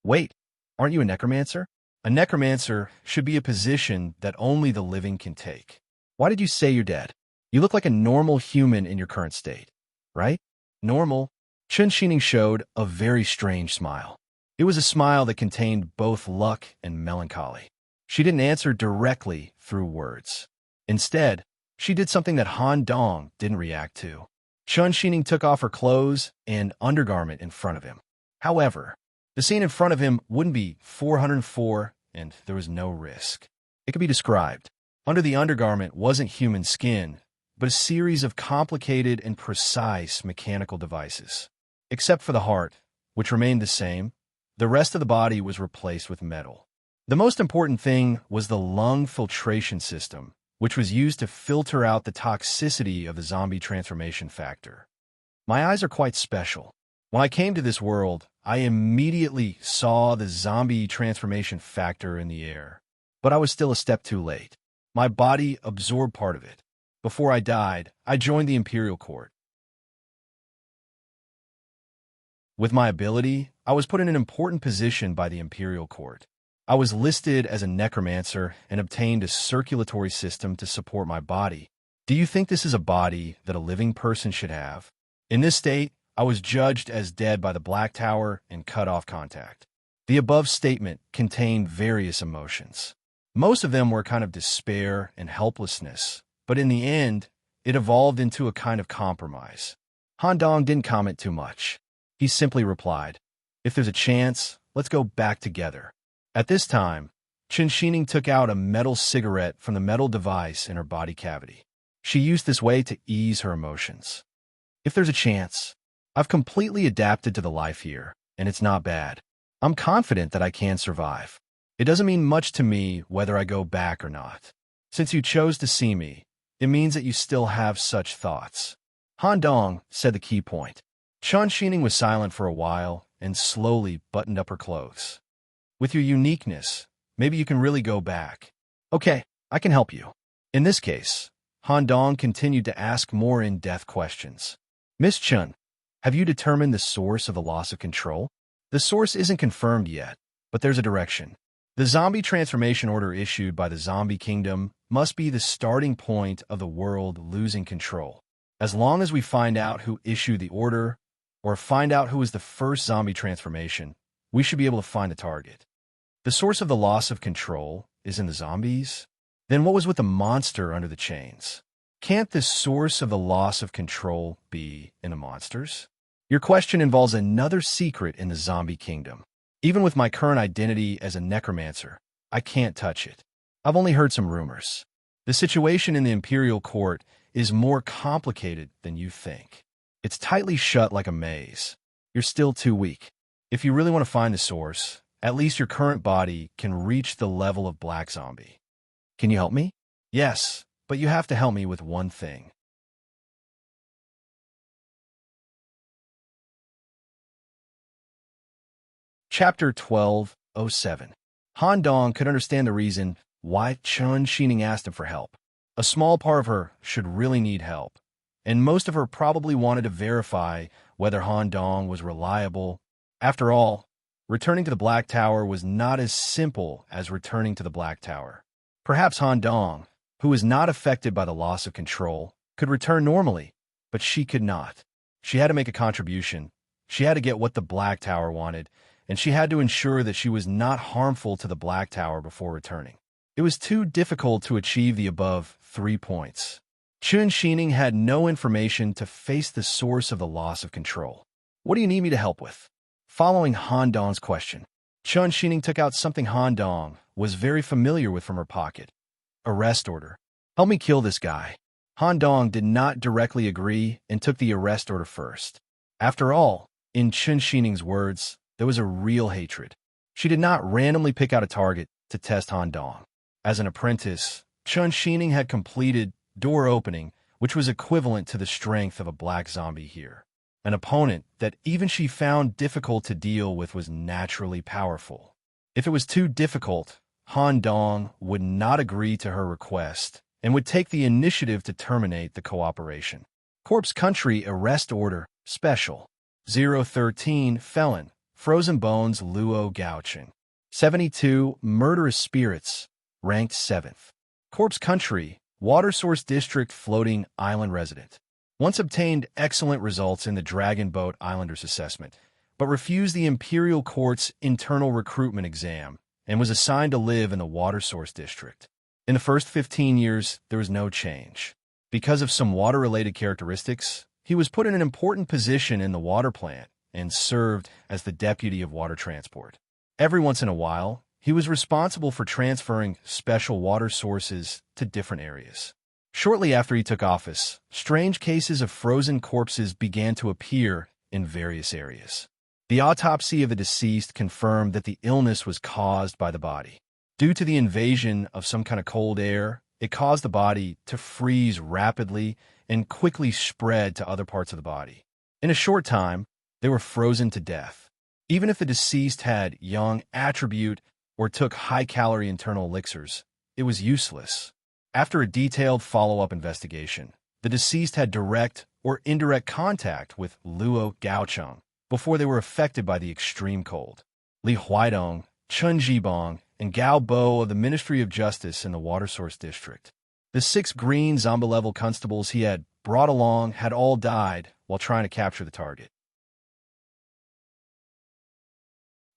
Wait, aren't you a necromancer? A necromancer should be a position that only the living can take. Why did you say you're dead? You look like a normal human in your current state, right? Normal? Chun Shining showed a very strange smile. It was a smile that contained both luck and melancholy. She didn't answer directly through words. Instead, she did something that Han Dong didn't react to. Chun Shining took off her clothes and undergarment in front of him. However, the scene in front of him wouldn't be 404, and there was no risk. It could be described. Under the undergarment wasn't human skin, but a series of complicated and precise mechanical devices. Except for the heart, which remained the same, the rest of the body was replaced with metal. The most important thing was the lung filtration system, which was used to filter out the toxicity of the zombie transformation factor. My eyes are quite special. When I came to this world, I immediately saw the zombie transformation factor in the air. But I was still a step too late. My body absorbed part of it. Before I died, I joined the Imperial Court. With my ability, I was put in an important position by the Imperial Court. I was listed as a necromancer and obtained a circulatory system to support my body. Do you think this is a body that a living person should have? In this state, I was judged as dead by the Black Tower and cut off contact. The above statement contained various emotions. Most of them were kind of despair and helplessness, but in the end, it evolved into a kind of compromise. Han Dong didn't comment too much. He simply replied, "If there's a chance, let's go back together." At this time, Chen Xining took out a metal cigarette from the metal device in her body cavity. She used this way to ease her emotions. "If there's a chance, I've completely adapted to the life here, and it's not bad. I'm confident that I can survive. It doesn't mean much to me whether I go back or not. Since you chose to see me, it means that you still have such thoughts." Han Dong said the key point. Chen Xining was silent for a while and slowly buttoned up her clothes. "With your uniqueness, maybe you can really go back. Okay, I can help you." In this case, Han Dong continued to ask more in-depth questions. "Miss Chen, have you determined the source of the loss of control?" "The source isn't confirmed yet, but there's a direction. The zombie transformation order issued by the Zombie Kingdom must be the starting point of the world losing control. As long as we find out who issued the order, or find out who was the first zombie transformation, we should be able to find the target. The source of the loss of control is in the zombies? Then what was with the monster under the chains? Can't the source of the loss of control be in the monsters? Your question involves another secret in the Zombie Kingdom. Even with my current identity as a necromancer, I can't touch it. I've only heard some rumors. The situation in the Imperial Court is more complicated than you think. It's tightly shut like a maze. You're still too weak. If you really want to find the source, at least your current body can reach the level of Black Zombie. Can you help me?" "Yes, but you have to help me with one thing." Chapter 12:07. Han Dong could understand the reason why Chen Xining asked him for help. A small part of her should really need help, and most of her probably wanted to verify whether Han Dong was reliable. After all, returning to the Black Tower was not as simple as returning to the Black Tower. Perhaps Han Dong, who was not affected by the loss of control, could return normally, but she could not. She had to make a contribution. She had to get what the Black Tower wanted, and she had to ensure that she was not harmful to the Black Tower before returning. It was too difficult to achieve the above 3 points. Chen Xining had no information to face the source of the loss of control. "What do you need me to help with?" Following Han Dong's question, Chen Xining took out something Han Dong was very familiar with from her pocket. "Arrest order. Help me kill this guy." Han Dong did not directly agree and took the arrest order first. After all, in Chen Xining's words, there was a real hatred. She did not randomly pick out a target to test Han Dong. As an apprentice, Chen Xining had completed door opening, which was equivalent to the strength of a black zombie here. An opponent that even she found difficult to deal with was naturally powerful. If it was too difficult, Han Dong would not agree to her request and would take the initiative to terminate the cooperation. Corpse Country Arrest Order Special 013 Felon Frozen Bones Luo Gaochen 72 Murderous Spirits Ranked 7th. Corpse Country Water Source District Floating Island Resident. Once obtained excellent results in the Dragon Boat Islanders assessment, but refused the Imperial Court's internal recruitment exam and was assigned to live in the Water Source District. In the first 15 years, there was no change. Because of some water-related characteristics, he was put in an important position in the water plant and served as the deputy of water transport. Every once in a while, he was responsible for transferring special water sources to different areas. Shortly after he took office, strange cases of frozen corpses began to appear in various areas. The autopsy of the deceased confirmed that the illness was caused by the body. Due to the invasion of some kind of cold air it caused the body to freeze rapidly and quickly spread to other parts of the body. In a short time, they were frozen to death. Even if the deceased had young attribute or took high-calorie internal elixirs, it was useless. After a detailed follow-up investigation, the deceased had direct or indirect contact with Luo Gaocheng before they were affected by the extreme cold. Li Huaidong, Chen Jibong, and Gao Bo of the Ministry of Justice in the Water Source District. The 6 green zombie-level constables he had brought along had all died while trying to capture the target.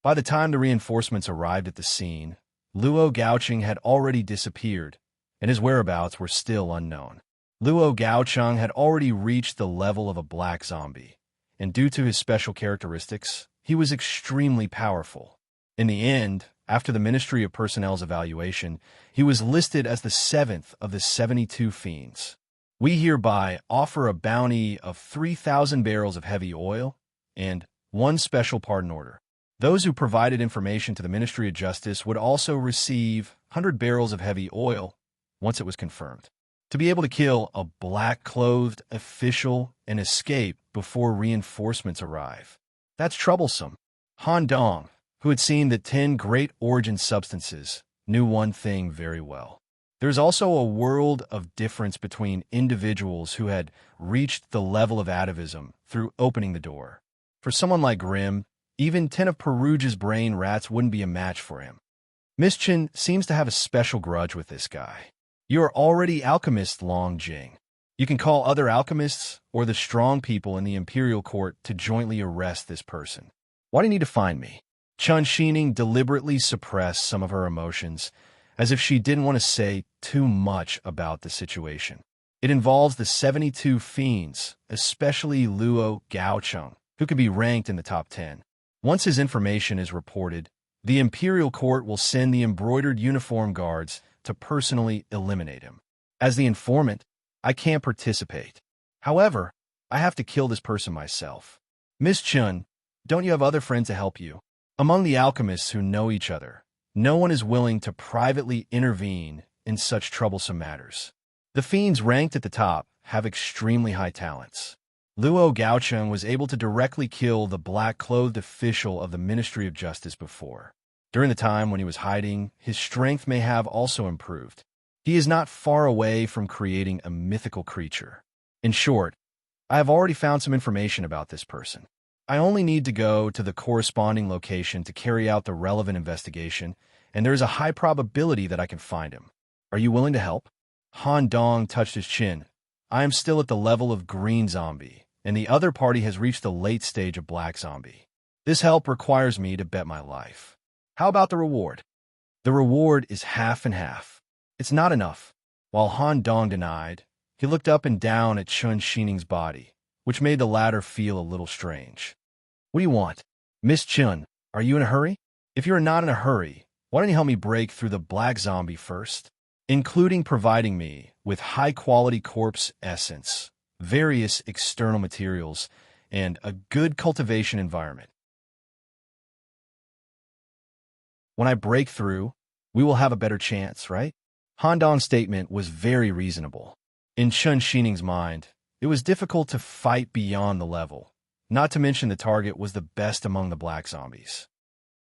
By the time the reinforcements arrived at the scene, Luo Gaocheng had already disappeared, and his whereabouts were still unknown. Luo Gaocheng had already reached the level of a black zombie, and due to his special characteristics, he was extremely powerful. In the end, after the Ministry of Personnel's evaluation, he was listed as the 7th of the 72 fiends. We hereby offer a bounty of 3,000 barrels of heavy oil and 1 special pardon order. Those who provided information to the Ministry of Justice would also receive 100 barrels of heavy oil once it was confirmed. To be able to kill a black-clothed official and escape before reinforcements arrive. That's troublesome. Han Dong, who had seen the 10 great origin substances, knew one thing very well. There's also a world of difference between individuals who had reached the level of atavism through opening the door. For someone like Grimm, even 10 of Peruge's brain rats wouldn't be a match for him. Miss Chen seems to have a special grudge with this guy. You are already alchemist Long Jing. You can call other alchemists or the strong people in the imperial court to jointly arrest this person. Why do you need to find me? Chun Xining deliberately suppressed some of her emotions, as if she didn't want to say too much about the situation. It involves the 72 fiends, especially Luo Gaocheng, who could be ranked in the top 10. Once his information is reported, the imperial court will send the embroidered uniform guards to personally eliminate him. As the informant, I can't participate. However, I have to kill this person myself. Miss Chun, don't you have other friends to help you? Among the alchemists who know each other, no one is willing to privately intervene in such troublesome matters. The fiends ranked at the top have extremely high talents. Luo Gaocheng was able to directly kill the black-clothed official of the Ministry of Justice before. During the time when he was hiding, his strength may have also improved. He is not far away from creating a mythical creature. In short, I have already found some information about this person. I only need to go to the corresponding location to carry out the relevant investigation, and there is a high probability that I can find him. Are you willing to help? Han Dong touched his chin. I am still at the level of green zombie, and the other party has reached the late stage of black zombie. This help requires me to bet my life. How about the reward? The reward is half and half. It's not enough. While Han Dong denied, he looked up and down at Chun Xining's body, which made the latter feel a little strange. What do you want? Miss Chun, are you in a hurry? If you're not in a hurry, why don't you help me break through the black zombie first? Including providing me with high-quality corpse essence, various external materials, and a good cultivation environment. When I break through, we will have a better chance, right? Han Dong's statement was very reasonable. In Chun Xining's mind, it was difficult to fight beyond the level, not to mention the target was the best among the black zombies.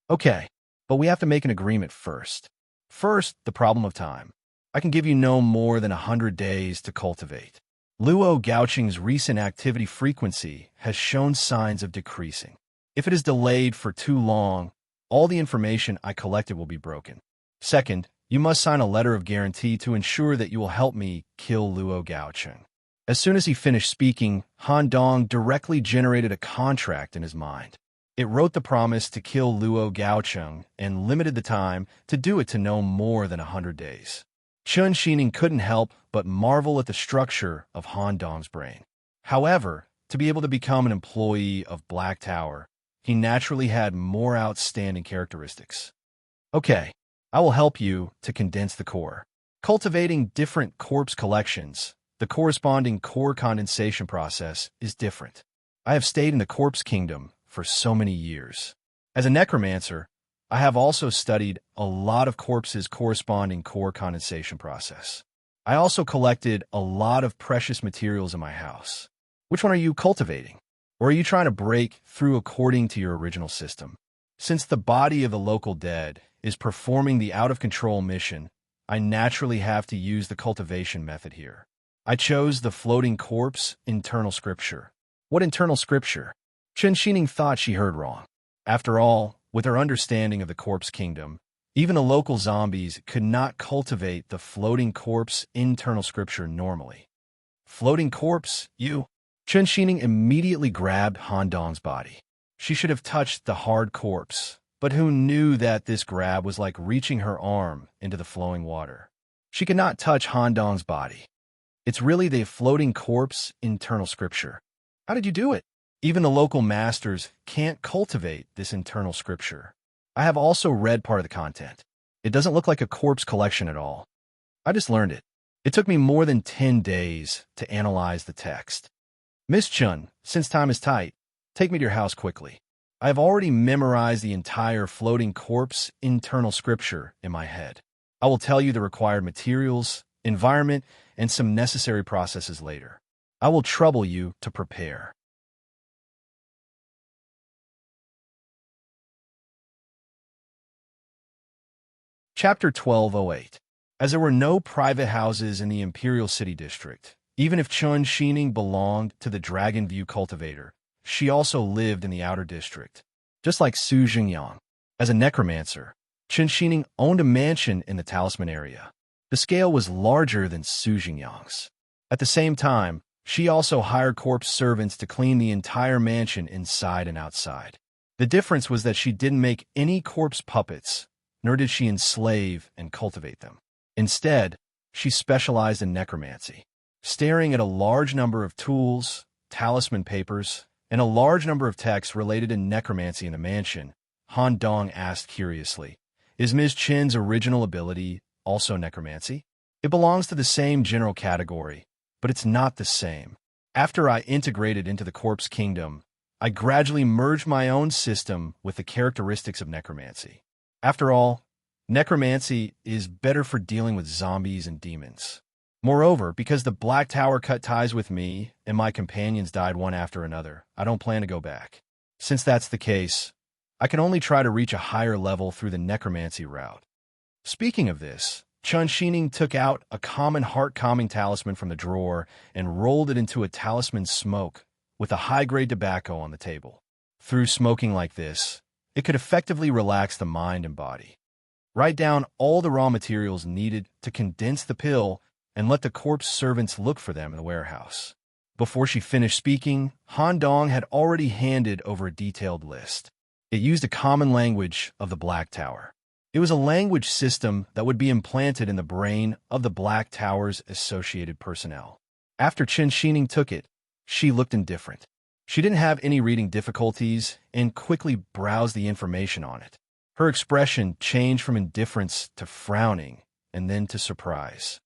Okay, but we have to make an agreement first. First, the problem of time. I can give you no more than 100 days to cultivate. Luo Gaocheng's recent activity frequency has shown signs of decreasing. If it is delayed for too long, all the information I collected will be broken. Second, you must sign a letter of guarantee to ensure that you will help me kill Luo Gaocheng. As soon as he finished speaking, Han Dong directly generated a contract in his mind. It wrote the promise to kill Luo Gaocheng and limited the time to do it to no more than 100 days. Chun Xining couldn't help but marvel at the structure of Han Dong's brain. However, to be able to become an employee of Black Tower, he naturally had more outstanding characteristics. Okay, I will help you to condense the core. Cultivating different corpse collections, the corresponding core condensation process is different. I have stayed in the corpse kingdom for so many years. As a necromancer, I have also studied a lot of corpses' corresponding core condensation process. I also collected a lot of precious materials in my house. Which one are you cultivating? Or are you trying to break through according to your original system? Since the body of the local dead is performing the out-of-control mission, I naturally have to use the cultivation method here. I chose the floating corpse internal scripture. What internal scripture? Chen Xining thought she heard wrong. After all, with her understanding of the corpse kingdom, even the local zombies could not cultivate the floating corpse internal scripture normally. Floating corpse, you? Chen Xining immediately grabbed Han Dong's body. She should have touched the hard corpse, but who knew that this grab was like reaching her arm into the flowing water? She could not touch Han Dong's body. It's really the floating corpse internal scripture. How did you do it? Even the local masters can't cultivate this internal scripture. I have also read part of the content. It doesn't look like a corpse collection at all. I just learned it. It took me more than 10 days to analyze the text. Miss Chun, since time is tight, take me to your house quickly. I have already memorized the entire floating corpse internal scripture in my head. I will tell you the required materials, environment, and some necessary processes later. I will trouble you to prepare. Chapter 1208. As there were no private houses in the Imperial City District, even if Chun Xining belonged to the Dragon View cultivator, she also lived in the outer district. Just like Su Jingyang. As a necromancer, Chen Xining owned a mansion in the Talisman area. The scale was larger than Su Jingyang's. At the same time, she also hired corpse servants to clean the entire mansion inside and outside. The difference was that she didn't make any corpse puppets, nor did she enslave and cultivate them. Instead, she specialized in necromancy. Staring at a large number of tools, talisman papers, and a large number of texts related to necromancy in the mansion, Han Dong asked curiously, "Is Ms. Chen's original ability also necromancy?" It belongs to the same general category, but it's not the same. After I integrated into the corpse kingdom, I gradually merged my own system with the characteristics of necromancy. After all, necromancy is better for dealing with zombies and demons. Moreover, because the Black Tower cut ties with me and my companions died one after another, I don't plan to go back. Since that's the case, I can only try to reach a higher level through the necromancy route. Speaking of this, Chun Xining took out a common heart-calming talisman from the drawer and rolled it into a talisman smoke with a high-grade tobacco on the table. Through smoking like this, it could effectively relax the mind and body. Write down all the raw materials needed to condense the pill and let the corpse servants look for them in the warehouse. Before she finished speaking, Han Dong had already handed over a detailed list. It used a common language of the Black Tower. It was a language system that would be implanted in the brain of the Black Tower's associated personnel. After Chen Xining took it, she looked indifferent. She didn't have any reading difficulties and quickly browsed the information on it. Her expression changed from indifference to frowning and then to surprise.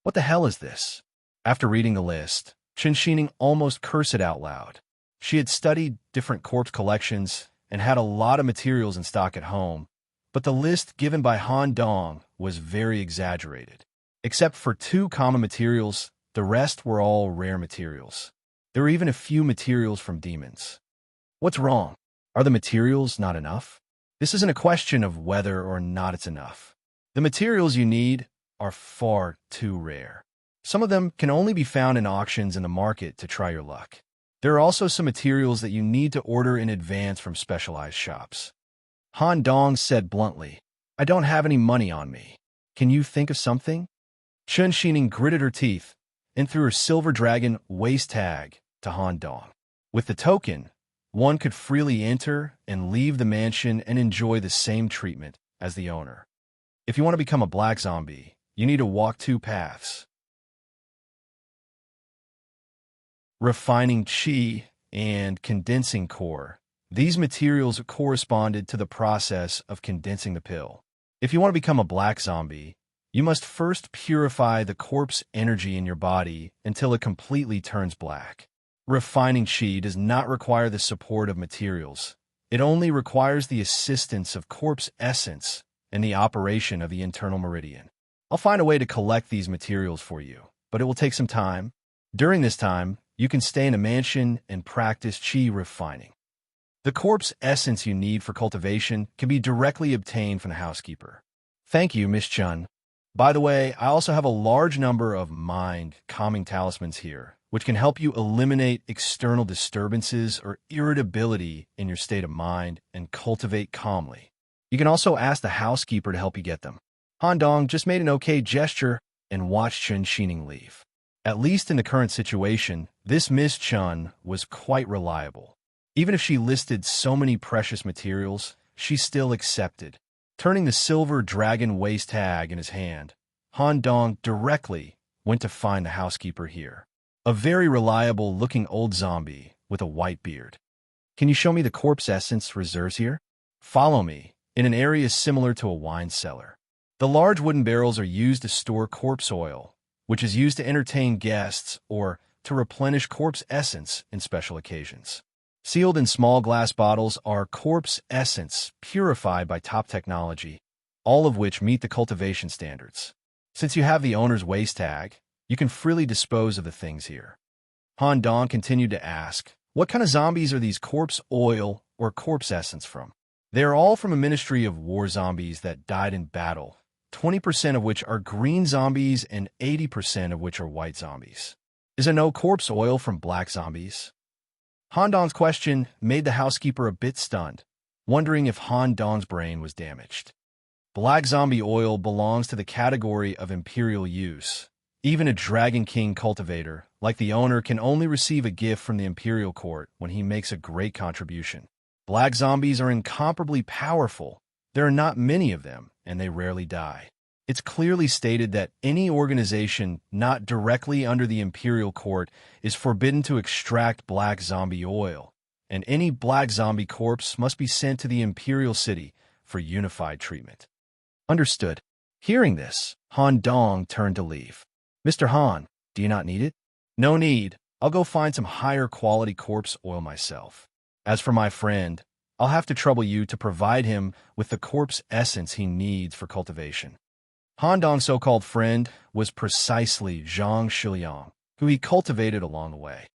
What the hell is this? After reading the list, Chen Xining almost cursed it out loud. She had studied different corpse collections and had a lot of materials in stock at home, but the list given by Han Dong was very exaggerated. Except for 2 common materials, the rest were all rare materials. There were even a few materials from demons. What's wrong? Are the materials not enough? This isn't a question of whether or not it's enough. The materials you need are far too rare. Some of them can only be found in auctions in the market to try your luck. There are also some materials that you need to order in advance from specialized shops. Han Dong said bluntly, "I don't have any money on me. Can you think of something?" Chen Xining gritted her teeth and threw her silver dragon waist tag to Han Dong. With the token, one could freely enter and leave the mansion and enjoy the same treatment as the owner. If you want to become a black zombie, you need to walk 2 paths. Refining chi and condensing core. These materials corresponded to the process of condensing the pill. If you want to become a black zombie, you must first purify the corpse energy in your body until it completely turns black. Refining chi does not require the support of materials. It only requires the assistance of corpse essence and the operation of the internal meridian. I'll find a way to collect these materials for you, but it will take some time. During this time, you can stay in a mansion and practice chi refining. The corpse essence you need for cultivation can be directly obtained from the housekeeper. Thank you, Miss Chun. By the way, I also have a large number of mind-calming talismans here, which can help you eliminate external disturbances or irritability in your state of mind and cultivate calmly. You can also ask the housekeeper to help you get them. Han Dong just made an okay gesture and watched Chun Xining leave. At least in the current situation, this Miss Chun was quite reliable. Even if she listed so many precious materials, she still accepted. Turning the silver dragon waist tag in his hand, Han Dong directly went to find the housekeeper here. A very reliable-looking old zombie with a white beard. Can you show me the corpse essence reserves here? Follow me, in an area similar to a wine cellar. The large wooden barrels are used to store corpse oil, which is used to entertain guests or to replenish corpse essence in special occasions. Sealed in small glass bottles are corpse essence purified by top technology, all of which meet the cultivation standards. Since you have the owner's waist tag, you can freely dispose of the things here. Han Dong continued to ask, what kind of zombies are these corpse oil or corpse essence from? They are all from a ministry of war zombies that died in battle, 20% of which are green zombies and 80% of which are white zombies. Is there no corpse oil from black zombies? Han Dong's question made the housekeeper a bit stunned, wondering if Han Dong's brain was damaged. Black zombie oil belongs to the category of imperial use. Even a Dragon King cultivator, like the owner, can only receive a gift from the imperial court when he makes a great contribution. Black zombies are incomparably powerful. There are not many of them, and they rarely die. It's clearly stated that any organization not directly under the imperial court is forbidden to extract black zombie oil, and any black zombie corpse must be sent to the imperial city for unified treatment. Understood. Hearing this, Han Dong turned to leave. Mr. Han, do you not need it? No need. I'll go find some higher quality corpse oil myself. As for my friend, I'll have to trouble you to provide him with the corpse essence he needs for cultivation. Han Dong's so-called friend was precisely Zhang Shiliang, who he cultivated along the way.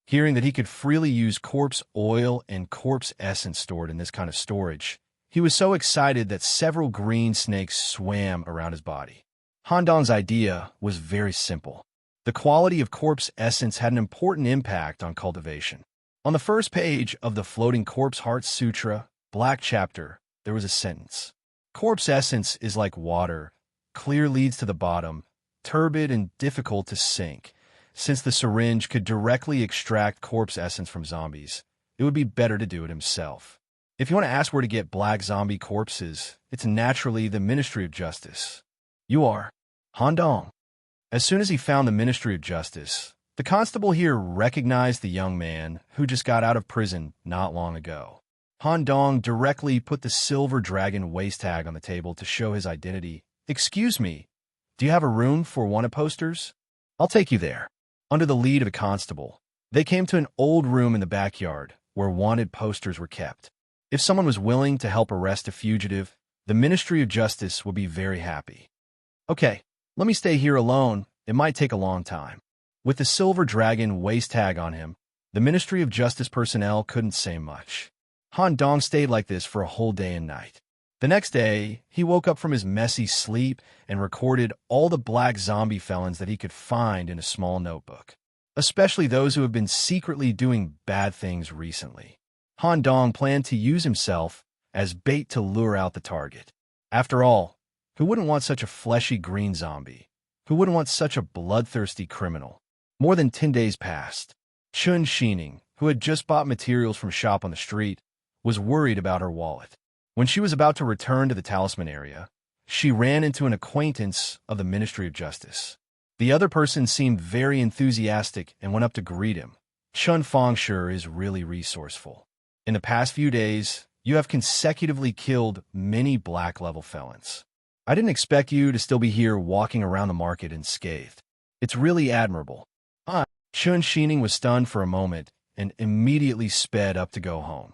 Hearing that he could freely use corpse oil and corpse essence stored in this kind of storage, he was so excited that several green snakes swam around his body. Han Dong's idea was very simple. The quality of corpse essence had an important impact on cultivation. On the first page of the Floating Corpse Heart Sutra, Black Chapter, there was a sentence. Corpse essence is like water, clear leads to the bottom, turbid and difficult to sink. Since the syringe could directly extract corpse essence from zombies, it would be better to do it himself. If you want to ask where to get black zombie corpses, it's naturally the Ministry of Justice. You are Han Dong. As soon as he found the Ministry of Justice, the constable here recognized the young man who just got out of prison not long ago. Han Dong directly put the silver dragon waist tag on the table to show his identity. Excuse me, do you have a room for wanted posters? I'll take you there. Under the lead of a constable, they came to an old room in the backyard where wanted posters were kept. If someone was willing to help arrest a fugitive, the Ministry of Justice would be very happy. Okay, let me stay here alone. It might take a long time. With the silver dragon waist tag on him, the Ministry of Justice personnel couldn't say much. Han Dong stayed like this for a whole day and night. The next day, he woke up from his messy sleep and recorded all the black zombie felons that he could find in a small notebook, especially those who have been secretly doing bad things recently. Han Dong planned to use himself as bait to lure out the target. After all, who wouldn't want such a fleshy green zombie? Who wouldn't want such a bloodthirsty criminal? More than 10 days passed. Chun Xining, who had just bought materials from a shop on the street, was worried about her wallet. When she was about to return to the talisman area, she ran into an acquaintance of the Ministry of Justice. The other person seemed very enthusiastic and went up to greet him. Chun Fengshe is really resourceful. In the past few days, you have consecutively killed many black-level felons. I didn't expect you to still be here walking around the market unscathed. It's really admirable. Chun Xining was stunned for a moment and immediately sped up to go home.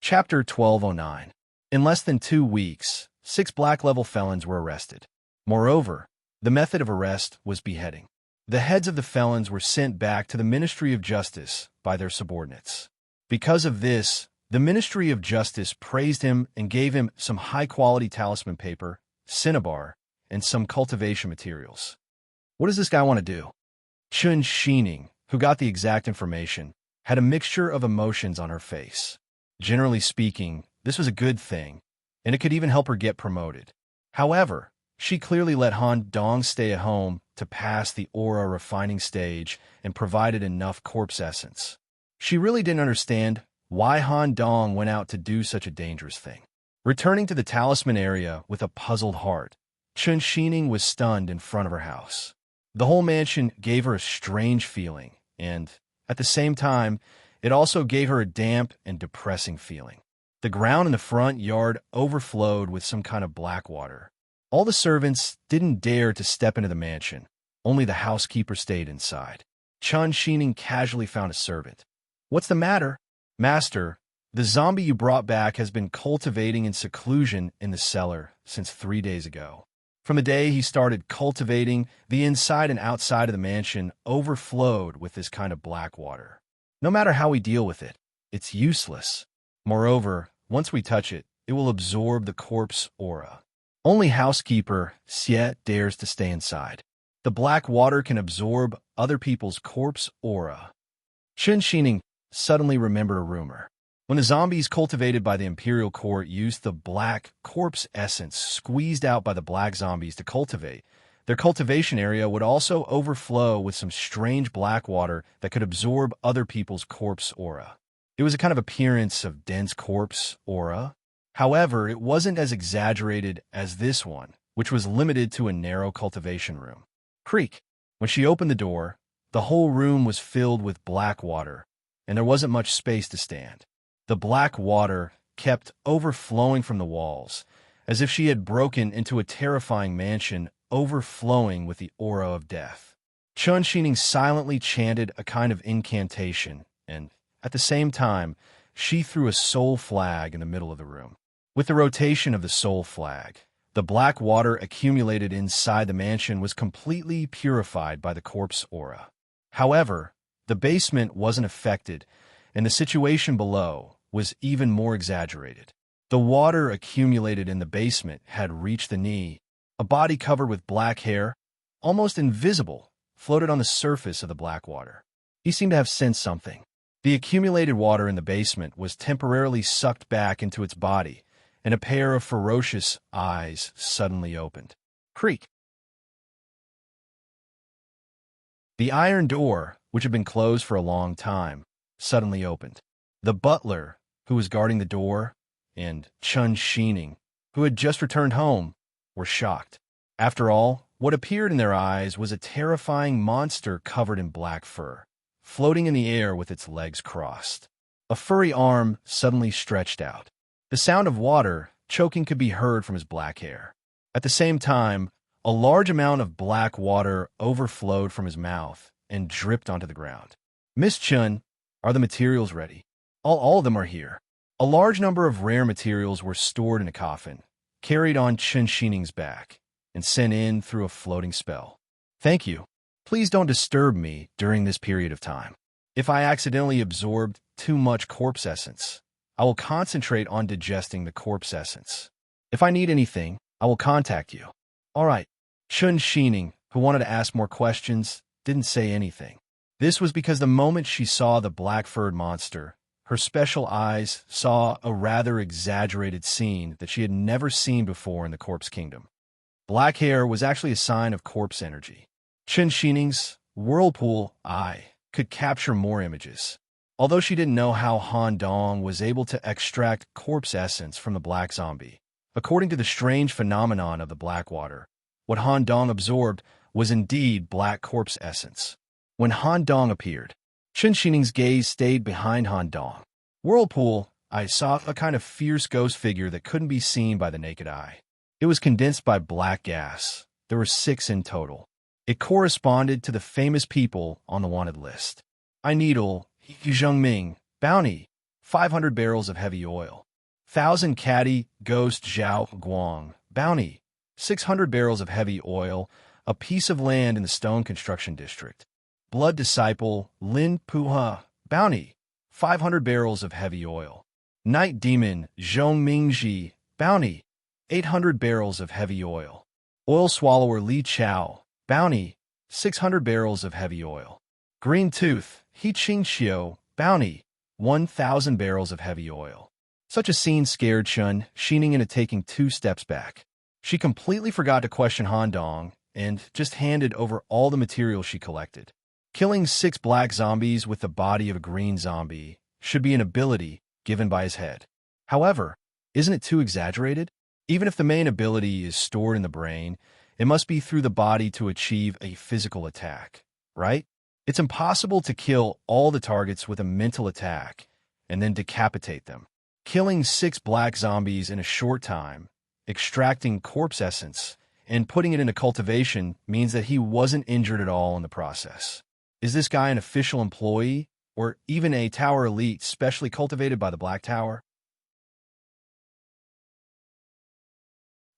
Chapter 1209. In less than 2 weeks, 6 black-level felons were arrested. Moreover, the method of arrest was beheading. The heads of the felons were sent back to the Ministry of Justice by their subordinates. Because of this, the Ministry of Justice praised him and gave him some high-quality talisman paper, cinnabar, and some cultivation materials. What does this guy want to do? Chun Xining, who got the exact information, had a mixture of emotions on her face. Generally speaking, this was a good thing, and it could even help her get promoted. However, she clearly let Han Dong stay at home to pass the aura refining stage and provided enough corpse essence. She really didn't understand why Han Dong went out to do such a dangerous thing. Returning to the talisman area with a puzzled heart, Chun Xining was stunned in front of her house. The whole mansion gave her a strange feeling, and, at the same time, it also gave her a damp and depressing feeling. The ground in the front yard overflowed with some kind of black water. All the servants didn't dare to step into the mansion. Only the housekeeper stayed inside. Chun Xining casually found a servant. "What's the matter?" "Master, the zombie you brought back has been cultivating in seclusion in the cellar since 3 days ago. From the day he started cultivating, the inside and outside of the mansion overflowed with this kind of black water. No matter how we deal with it, it's useless. Moreover, once we touch it, it will absorb the corpse aura. Only housekeeper Xie dares to stay inside. The black water can absorb other people's corpse aura." Chun Xining suddenly remembered a rumor. When the zombies cultivated by the Imperial Court used the black corpse essence squeezed out by the black zombies to cultivate, their cultivation area would also overflow with some strange black water that could absorb other people's corpse aura. It was a kind of appearance of dense corpse aura. However, it wasn't as exaggerated as this one, which was limited to a narrow cultivation room. Creak. When she opened the door, the whole room was filled with black water, and there wasn't much space to stand. The black water kept overflowing from the walls, as if she had broken into a terrifying mansion overflowing with the aura of death. Chun Xining silently chanted a kind of incantation, and, at the same time, she threw a soul flag in the middle of the room. With the rotation of the soul flag, the black water accumulated inside the mansion was completely purified by the corpse aura. However, the basement wasn't affected, and the situation below was even more exaggerated. The water accumulated in the basement had reached the knee. A body covered with black hair, almost invisible, floated on the surface of the black water. He seemed to have sensed something. The accumulated water in the basement was temporarily sucked back into its body, and a pair of ferocious eyes suddenly opened. Creak. The iron door, which had been closed for a long time, suddenly opened. The butler, who was guarding the door, and Chun Xining, who had just returned home, were shocked. After all, what appeared in their eyes was a terrifying monster covered in black fur, floating in the air with its legs crossed. A furry arm suddenly stretched out. The sound of water choking could be heard from his black hair. At the same time, a large amount of black water overflowed from his mouth and dripped onto the ground. "Miss Chun, are the materials ready?" All of them are here." A large number of rare materials were stored in a coffin, carried on Chun Xining's back, and sent in through a floating spell. "Thank you. Please don't disturb me during this period of time. If I accidentally absorbed too much corpse essence, I will concentrate on digesting the corpse essence. If I need anything, I will contact you." "All right." Chun Xining, who wanted to ask more questions, didn't say anything. This was because the moment she saw the black-furred monster, her special eyes saw a rather exaggerated scene that she had never seen before in the Corpse Kingdom. Black hair was actually a sign of corpse energy. Chun Xining's whirlpool eye could capture more images. Although she didn't know how Han Dong was able to extract corpse essence from the black zombie, according to the strange phenomenon of the black water, what Han Dong absorbed was indeed black corpse essence. When Han Dong appeared, Chun Xining's gaze stayed behind Han Dong. Whirlpool, I saw a kind of fierce ghost figure that couldn't be seen by the naked eye. It was condensed by black gas. There were 6 in total. It corresponded to the famous people on the wanted list. I Needle, Yu Zhengming, Bounty, 500 barrels of heavy oil. 1,000 Caddy Ghost Zhao Guang Bounty, 600 barrels of heavy oil, a piece of land in the stone construction district. Blood Disciple Lin Puha Bounty, 500 barrels of heavy oil. Night Demon Zhong Mingji Bounty, 800 barrels of heavy oil. Oil Swallower Li Chao Bounty, 600 barrels of heavy oil. Green Tooth He Qing Xiao Bounty, 1,000 barrels of heavy oil. Such a scene scared Chun, Xining into taking 2 steps back. She completely forgot to question Han Dong and just handed over all the material she collected. Killing 6 black zombies with the body of a green zombie should be an ability given by his head. However, isn't it too exaggerated? Even if the main ability is stored in the brain, it must be through the body to achieve a physical attack, right? It's impossible to kill all the targets with a mental attack and then decapitate them. Killing 6 black zombies in a short time, extracting corpse essence, and putting it into cultivation means that he wasn't injured at all in the process. Is this guy an official employee, or even a tower elite specially cultivated by the Black Tower?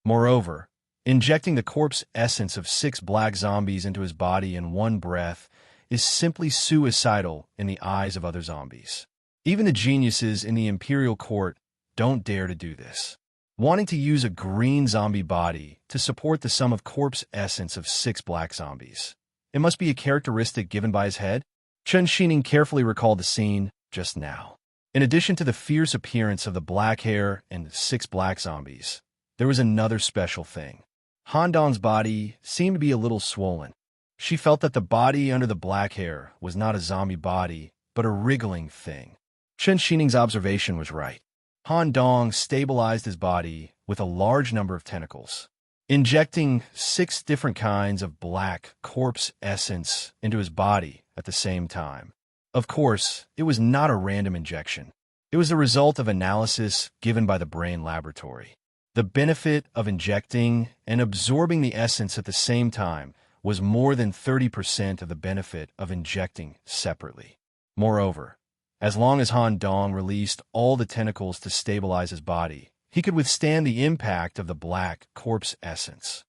Moreover, injecting the corpse essence of 6 black zombies into his body in one breath is simply suicidal in the eyes of other zombies. Even the geniuses in the Imperial Court don't dare to do this. Wanting to use a green zombie body to support the sum of corpse essence of 6 black zombies. It must be a characteristic given by his head? Chun Xining carefully recalled the scene just now. In addition to the fierce appearance of the black hair and 6 black zombies, there was another special thing. Han Dong's body seemed to be a little swollen. She felt that the body under the black hair was not a zombie body, but a wriggling thing. Chun Xining's observation was right. Han Dong stabilized his body with a large number of tentacles, injecting 6 different kinds of black corpse essence into his body at the same time. Of course, it was not a random injection. It was the result of analysis given by the Brain Laboratory. The benefit of injecting and absorbing the essence at the same time was more than 30% of the benefit of injecting separately. Moreover, as long as Han Dong released all the tentacles to stabilize his body, he could withstand the impact of the black corpse essence.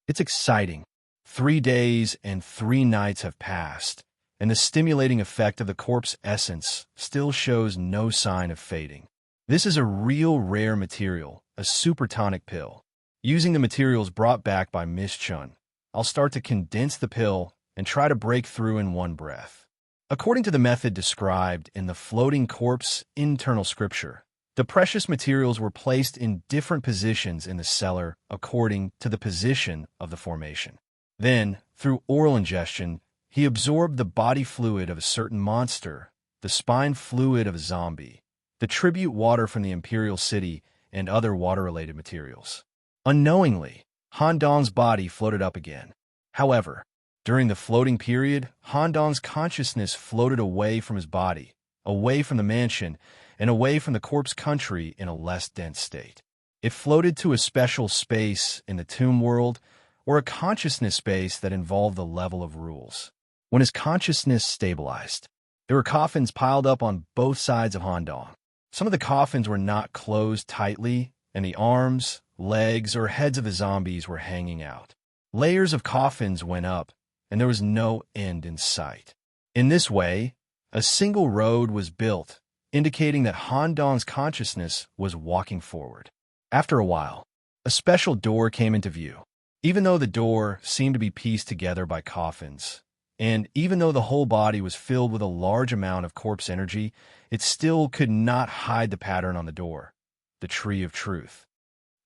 It's exciting. 3 days and 3 nights have passed, and the stimulating effect of the corpse essence still shows no sign of fading. This is a real rare material, a supertonic pill. Using the materials brought back by Miss Chun, I'll start to condense the pill and try to break through in one breath. According to the method described in the Floating Corpse Internal Scripture, the precious materials were placed in different positions in the cellar according to the position of the formation. Then, through oral ingestion, he absorbed the body fluid of a certain monster, the spine fluid of a zombie, the tribute water from the Imperial City, and other water-related materials. Unknowingly, Han Dong's body floated up again. However, during the floating period, Han Dong's consciousness floated away from his body, away from the mansion, and away from the corpse country in a less dense state. It floated to a special space in the tomb world, or a consciousness space that involved the level of rules. When his consciousness stabilized, there were coffins piled up on both sides of Han Dong. Some of the coffins were not closed tightly, and the arms, legs, or heads of the zombies were hanging out. Layers of coffins went up, and there was no end in sight. In this way, a single road was built, indicating that Han Dong's consciousness was walking forward. After a while, a special door came into view. Even though the door seemed to be pieced together by coffins, and even though the whole body was filled with a large amount of corpse energy, it still could not hide the pattern on the door, the Tree of Truth.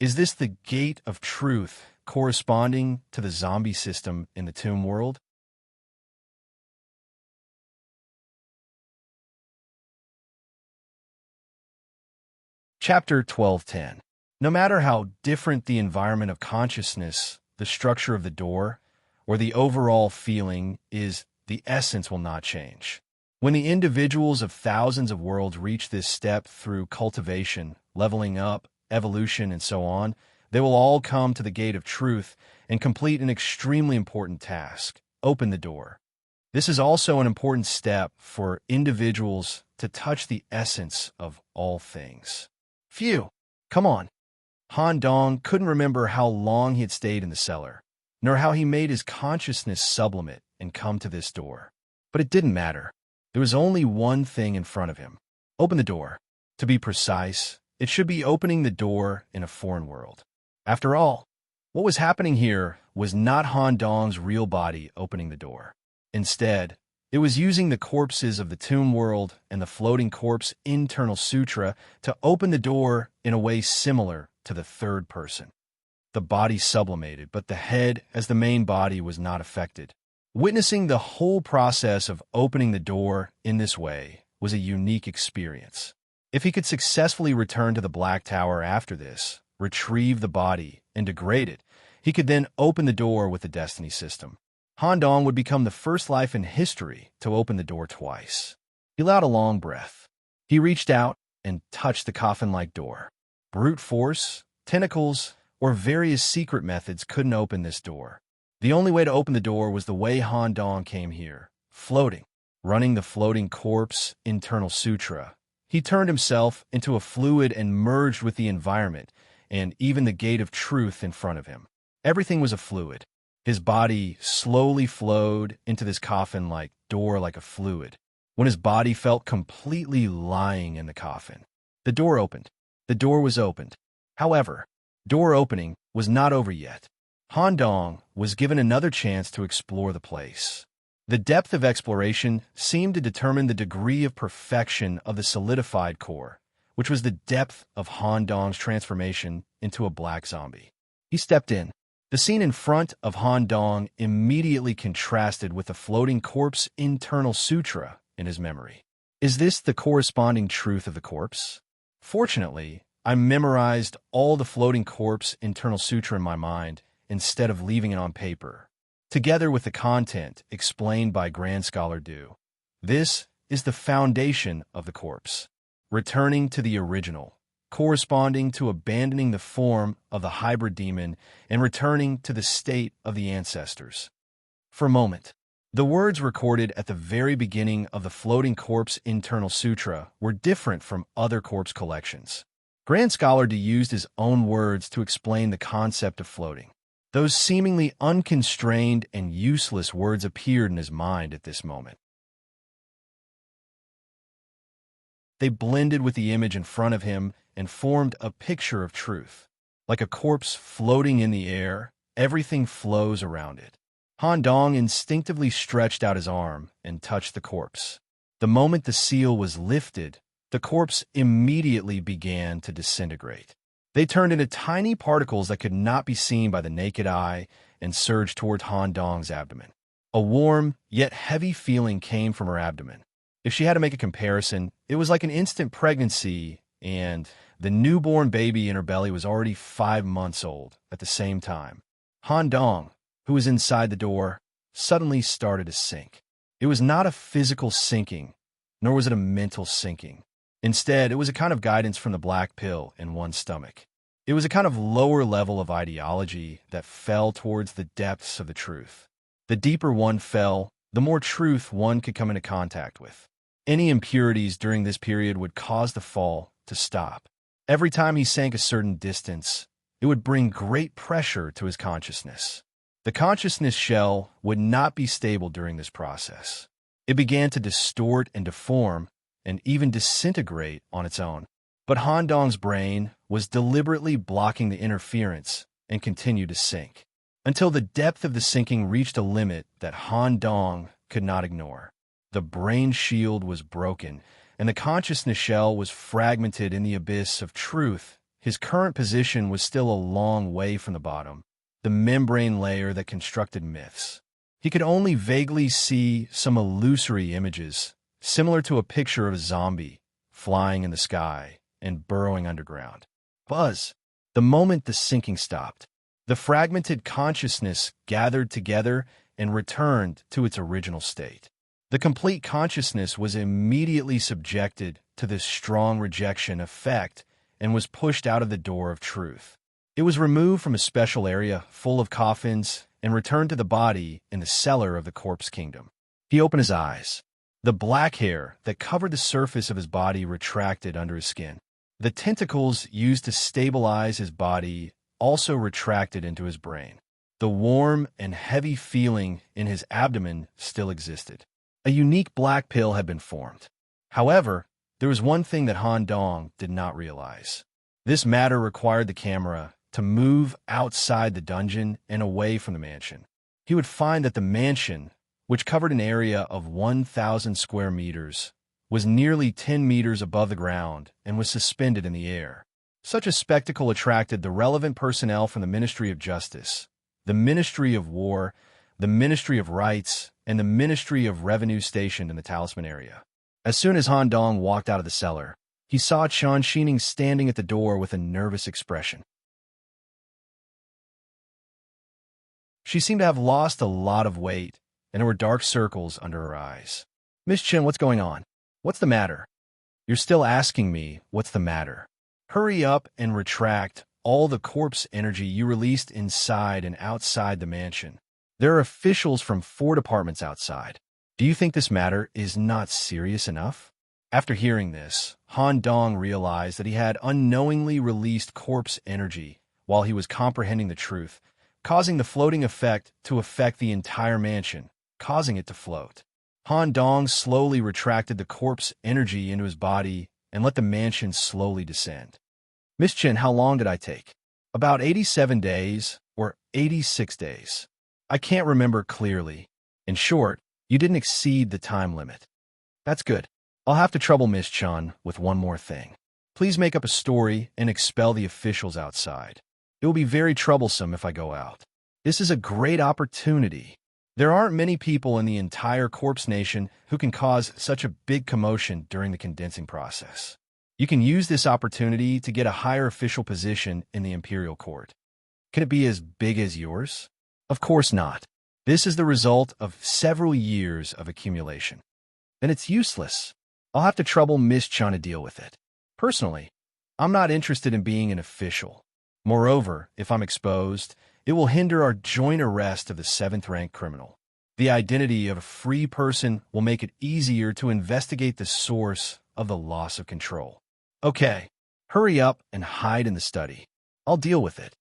Is this the Gate of Truth corresponding to the zombie system in the tomb world? Chapter 12:10. No matter how different the environment of consciousness, the structure of the door, or the overall feeling is, the essence will not change. When the individuals of thousands of worlds reach this step through cultivation, leveling up, evolution, and so on, they will all come to the Gate of Truth and complete an extremely important task: open the door. This is also an important step for individuals to touch the essence of all things. Phew, come on. Han Dong couldn't remember how long he had stayed in the cellar, nor how he made his consciousness sublimate and come to this door. But it didn't matter. There was only one thing in front of him. Open the door. To be precise, it should be opening the door in a foreign world. After all, what was happening here was not Han Dong's real body opening the door. Instead, it was using the corpses of the tomb world and the floating corpse internal sutra to open the door in a way similar to the third person. The body sublimated, but the head, as the main body, was not affected. Witnessing the whole process of opening the door in this way was a unique experience. If he could successfully return to the Black Tower after this, retrieve the body, and degrade it, he could then open the door with the Destiny system. Han Dong would become the first life in history to open the door twice. He let out a long breath. He reached out and touched the coffin-like door. Brute force, tentacles, or various secret methods couldn't open this door. The only way to open the door was the way Han Dong came here, floating. Running the floating corpse internal sutra, he turned himself into a fluid and merged with the environment and even the gate of truth in front of him. Everything was a fluid. His body slowly flowed into this coffin-like door like a fluid. When his body felt completely lying in the coffin, the door opened. The door was opened. However, door opening was not over yet. Han Dong was given another chance to explore the place. The depth of exploration seemed to determine the degree of perfection of the solidified core, which was the depth of Han Dong's transformation into a black zombie. He stepped in. The scene in front of Han Dong immediately contrasted with the floating corpse internal sutra in his memory. Is this the corresponding truth of the corpse? Fortunately, I memorized all the floating corpse internal sutra in my mind instead of leaving it on paper, together with the content explained by Grand Scholar Du. This is the foundation of the corpse, returning to the original, corresponding to abandoning the form of the hybrid demon and returning to the state of the ancestors. For a moment, the words recorded at the very beginning of the Floating Corpse Internal Sutra were different from other corpse collections. Grand Scholar Du used his own words to explain the concept of floating. Those seemingly unconstrained and useless words appeared in his mind at this moment. They blended with the image in front of him and formed a picture of truth. Like a corpse floating in the air, everything flows around it. Han Dong instinctively stretched out his arm and touched the corpse. The moment the seal was lifted, the corpse immediately began to disintegrate. They turned into tiny particles that could not be seen by the naked eye and surged toward Han Dong's abdomen. A warm, yet heavy feeling came from her abdomen. If she had to make a comparison, it was like an instant pregnancy, and the newborn baby in her belly was already 5 months old at the same time. Han Dong, who was inside the door, suddenly started to sink. It was not a physical sinking, nor was it a mental sinking. Instead, it was a kind of guidance from the black pill in one's stomach. It was a kind of lower level of ideology that fell towards the depths of the truth. The deeper one fell, the more truth one could come into contact with. Any impurities during this period would cause the fall to stop. Every time he sank a certain distance, it would bring great pressure to his consciousness. The consciousness shell would not be stable during this process. It began to distort and deform and even disintegrate on its own. But Han Dong's brain was deliberately blocking the interference and continued to sink, until the depth of the sinking reached a limit that Han Dong could not ignore. The brain shield was broken, and the consciousness shell was fragmented in the abyss of truth. His current position was still a long way from the bottom, the membrane layer that constructed myths. He could only vaguely see some illusory images, similar to a picture of a zombie flying in the sky and burrowing underground. Buzz! The moment the sinking stopped, the fragmented consciousness gathered together and returned to its original state. The complete consciousness was immediately subjected to this strong rejection effect and was pushed out of the door of truth. It was removed from a special area full of coffins and returned to the body in the cellar of the corpse kingdom. He opened his eyes. The black hair that covered the surface of his body retracted under his skin. The tentacles used to stabilize his body also retracted into his brain. The warm and heavy feeling in his abdomen still existed. A unique black pill had been formed. However, there was one thing that Han Dong did not realize. This matter required the camera to move outside the dungeon and away from the mansion. He would find that the mansion, which covered an area of 1,000 square meters, was nearly 10 meters above the ground and was suspended in the air. Such a spectacle attracted the relevant personnel from the Ministry of Justice, the Ministry of War, the Ministry of Rights, and the Ministry of Revenue stationed in the Talisman area. As soon as Han Dong walked out of the cellar, he saw Chan Xining standing at the door with a nervous expression. She seemed to have lost a lot of weight, and there were dark circles under her eyes. "Miss Chen, what's going on? What's the matter?" "You're still asking me what's the matter. Hurry up and retract all the corpse energy you released inside and outside the mansion. There are officials from 4 departments outside. Do you think this matter is not serious enough?" After hearing this, Han Dong realized that he had unknowingly released corpse energy while he was comprehending the truth, causing the floating effect to affect the entire mansion, causing it to float. Han Dong slowly retracted the corpse energy into his body and let the mansion slowly descend. "Miss Chen, how long did I take?" "About 87 days or 86 days. I can't remember clearly. In short, you didn't exceed the time limit." "That's good. I'll have to trouble Miss Chen with one more thing. Please make up a story and expel the officials outside. It will be very troublesome if I go out. This is a great opportunity. There aren't many people in the entire Corpse Nation who can cause such a big commotion during the condensing process. You can use this opportunity to get a higher official position in the Imperial Court. Can it be as big as yours? Of course not. This is the result of several years of accumulation. Then it's useless. I'll have to trouble Miss Chen to deal with it. Personally, I'm not interested in being an official. Moreover, if I'm exposed, it will hinder our joint arrest of the 7th-rank criminal. The identity of a free person will make it easier to investigate the source of the loss of control. Okay, hurry up and hide in the study. I'll deal with it.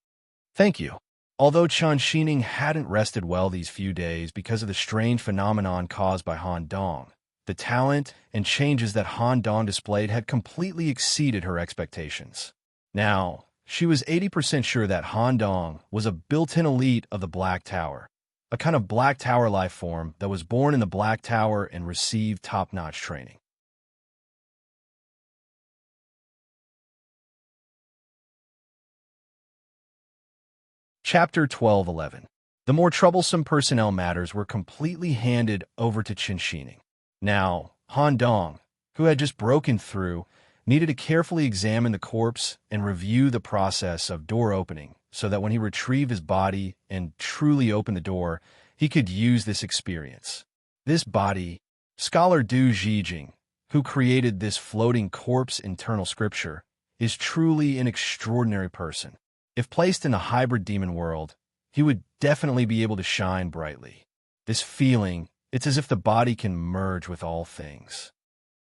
Thank you. Although Chan Xining hadn't rested well these few days because of the strange phenomenon caused by Han Dong, the talent and changes that Han Dong displayed had completely exceeded her expectations. Now, she was 80% sure that Han Dong was a built-in elite of the Black Tower, a kind of Black Tower life form that was born in the Black Tower and received top-notch training. Chapter 12:11. The more troublesome personnel matters were completely handed over to Chan Xining. Now, Han Dong, who had just broken through, needed to carefully examine the corpse and review the process of door opening so that when he retrieved his body and truly opened the door, he could use this experience. This body, Scholar Du Zhijing, who created this floating corpse internal scripture, is truly an extraordinary person. If placed in a hybrid demon world, he would definitely be able to shine brightly. This feeling, it's as if the body can merge with all things.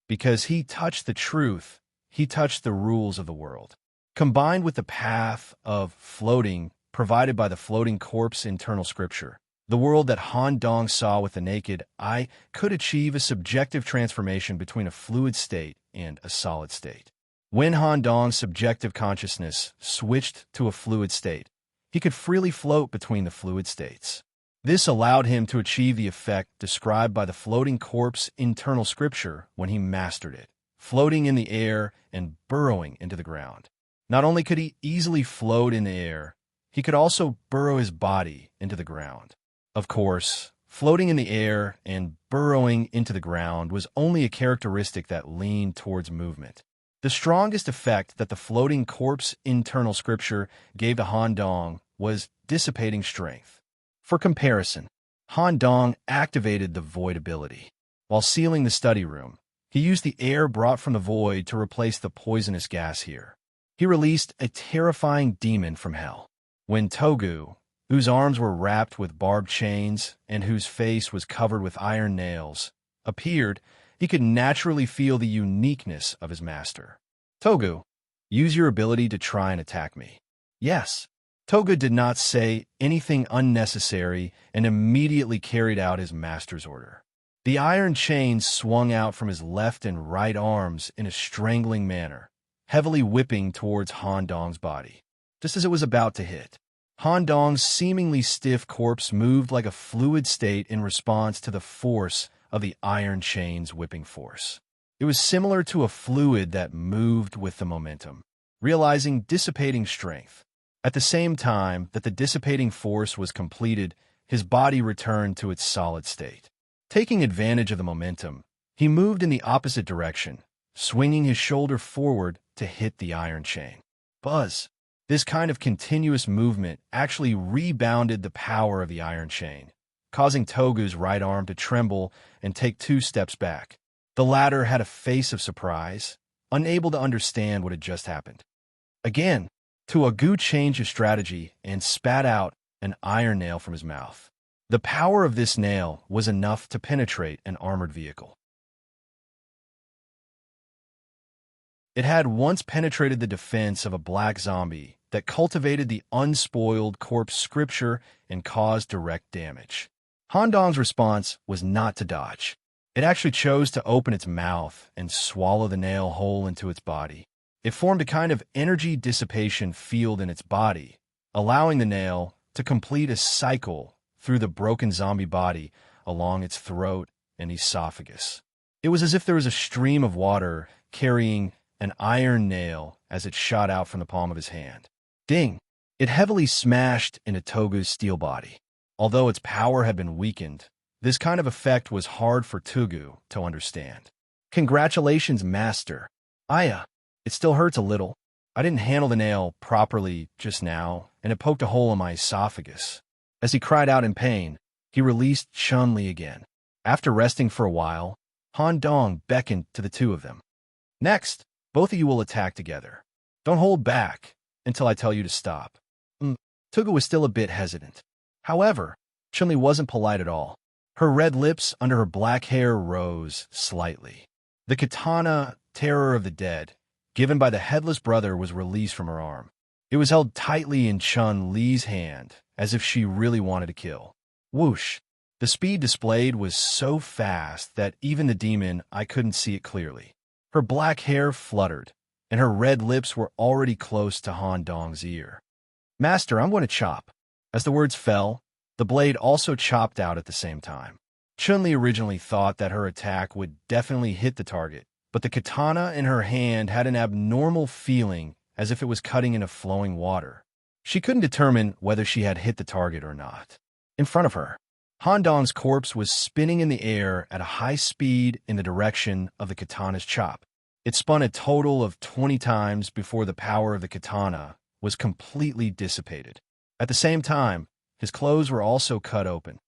Because he touched the truth, he touched the rules of the world. Combined with the path of floating provided by the floating corpse internal scripture, the world that Han Dong saw with the naked eye could achieve a subjective transformation between a fluid state and a solid state. When Han Dong's subjective consciousness switched to a fluid state, he could freely float between the fluid states. This allowed him to achieve the effect described by the floating corpse internal scripture when he mastered it, floating in the air and burrowing into the ground. Not only could he easily float in the air, he could also burrow his body into the ground. Of course, floating in the air and burrowing into the ground was only a characteristic that leaned towards movement. The strongest effect that the floating corpse internal scripture gave to Han Dong was dissipating strength. For comparison, Han Dong activated the void ability. While sealing the study room, he used the air brought from the void to replace the poisonous gas here. He released a terrifying demon from hell. When Togu, whose arms were wrapped with barbed chains and whose face was covered with iron nails, appeared, he could naturally feel the uniqueness of his master. Togu, use your ability to try and attack me. Yes. Togu did not say anything unnecessary and immediately carried out his master's order. The iron chains swung out from his left and right arms in a strangling manner, heavily whipping towards Han Dong's body. Just as it was about to hit, Han Dong's seemingly stiff corpse moved like a fluid state in response to the force of the iron chain's whipping force. It was similar to a fluid that moved with the momentum, realizing dissipating strength. At the same time that the dissipating force was completed, his body returned to its solid state. Taking advantage of the momentum, he moved in the opposite direction, swinging his shoulder forward to hit the iron chain. Buzz! This kind of continuous movement actually rebounded the power of the iron chain, causing Togu's right arm to tremble and take 2 steps back. The latter had a face of surprise, unable to understand what had just happened. Again, Togu changed his strategy and spat out an iron nail from his mouth. The power of this nail was enough to penetrate an armored vehicle. It had once penetrated the defense of a black zombie that cultivated the unspoiled corpse scripture and caused direct damage. Han Dong's response was not to dodge. It actually chose to open its mouth and swallow the nail whole into its body. It formed a kind of energy dissipation field in its body, allowing the nail to complete a cycle through the broken zombie body along its throat and esophagus. It was as if there was a stream of water carrying an iron nail as it shot out from the palm of his hand. Ding! It heavily smashed into Togu's steel body. Although its power had been weakened, this kind of effect was hard for Togu to understand. Congratulations, Master. Aya, it still hurts a little. I didn't handle the nail properly just now, and it poked a hole in my esophagus. As he cried out in pain, he released Chun-Li again. After resting for a while, Han Dong beckoned to the 2 of them. Next, both of you will attack together. Don't hold back until I tell you to stop. Togu was still a bit hesitant. However, Chun-Li wasn't polite at all. Her red lips under her black hair rose slightly. The katana, Terror of the Dead, given by the headless brother, was released from her arm. It was held tightly in Chun-Li's hand, as if she really wanted to kill. Whoosh! The speed displayed was so fast that even the demon, I couldn't see it clearly. Her black hair fluttered, and her red lips were already close to Han Dong's ear. Master, I'm going to chop. As the words fell, the blade also chopped out at the same time. Chun-Li originally thought that her attack would definitely hit the target, but the katana in her hand had an abnormal feeling as if it was cutting into flowing water. She couldn't determine whether she had hit the target or not. In front of her, Han Dong's corpse was spinning in the air at a high speed in the direction of the katana's chop. It spun a total of 20 times before the power of the katana was completely dissipated. At the same time, his clothes were also cut open.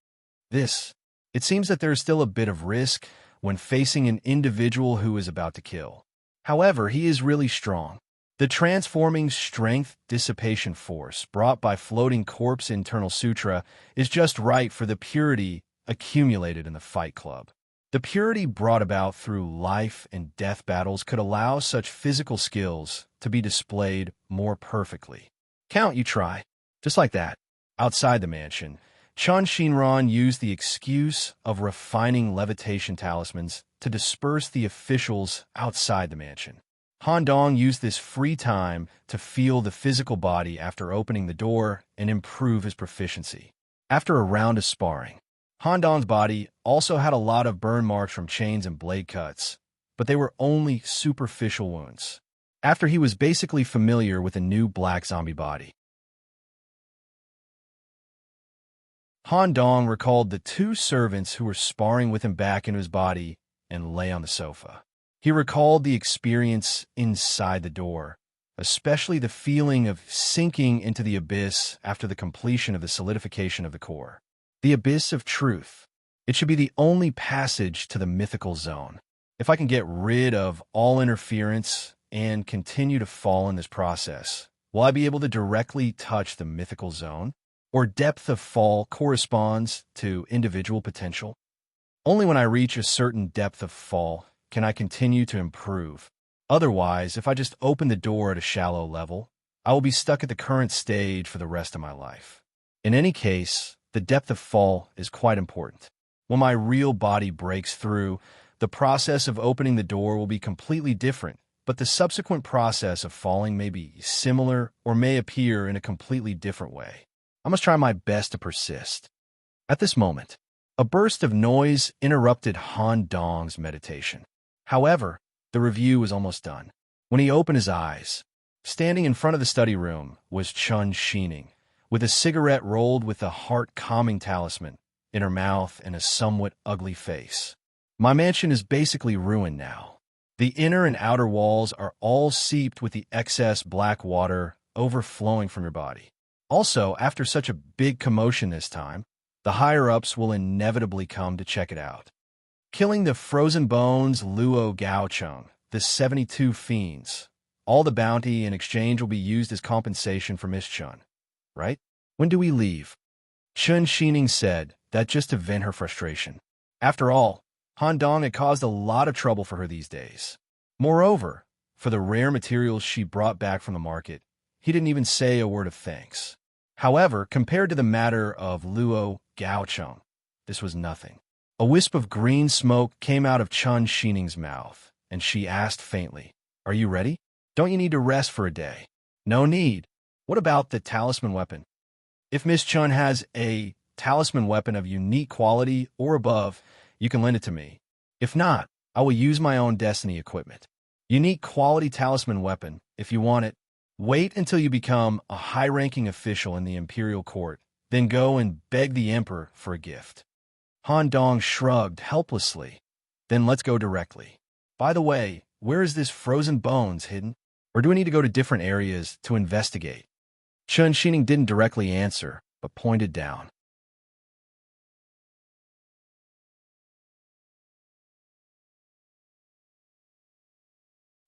It seems that there is still a bit of risk when facing an individual who is about to kill. However, he is really strong. The transforming strength dissipation force brought by floating corpse internal sutra is just right for the purity accumulated in the Fight Club. The purity brought about through life and death battles could allow such physical skills to be displayed more perfectly. Count, you try. Just like that. Outside the mansion, Chun Shinran used the excuse of refining levitation talismans to disperse the officials outside the mansion. Han Dong used this free time to feel the physical body after opening the door and improve his proficiency. After a round of sparring, Han Dong's body also had a lot of burn marks from chains and blade cuts, but they were only superficial wounds. After he was basically familiar with a new black zombie body, Han Dong recalled the 2 servants who were sparring with him back into his body and lay on the sofa. He recalled the experience inside the door, especially the feeling of sinking into the abyss after the completion of the solidification of the core. The abyss of truth. It should be the only passage to the mythical zone. If I can get rid of all interference and continue to fall in this process, will I be able to directly touch the mythical zone? or depth of fall corresponds to individual potential? Only when I reach a certain depth of fall can I continue to improve. Otherwise, if I just open the door at a shallow level, I will be stuck at the current stage for the rest of my life. In any case, the depth of fall is quite important. When my real body breaks through, the process of opening the door will be completely different, but the subsequent process of falling may be similar or may appear in a completely different way. I must try my best to persist. At this moment, a burst of noise interrupted Han Dong's meditation. However, the review was almost done. When he opened his eyes, standing in front of the study room was Chun Xining, with a cigarette rolled with a heart-calming talisman in her mouth and a somewhat ugly face. My mansion is basically ruined now. The inner and outer walls are all seeped with the excess black water overflowing from your body. Also, after such a big commotion this time, the higher-ups will inevitably come to check it out. Killing the frozen bones Luo Gaocheng, the 72 fiends. All the bounty in exchange will be used as compensation for Miss Chun, right? When do we leave? Chun Xining said that just to vent her frustration. After all, Han Dong had caused a lot of trouble for her these days. Moreover, for the rare materials she brought back from the market, he didn't even say a word of thanks. However, compared to the matter of Luo Gaocheng, this was nothing. A wisp of green smoke came out of Chun Xining's mouth, and she asked faintly, "Are you ready? Don't you need to rest for a day?" "No need. What about the talisman weapon?" "If Miss Chun has a talisman weapon of unique quality or above, you can lend it to me. If not, I will use my own destiny equipment. Unique quality talisman weapon, if you want it. Wait until you become a high-ranking official in the imperial court, then go and beg the emperor for a gift." Han Dong shrugged helplessly. "Then let's go directly. By the way, where is this frozen bones hidden? Or do we need to go to different areas to investigate?" Chun Xining didn't directly answer, but pointed down.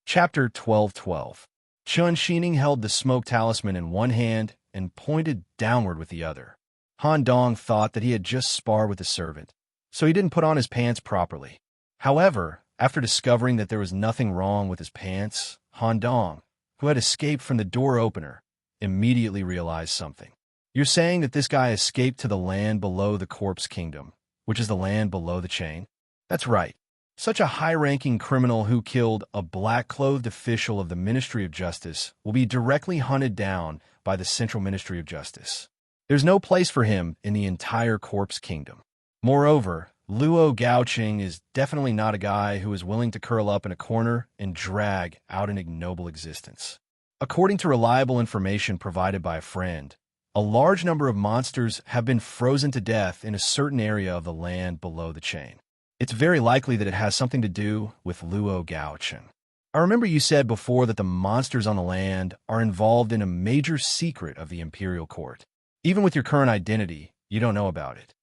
Chapter 12:12. Chun Xining held the smoke talisman in one hand and pointed downward with the other. Han Dong thought that he had just sparred with the servant, so he didn't put on his pants properly. However, after discovering that there was nothing wrong with his pants, Han Dong, who had escaped from the door opener, immediately realized something. "You're saying that this guy escaped to the land below the corpse kingdom, which is the land below the chain?" "That's right. Such a high-ranking criminal who killed a black-clothed official of the Ministry of Justice will be directly hunted down by the Central Ministry of Justice. There's no place for him in the entire corpse kingdom. Moreover, Luo Gaocheng is definitely not a guy who is willing to curl up in a corner and drag out an ignoble existence. According to reliable information provided by a friend, a large number of monsters have been frozen to death in a certain area of the land below the chain. It's very likely that it has something to do with Luo Gaocheng. I remember you said before that the monsters on the land are involved in a major secret of the Imperial Court. Even with your current identity, you don't know about it."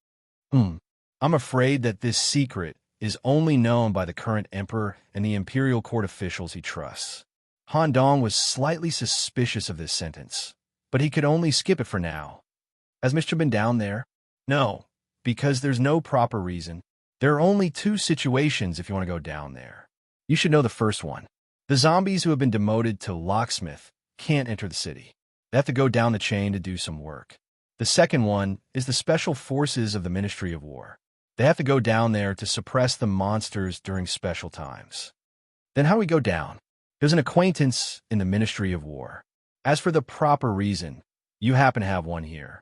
I'm afraid that this secret is only known by the current emperor and the Imperial Court officials he trusts." Han Dong was slightly suspicious of this sentence, but he could only skip it for now. "Has Mr. been down there?" "No, because there's no proper reason. There are only two situations if you want to go down there. You should know the first one. The zombies who have been demoted to locksmith can't enter the city. They have to go down the chain to do some work. The second one is the special forces of the Ministry of War. They have to go down there to suppress the monsters during special times." "Then how do we go down?" "There's an acquaintance in the Ministry of War. As for the proper reason, you happen to have one here."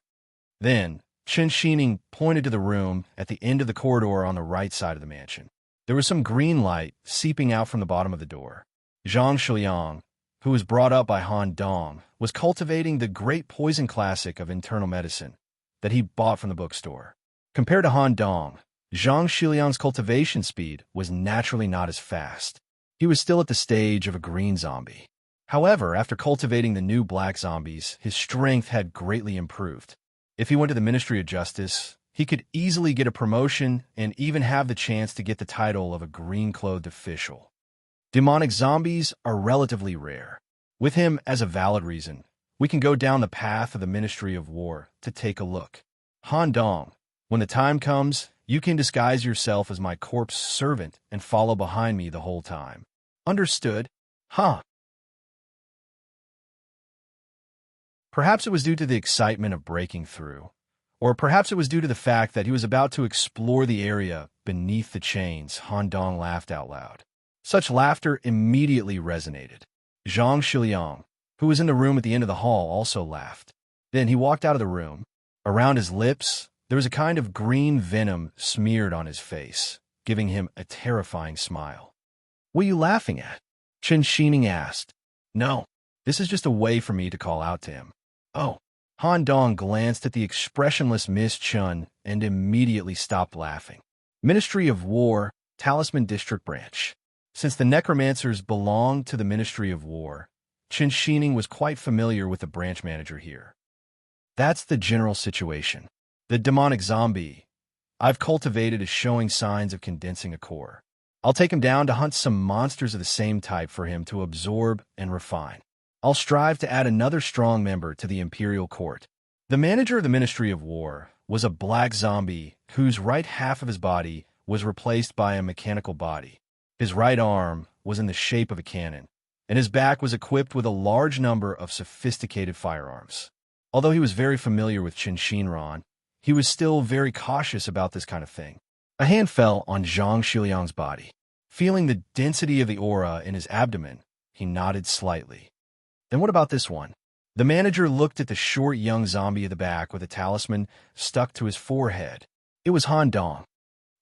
Then Chun Xining pointed to the room at the end of the corridor on the right side of the mansion. There was some green light seeping out from the bottom of the door. Zhang Shiliang, who was brought up by Han Dong, was cultivating the great poison classic of internal medicine that he bought from the bookstore. Compared to Han Dong, Zhang Shiliang's cultivation speed was naturally not as fast. He was still at the stage of a green zombie. However, after cultivating the new black zombies, his strength had greatly improved. If he went to the Ministry of Justice, he could easily get a promotion and even have the chance to get the title of a green-clothed official. Demonic zombies are relatively rare. With him as a valid reason, We can go down the path of the Ministry of War to take a look. Han Dong, when the time comes, you can disguise yourself as my corpse servant and follow behind me the whole time. Understood? Huh. Perhaps it was due to the excitement of breaking through. Or perhaps it was due to the fact that he was about to explore the area beneath the chains. Han Dong laughed out loud. Such laughter immediately resonated. Zhang Shiliang, who was in the room at the end of the hall, also laughed. Then he walked out of the room. Around his lips, there was a kind of green venom smeared on his face, giving him a terrifying smile. "What are you laughing at?" Chen Xining asked. "No, this is just a way for me to call out to him." "Oh." Han Dong glanced at the expressionless Miss Chun and immediately stopped laughing. Ministry of War, Talisman District Branch. Since the necromancers belonged to the Ministry of War, Chen Xining was quite familiar with the branch manager here. "That's the general situation. The demonic zombie I've cultivated is showing signs of condensing a core. I'll take him down to hunt some monsters of the same type for him to absorb and refine. I'll strive to add another strong member to the Imperial Court." The manager of the Ministry of War was a black zombie whose right half of his body was replaced by a mechanical body. His right arm was in the shape of a cannon, and his back was equipped with a large number of sophisticated firearms. Although he was very familiar with Qin Shinran, he was still very cautious about this kind of thing. A hand fell on Zhang Shiliang's body. Feeling the density of the aura in his abdomen, he nodded slightly. "Then what about this one?" The manager looked at the short young zombie at the back with a talisman stuck to his forehead. It was Han Dong.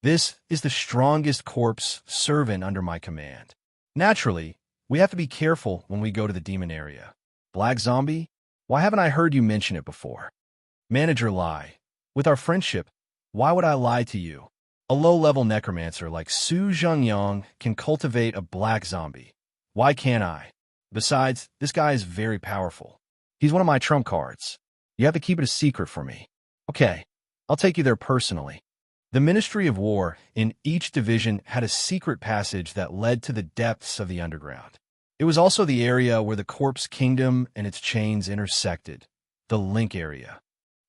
"This is the strongest corpse servant under my command. Naturally, we have to be careful when we go to the demon area." "Black zombie? Why haven't I heard you mention it before?" Manager lie. "With our friendship, why would I lie to you? A low-level necromancer like Su Zhengyang can cultivate a black zombie. Why can't I? Besides, this guy is very powerful. He's one of my trump cards. You have to keep it a secret for me." "Okay, I'll take you there personally." The Ministry of War in each division had a secret passage that led to the depths of the underground. It was also the area where the Corpse Kingdom and its chains intersected, the link area.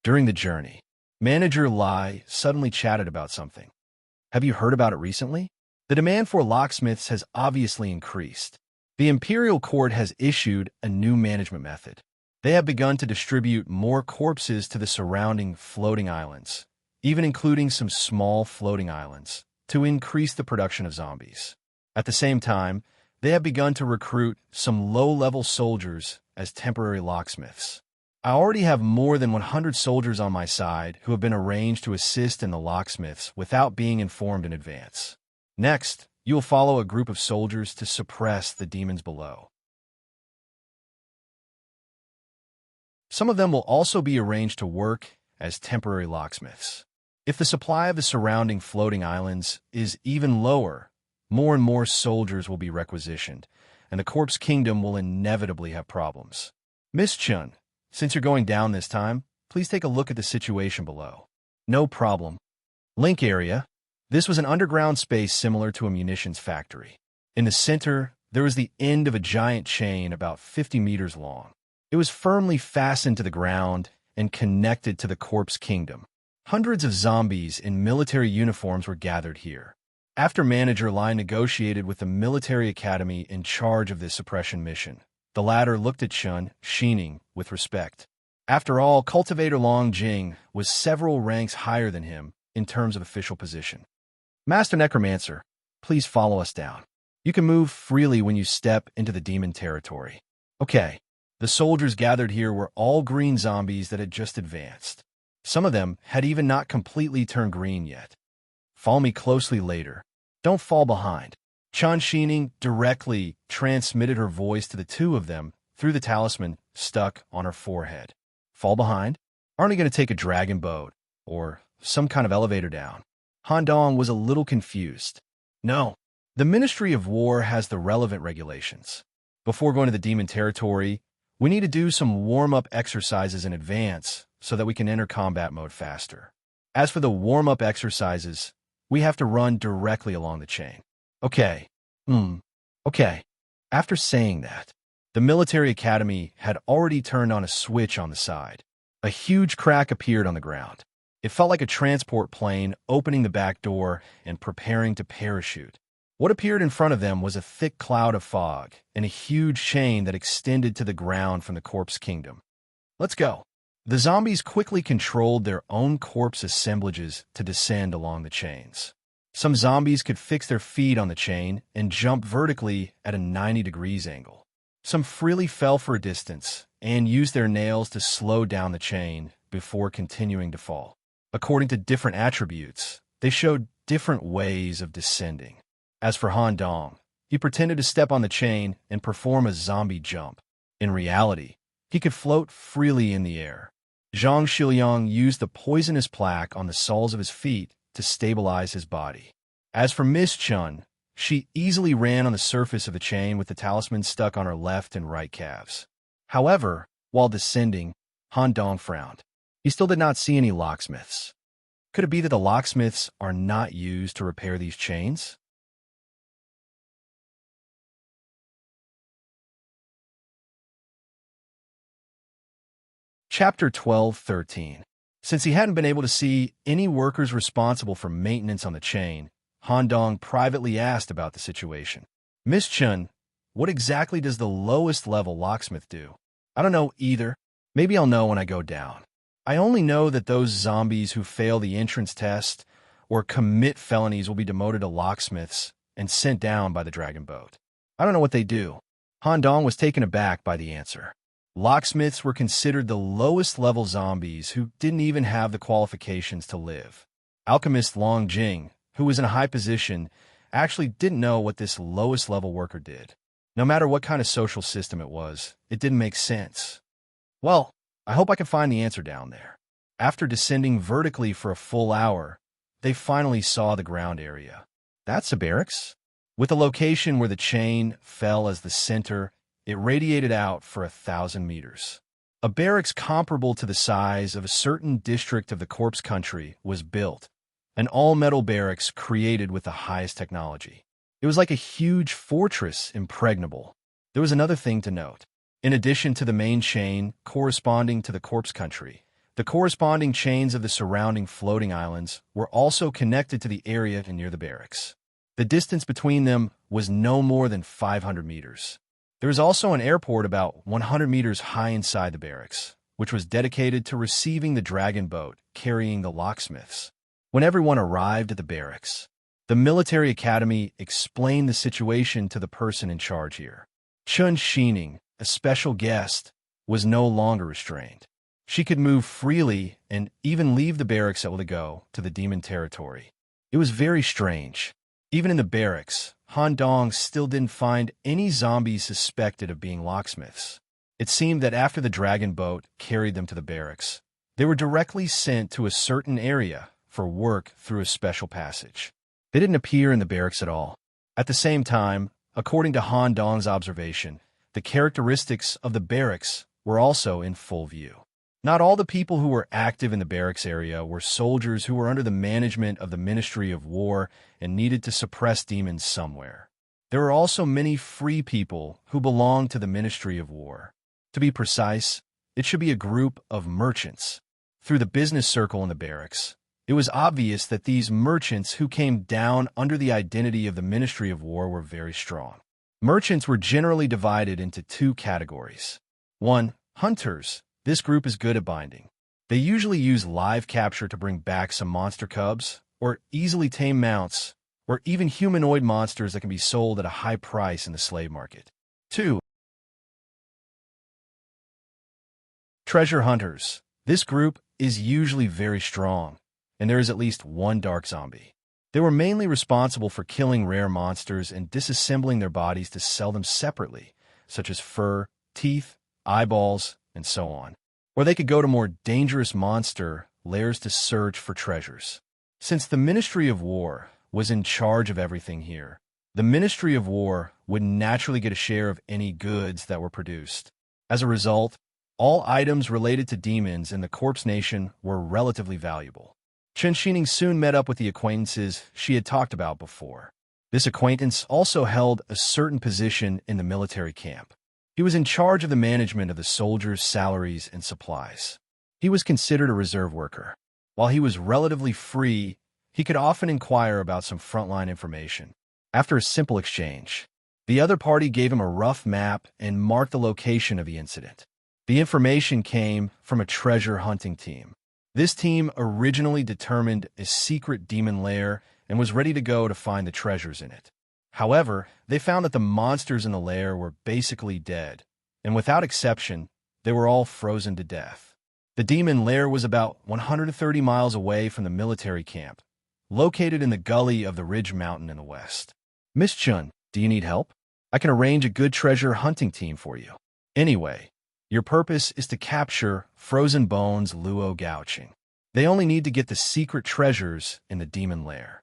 During the journey, Manager Lai suddenly chatted about something. "Have you heard about it recently? The demand for locksmiths has obviously increased. The Imperial Court has issued a new management method. They have begun to distribute more corpses to the surrounding floating islands, even including some small floating islands, to increase the production of zombies. At the same time, they have begun to recruit some low-level soldiers as temporary locksmiths. I already have more than 100 soldiers on my side who have been arranged to assist in the locksmiths without being informed in advance. Next, you will follow a group of soldiers to suppress the demons below. Some of them will also be arranged to work as temporary locksmiths. If the supply of the surrounding floating islands is even lower, more and more soldiers will be requisitioned, and the Corpse Kingdom will inevitably have problems. Miss Chun, since you're going down this time, please take a look at the situation below." "No problem." Link area. This was an underground space similar to a munitions factory. In the center, there was the end of a giant chain about 50 meters long. It was firmly fastened to the ground and connected to the Corpse Kingdom. Hundreds of zombies in military uniforms were gathered here. After Manager Lai negotiated with the military academy in charge of this suppression mission, the latter looked at Chun Xining with respect. After all, Cultivator Long Jing was several ranks higher than him in terms of official position. "Master Necromancer, please follow us down. You can move freely when you step into the demon territory." Okay. The soldiers gathered here were all green zombies that had just advanced. Some of them had even not completely turned green yet. "Follow me closely later. Don't fall behind." Chan Xining directly transmitted her voice to the two of them through the talisman stuck on her forehead. "Fall behind? Aren't we going to take a dragon boat or some kind of elevator down?" Han Dong was a little confused. "No. The Ministry of War has the relevant regulations. Before going to the demon territory, we need to do some warm-up exercises in advance so that we can enter combat mode faster. As for the warm-up exercises, we have to run directly along the chain." Okay. Okay. After saying that, The military academy had already turned on a switch on the side. A huge crack appeared on the ground. It felt like a transport plane opening the back door and preparing to parachute. What appeared in front of them was a thick cloud of fog and a huge chain that extended to the ground from the corpse kingdom. Let's go. The zombies quickly controlled their own corpse assemblages to descend along the chains. Some zombies could fix their feet on the chain and jump vertically at a 90 degrees angle. Some freely fell for a distance and used their nails to slow down the chain before continuing to fall. According to different attributes, they showed different ways of descending. As for Han Dong, he pretended to step on the chain and perform a zombie jump. In reality, he could float freely in the air. Zhang Shiliang used the poisonous plaque on the soles of his feet to stabilize his body. As for Miss Chun, she easily ran on the surface of the chain with the talisman stuck on her left and right calves. However, while descending, Han Dong frowned. He still did not see any locksmiths. Could it be that the locksmiths are not used to repair these chains? Chapter 12:13. Since he hadn't been able to see any workers responsible for maintenance on the chain, Han Dong privately asked about the situation. Miss Chun, what exactly does the lowest level locksmith do? I don't know either. Maybe I'll know when I go down. I only know that those zombies who fail the entrance test or commit felonies will be demoted to locksmiths and sent down by the dragon boat. I don't know what they do. Han Dong was taken aback by the answer. Locksmiths were considered the lowest level zombies who didn't even have the qualifications to live. Alchemist Long Jing, who was in a high position, actually didn't know what this lowest level worker did. No matter what kind of social system it was, it didn't make sense. Well, I hope I can find the answer down there. After descending vertically for a full hour, they finally saw the ground area. That's a barracks. With a location where the chain fell as the center, it radiated out for 1,000 meters. A barracks comparable to the size of a certain district of the corpse country was built, an all-metal barracks created with the highest technology. It was like a huge fortress, impregnable. There was another thing to note. In addition to the main chain corresponding to the corpse country, the corresponding chains of the surrounding floating islands were also connected to the area near the barracks. The distance between them was no more than 500 meters. There was also an airport about 100 meters high inside the barracks, which was dedicated to receiving the dragon boat carrying the locksmiths. When everyone arrived at the barracks, the military academy explained the situation to the person in charge here. Chun Xining, a special guest, was no longer restrained. She could move freely and even leave the barracks at will to go to the demon territory. It was very strange. Even in the barracks, Han Dong still didn't find any zombies suspected of being locksmiths. It seemed that after the dragon boat carried them to the barracks, they were directly sent to a certain area for work through a special passage. They didn't appear in the barracks at all. At the same time, according to Han Dong's observation, the characteristics of the barracks were also in full view. Not all the people who were active in the barracks area were soldiers who were under the management of the Ministry of War and needed to suppress demons somewhere. There were also many free people who belonged to the Ministry of War. To be precise, it should be a group of merchants. Through the business circle in the barracks, it was obvious that these merchants who came down under the identity of the Ministry of War were very strong. Merchants were generally divided into two categories. 1. Hunters. This group is good at binding. They usually use live capture to bring back some monster cubs, or easily tame mounts, or even humanoid monsters that can be sold at a high price in the slave market. 2. Treasure hunters. This group is usually very strong, and there is at least one dark zombie. They were mainly responsible for killing rare monsters and disassembling their bodies to sell them separately, such as fur, teeth, eyeballs, and so on. Or they could go to more dangerous monster lairs to search for treasures. Since the Ministry of War was in charge of everything here, the Ministry of War would naturally get a share of any goods that were produced. As a result, all items related to demons in the Corpse Nation were relatively valuable. Chen Xining soon met up with the acquaintances she had talked about before. This acquaintance also held a certain position in the military camp. He was in charge of the management of the soldiers' salaries and supplies. He was considered a reserve worker. While he was relatively free, he could often inquire about some frontline information. After a simple exchange, the other party gave him a rough map and marked the location of the incident. The information came from a treasure hunting team. This team originally determined a secret demon lair and was ready to go to find the treasures in it. However, they found that the monsters in the lair were basically dead, and without exception, they were all frozen to death. The demon lair was about 130 miles away from the military camp, located in the gully of the Ridge Mountain in the west. Miss Chun, do you need help? I can arrange a good treasure hunting team for you. Anyway, your purpose is to capture Frozen Bones Luo Gaoqing. They only need to get the secret treasures in the demon lair.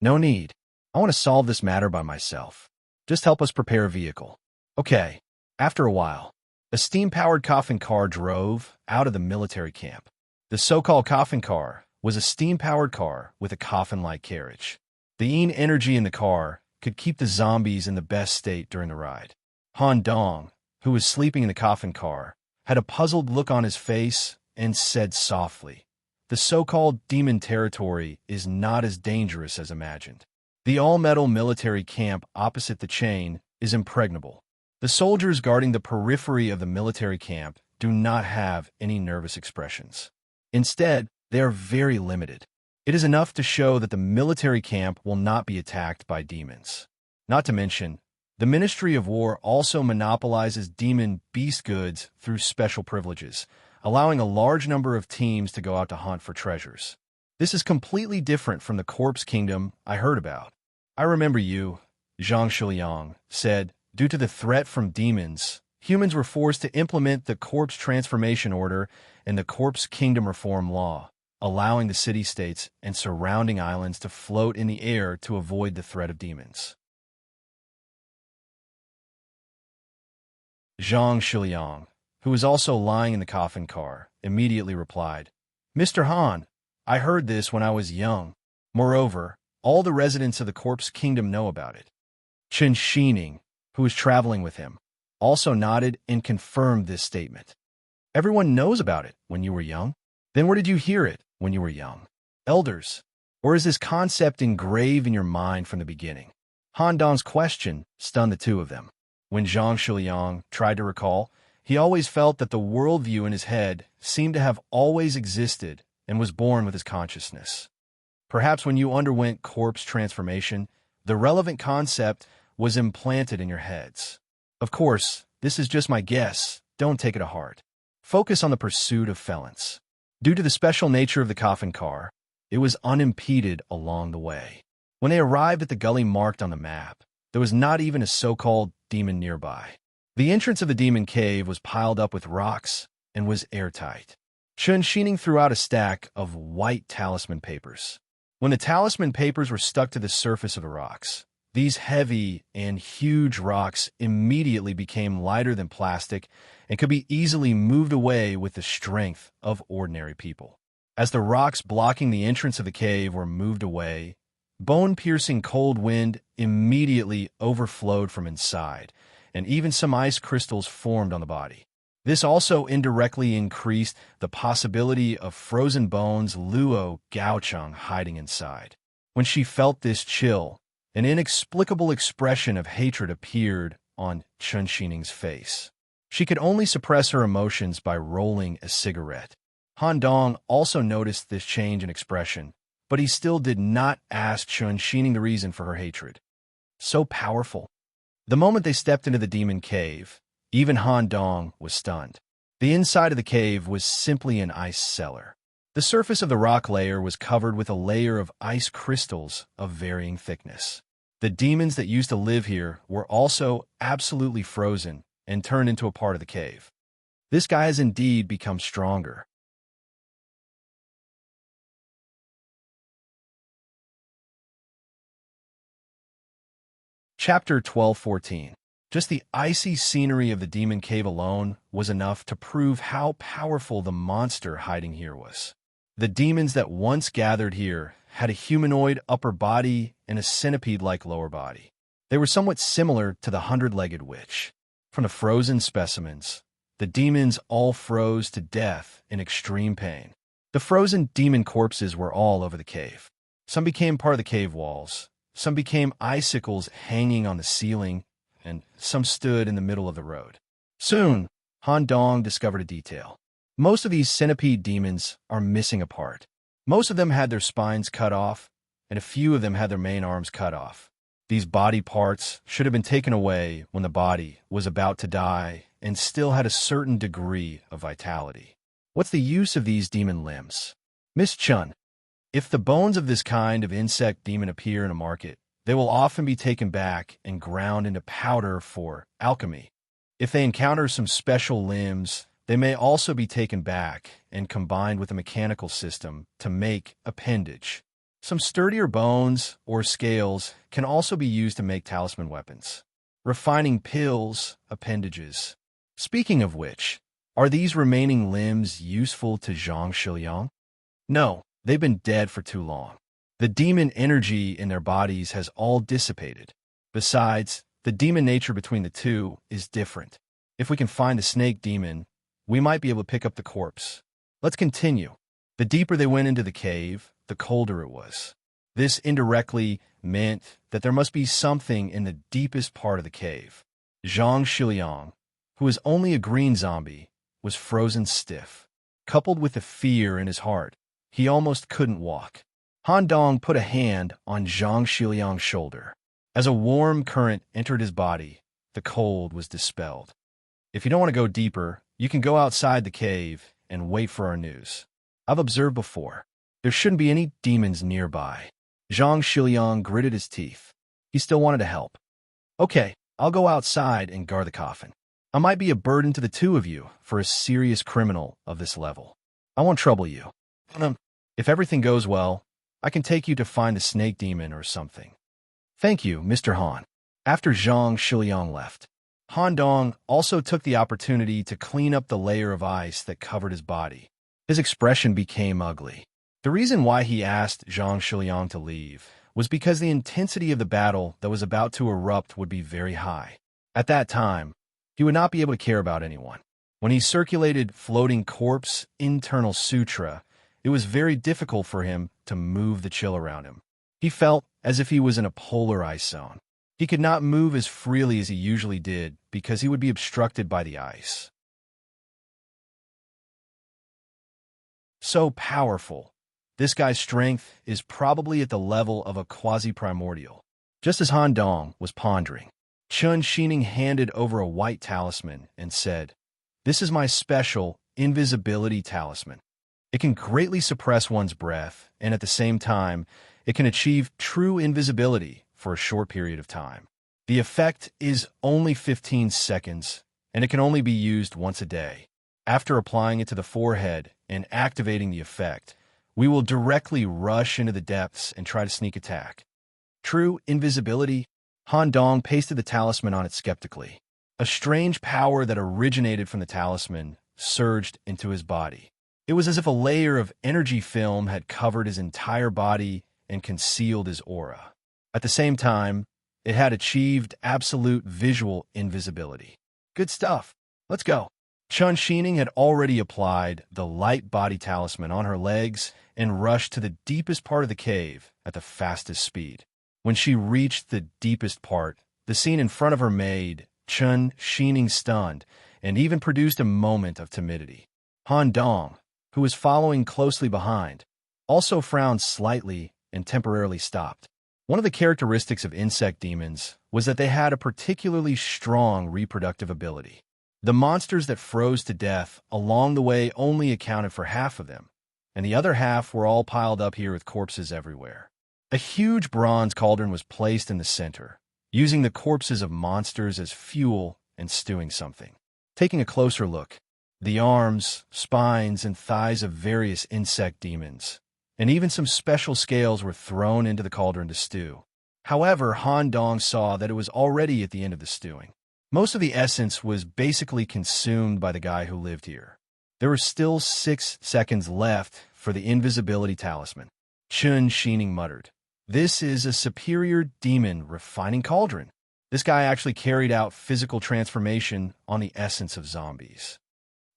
No need. I want to solve this matter by myself. Just help us prepare a vehicle. Okay. After a while, a steam-powered coffin car drove out of the military camp. The so-called coffin car was a steam-powered car with a coffin-like carriage. The yin energy in the car could keep the zombies in the best state during the ride. Han Dong, who was sleeping in the coffin car, had a puzzled look on his face and said softly, "The so-called demon territory is not as dangerous as imagined. The all-metal military camp opposite the chain is impregnable. The soldiers guarding the periphery of the military camp do not have any nervous expressions. Instead, they are very limited. It is enough to show that the military camp will not be attacked by demons. Not to mention, the Ministry of War also monopolizes demon beast goods through special privileges, allowing a large number of teams to go out to hunt for treasures. This is completely different from the Corpse Kingdom I heard about. I remember you," Zhang Shuliang said. Due to the threat from demons, humans were forced to implement the Corpse Transformation Order and the Corpse Kingdom Reform Law, allowing the city-states and surrounding islands to float in the air to avoid the threat of demons. Zhang Shuliang, who was also lying in the coffin car, immediately replied, "Mr. Han, I heard this when I was young. Moreover, all the residents of the Corpse Kingdom know about it." Chen Xining, who was traveling with him, also nodded and confirmed this statement. "Everyone knows about it when you were young. Then where did you hear it when you were young? Elders? Or is this concept engraved in your mind from the beginning?" Han Dong's question stunned the two of them. When Zhang Shuliang tried to recall, he always felt that the worldview in his head seemed to have always existed and was born with his consciousness. Perhaps when you underwent corpse transformation, the relevant concept was implanted in your heads. Of course, this is just my guess. Don't take it to heart. Focus on the pursuit of felons. Due to the special nature of the coffin car, it was unimpeded along the way. When they arrived at the gully marked on the map, there was not even a so-called demon nearby. The entrance of the demon cave was piled up with rocks and was airtight. Chen Xining threw out a stack of white talisman papers. When the talisman papers were stuck to the surface of the rocks, these heavy and huge rocks immediately became lighter than plastic and could be easily moved away with the strength of ordinary people. As the rocks blocking the entrance of the cave were moved away, bone-piercing cold wind immediately overflowed from inside, and even some ice crystals formed on the body. This also indirectly increased the possibility of Frozen Bones Luo Gaoqing hiding inside. When she felt this chill, an inexplicable expression of hatred appeared on Chen Xining's face. She could only suppress her emotions by rolling a cigarette. Han Dong also noticed this change in expression, but he still did not ask Chen Xining the reason for her hatred. So powerful. The moment they stepped into the demon cave, even Han Dong was stunned. The inside of the cave was simply an ice cellar. The surface of the rock layer was covered with a layer of ice crystals of varying thickness. The demons that used to live here were also absolutely frozen and turned into a part of the cave. This guy has indeed become stronger. Chapter 12:14. Just the icy scenery of the demon cave alone was enough to prove how powerful the monster hiding here was. The demons that once gathered here had a humanoid upper body and a centipede-like lower body. They were somewhat similar to the hundred-legged witch. From the frozen specimens, the demons all froze to death in extreme pain. The frozen demon corpses were all over the cave. Some became part of the cave walls, some became icicles hanging on the ceiling, and some stood in the middle of the road. Soon, Han Dong discovered a detail. Most of these centipede demons are missing a part. Most of them had their spines cut off, and a few of them had their main arms cut off. These body parts should have been taken away when the body was about to die and still had a certain degree of vitality. What's the use of these demon limbs? Miss Chun, if the bones of this kind of insect demon appear in a market, they will often be taken back and ground into powder for alchemy. If they encounter some special limbs, they may also be taken back and combined with a mechanical system to make appendage. Some sturdier bones or scales can also be used to make talisman weapons. Refining pills, appendages. Speaking of which, are these remaining limbs useful to Zhang Shiliang? No, they've been dead for too long. The demon energy in their bodies has all dissipated. Besides, the demon nature between the two is different. If we can find the snake demon, we might be able to pick up the corpse. Let's continue. The deeper they went into the cave, the colder it was. This indirectly meant that there must be something in the deepest part of the cave. Zhang Shiliang, who is only a green zombie, was frozen stiff. Coupled with the fear in his heart, he almost couldn't walk. Han Dong put a hand on Zhang Shiliang's shoulder. As a warm current entered his body, the cold was dispelled. If you don't want to go deeper, you can go outside the cave and wait for our news. I've observed before. There shouldn't be any demons nearby. Zhang Shiliang gritted his teeth. He still wanted to help. Okay, I'll go outside and guard the coffin. I might be a burden to the two of you for a serious criminal of this level. I won't trouble you. If everything goes well, I can take you to find the snake demon or something. Thank you, Mr. Han. After Zhang Shiliang left, Han Dong also took the opportunity to clean up the layer of ice that covered his body. His expression became ugly. The reason why he asked Zhang Shiliang to leave was because the intensity of the battle that was about to erupt would be very high. At that time, he would not be able to care about anyone. When he circulated floating corpse internal sutra, it was very difficult for him to move the chill around him. He felt as if he was in a polar ice zone. He could not move as freely as he usually did because he would be obstructed by the ice. So powerful. This guy's strength is probably at the level of a quasi-primordial. Just as Han Dong was pondering, Chun Xining handed over a white talisman and said, "This is my special invisibility talisman. It can greatly suppress one's breath, and at the same time, it can achieve true invisibility for a short period of time. The effect is only 15 seconds, and it can only be used once a day. After applying it to the forehead and activating the effect, we will directly rush into the depths and try to sneak attack." True invisibility? Han Dong pasted the talisman on it skeptically. A strange power that originated from the talisman surged into his body. It was as if a layer of energy film had covered his entire body and concealed his aura. At the same time, it had achieved absolute visual invisibility. Good stuff. Let's go. Chun Xining had already applied the light body talisman on her legs and rushed to the deepest part of the cave at the fastest speed. When she reached the deepest part, the scene in front of her made Chun Xining stunned and even produced a moment of timidity. Han Dong, who was following closely behind, also frowned slightly and temporarily stopped. One of the characteristics of insect demons was that they had a particularly strong reproductive ability. The monsters that froze to death along the way only accounted for half of them, and the other half were all piled up here with corpses everywhere. A huge bronze cauldron was placed in the center, using the corpses of monsters as fuel and stewing something. Taking a closer look, the arms, spines, and thighs of various insect demons, and even some special scales were thrown into the cauldron to stew. However, Han Dong saw that it was already at the end of the stewing. Most of the essence was basically consumed by the guy who lived here. There were still 6 seconds left for the invisibility talisman. Chun Xining muttered, "This is a superior demon refining cauldron. This guy actually carried out physical transformation on the essence of zombies.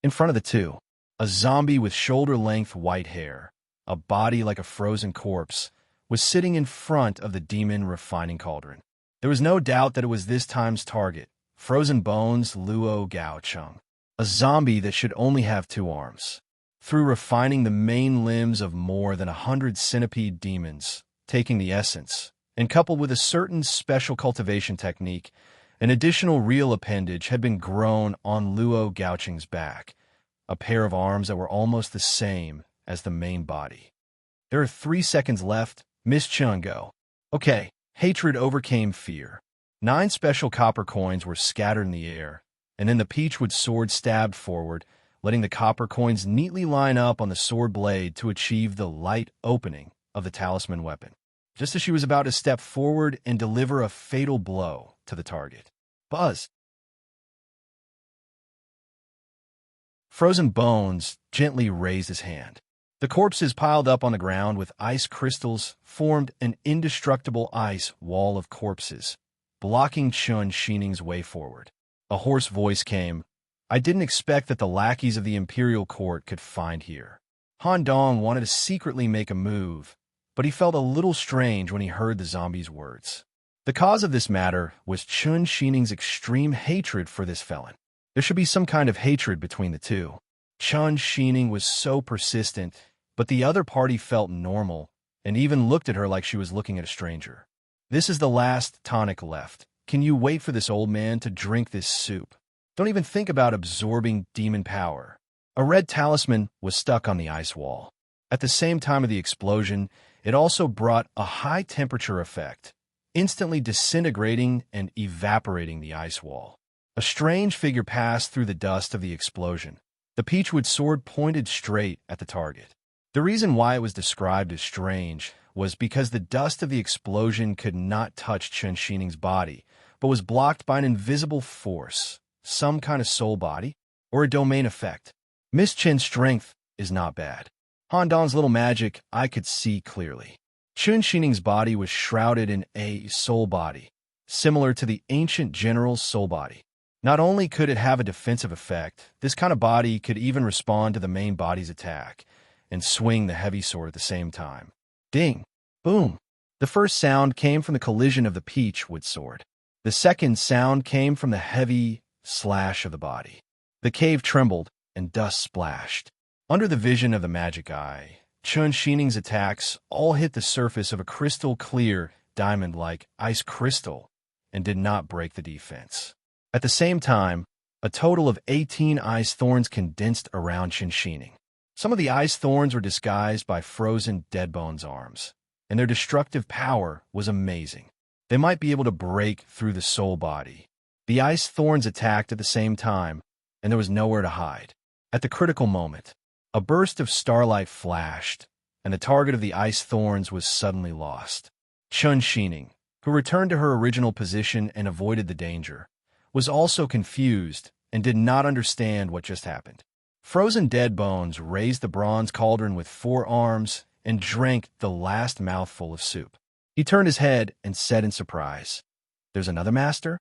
In front of the two, a zombie with shoulder-length white hair, a body like a frozen corpse, was sitting in front of the demon refining cauldron. There was no doubt that it was this time's target, Frozen Bones Luo Gao Chung, a zombie that should only have 2 arms. Through refining the main limbs of more than 100 centipede demons, taking the essence, and coupled with a certain special cultivation technique, an additional real appendage had been grown on Luo Gaocheng's back, a pair of arms that were almost the same as the main body. There are 3 seconds left. Miss Chun, go. Okay. Hatred overcame fear. 9 special copper coins were scattered in the air, and then the peachwood sword stabbed forward, letting the copper coins neatly line up on the sword blade to achieve the light opening of the talisman weapon, just as she was about to step forward and deliver a fatal blow to the target. Buzz! Frozen Bones gently raised his hand. The corpses piled up on the ground with ice crystals formed an indestructible ice wall of corpses, blocking Chun Xining's way forward. A hoarse voice came. I didn't expect that the lackeys of the imperial court could find here. Han Dong wanted to secretly make a move, but he felt a little strange when he heard the zombie's words. The cause of this matter was Chun Xining's extreme hatred for this felon. There should be some kind of hatred between the two. Chun Xining was so persistent, but the other party felt normal and even looked at her like she was looking at a stranger. This is the last tonic left. Can you wait for this old man to drink this soup? Don't even think about absorbing demon power. A red talisman was stuck on the ice wall. At the same time of the explosion, it also brought a high-temperature effect, instantly disintegrating and evaporating the ice wall. A strange figure passed through the dust of the explosion. The peachwood sword pointed straight at the target. The reason why it was described as strange was because the dust of the explosion could not touch Chun Xining's body, but was blocked by an invisible force, some kind of soul body, or a domain effect. Miss Chen's strength is not bad. Han Dong's little magic I could see clearly. Chun Xining's body was shrouded in a soul body, similar to the ancient general's soul body. Not only could it have a defensive effect, this kind of body could even respond to the main body's attack and swing the heavy sword at the same time. Ding! Boom! The first sound came from the collision of the peachwood sword. The second sound came from the heavy slash of the body. The cave trembled and dust splashed. Under the vision of the magic eye, Chun Xining's attacks all hit the surface of a crystal-clear, diamond-like ice crystal and did not break the defense. At the same time, a total of 18 ice thorns condensed around Chun Xining. Some of the ice thorns were disguised by frozen Deadbone's arms, and their destructive power was amazing. They might be able to break through the soul body. The ice thorns attacked at the same time, and there was nowhere to hide. At the critical moment, a burst of starlight flashed, and the target of the ice thorns was suddenly lost. Chun Xining, who returned to her original position and avoided the danger, was also confused and did not understand what just happened. Frozen Deadbones raised the bronze cauldron with 4 arms and drank the last mouthful of soup. He turned his head and said in surprise, "There's another master?"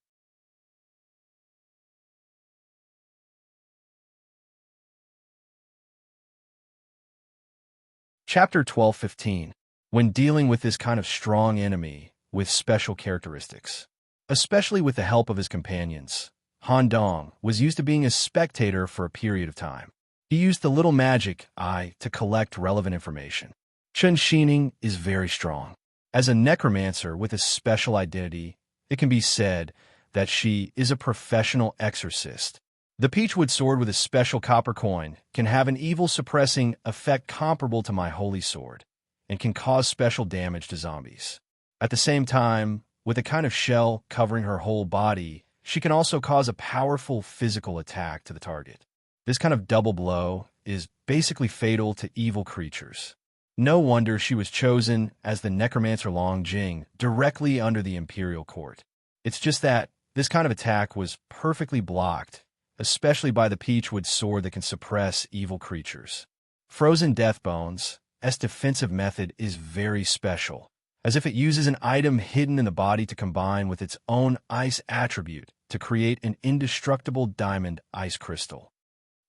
Chapter 12:15. When dealing with this kind of strong enemy with special characteristics. Especially with the help of his companions, Han Dong was used to being a spectator for a period of time. He used the little magic eye to collect relevant information. Chun Xining is very strong. As a necromancer with a special identity, it can be said that she is a professional exorcist. The peachwood sword with a special copper coin can have an evil-suppressing effect comparable to my holy sword, and can cause special damage to zombies. At the same time, with a kind of shell covering her whole body, she can also cause a powerful physical attack to the target. This kind of double blow is basically fatal to evil creatures. No wonder she was chosen as the necromancer Long Jing directly under the imperial court. It's just that this kind of attack was perfectly blocked, especially by the peachwood sword that can suppress evil creatures. Frozen Deathbones' defensive method is very special, as if it uses an item hidden in the body to combine with its own ice attribute to create an indestructible diamond ice crystal.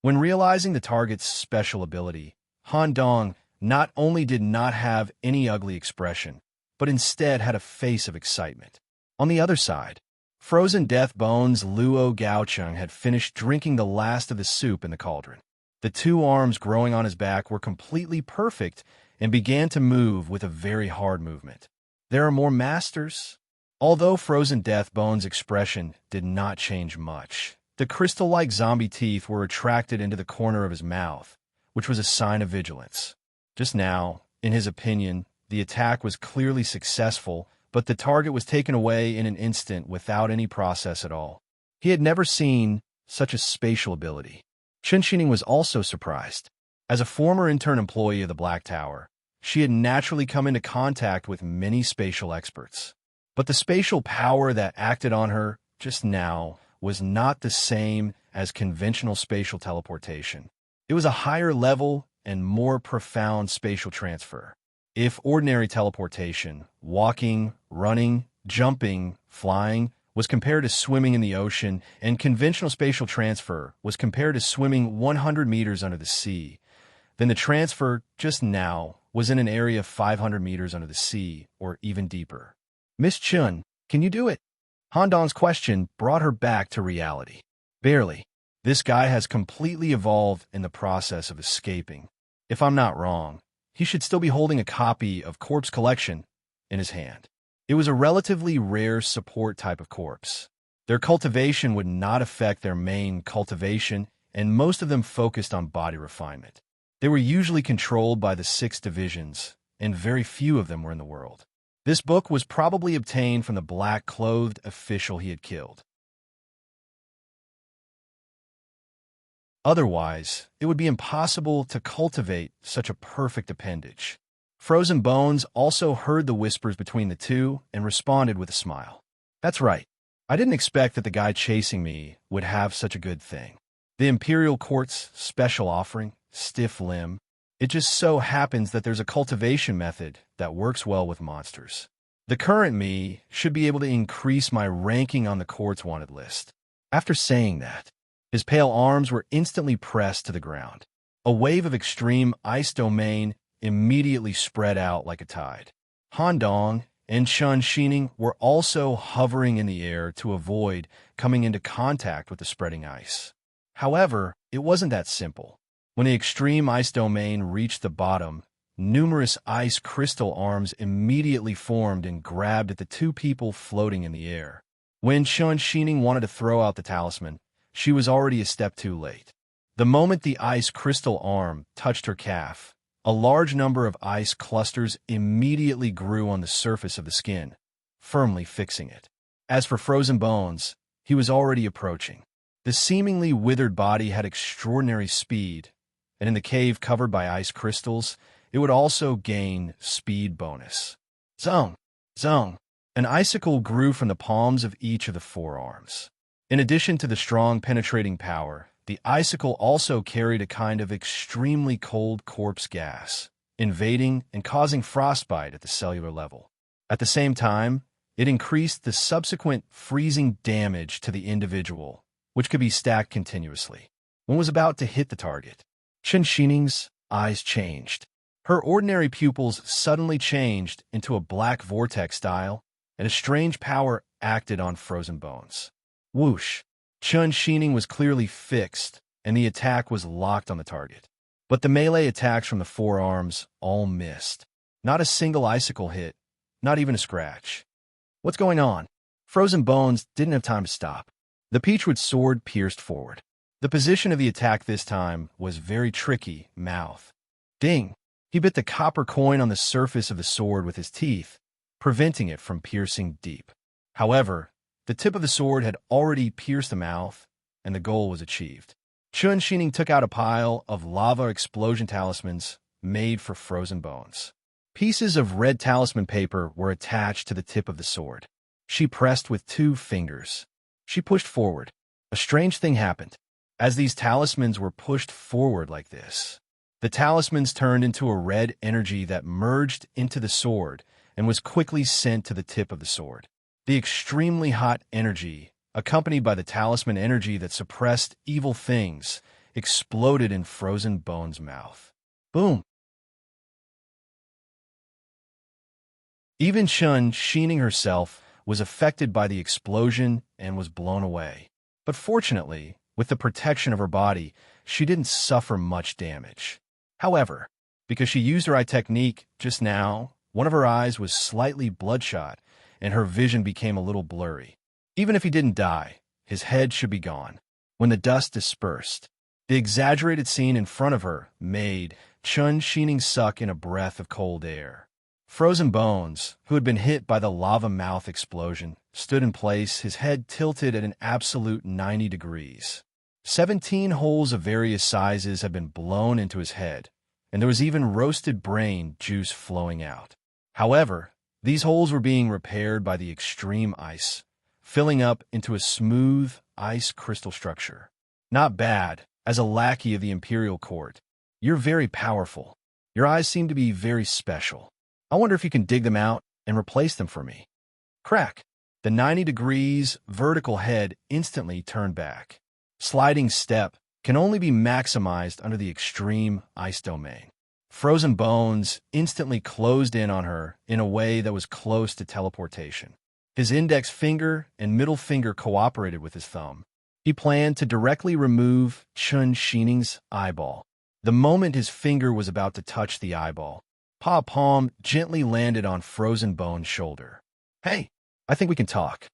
When realizing the target's special ability, Han Dong not only did not have any ugly expression, but instead had a face of excitement. On the other side, Frozen Death Bones Luo Gaocheng had finished drinking the last of the soup in the cauldron. The two arms growing on his back were completely perfect and began to move with a very hard movement. There are more masters. Although Frozen Death Bones' expression did not change much, the crystal-like zombie teeth were attracted into the corner of his mouth, which was a sign of vigilance. Just now, in his opinion, the attack was clearly successful, but the target was taken away in an instant without any process at all. He had never seen such a spatial ability. Chen Xining was also surprised. As a former intern employee of the Black Tower, she had naturally come into contact with many spatial experts. But the spatial power that acted on her just now was not the same as conventional spatial teleportation. It was a higher level and more profound spatial transfer. If ordinary teleportation, walking, running, jumping, flying, was compared to swimming in the ocean, and conventional spatial transfer was compared to swimming 100 meters under the sea, then the transfer just now was in an area 500 meters under the sea, or even deeper. Miss Chun, can you do it? Han Dong's question brought her back to reality. Barely. This guy has completely evolved in the process of escaping. If I'm not wrong, he should still be holding a copy of Corpse Collection in his hand. It was a relatively rare support type of corpse. Their cultivation would not affect their main cultivation, and most of them focused on body refinement. They were usually controlled by the 6 divisions, and very few of them were in the world. This book was probably obtained from the black-clothed official he had killed. Otherwise, it would be impossible to cultivate such a perfect appendage. Frozen Bones also heard the whispers between the two and responded with a smile. That's right. I didn't expect that the guy chasing me would have such a good thing. The Imperial Court's special offering, Stiff Limb. It just so happens that there's a cultivation method that works well with monsters. The current me should be able to increase my ranking on the court's wanted list. After saying that, his pale arms were instantly pressed to the ground. A wave of extreme ice domain immediately spread out like a tide. Han Dong and Chen Xining were also hovering in the air to avoid coming into contact with the spreading ice. However, it wasn't that simple. When the extreme ice domain reached the bottom, numerous ice crystal arms immediately formed and grabbed at the two people floating in the air. When Chen Xining wanted to throw out the talisman, she was already a step too late. The moment the ice crystal arm touched her calf, a large number of ice clusters immediately grew on the surface of the skin, firmly fixing it. As for Frozen Bones, he was already approaching. The seemingly withered body had extraordinary speed, and in the cave covered by ice crystals, it would also gain speed bonus. Zong! Zong! An icicle grew from the palms of each of the forearms. In addition to the strong penetrating power, the icicle also carried a kind of extremely cold corpse gas, invading and causing frostbite at the cellular level. At the same time, it increased the subsequent freezing damage to the individual, which could be stacked continuously. One was about to hit the target. Chen Xining's eyes changed. Her ordinary pupils suddenly changed into a black vortex style, and a strange power acted on Frozen Bones. Whoosh! Chen Xining was clearly fixed, and the attack was locked on the target. But the melee attacks from the forearms all missed. Not a single icicle hit, not even a scratch. What's going on? Frozen Bones didn't have time to stop. The Peachwood sword pierced forward. The position of the attack this time was very tricky, mouth. Ding! He bit the copper coin on the surface of the sword with his teeth, preventing it from piercing deep. However, the tip of the sword had already pierced the mouth, and the goal was achieved. Chen Xining took out a pile of lava explosion talismans made for Frozen Bones. Pieces of red talisman paper were attached to the tip of the sword. She pressed with 2 fingers. She pushed forward. A strange thing happened. As these talismans were pushed forward like this, the talismans turned into a red energy that merged into the sword and was quickly sent to the tip of the sword. The extremely hot energy, accompanied by the talisman energy that suppressed evil things, exploded in Frozen Bone's mouth. Boom! Even Chun, Sheening herself, was affected by the explosion and was blown away. But fortunately, with the protection of her body, she didn't suffer much damage. However, because she used her eye technique just now, one of her eyes was slightly bloodshot, and her vision became a little blurry. Even if he didn't die, his head should be gone. When the dust dispersed, the exaggerated scene in front of her made Chun Sheening suck in a breath of cold air. Frozen Bones, who had been hit by the lava mouth explosion, stood in place, his head tilted at an absolute 90 degrees. 17 holes of various sizes had been blown into his head, and there was even roasted brain juice flowing out. However, these holes were being repaired by the extreme ice, filling up into a smooth ice crystal structure. Not bad, as a lackey of the imperial court. You're very powerful. Your eyes seem to be very special. I wonder if you can dig them out and replace them for me. Crack! The 90 degrees vertical head instantly turned back. Sliding step can only be maximized under the extreme ice domain. Frozen Bones instantly closed in on her in a way that was close to teleportation. His index finger and middle finger cooperated with his thumb. He planned to directly remove Chun Sheening's eyeball. The moment his finger was about to touch the eyeball, paw palm gently landed on Frozen Bone's shoulder. Hey, I think we can talk.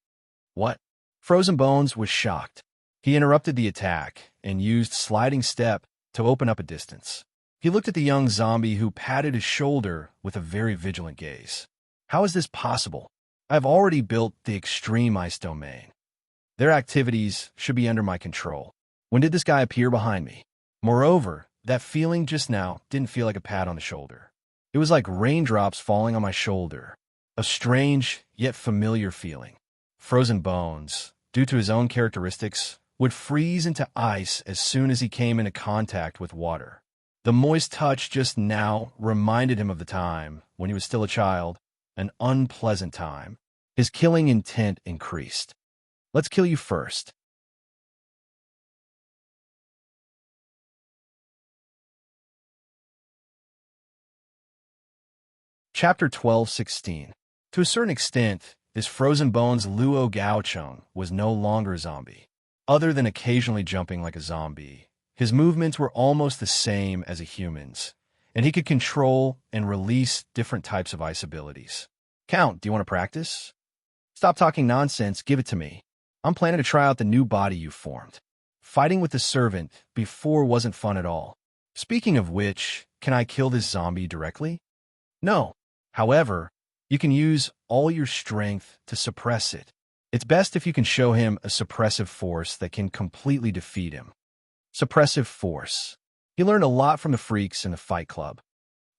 What? Frozen Bones was shocked. He interrupted the attack and used sliding step to open up a distance. He looked at the young zombie who patted his shoulder with a very vigilant gaze. How is this possible? I've already built the extreme ice domain. Their activities should be under my control. When did this guy appear behind me? Moreover, that feeling just now didn't feel like a pat on the shoulder. It was like raindrops falling on my shoulder. A strange, yet familiar feeling. Frozen Bones, due to his own characteristics, would freeze into ice as soon as he came into contact with water. The moist touch just now reminded him of the time, when he was still a child, an unpleasant time. His killing intent increased. Let's kill you first. Chapter 12:16. To a certain extent, this Frozen Bones Luo Gaocheng was no longer a zombie. Other than occasionally jumping like a zombie, his movements were almost the same as a human's, and he could control and release different types of ice abilities. Count, do you want to practice? Stop talking nonsense, give it to me. I'm planning to try out the new body you formed. Fighting with the servant before wasn't fun at all. Speaking of which, can I kill this zombie directly? No. However, you can use all your strength to suppress it. It's best if you can show him a suppressive force that can completely defeat him. Suppressive force. He learned a lot from the freaks in the Fight Club.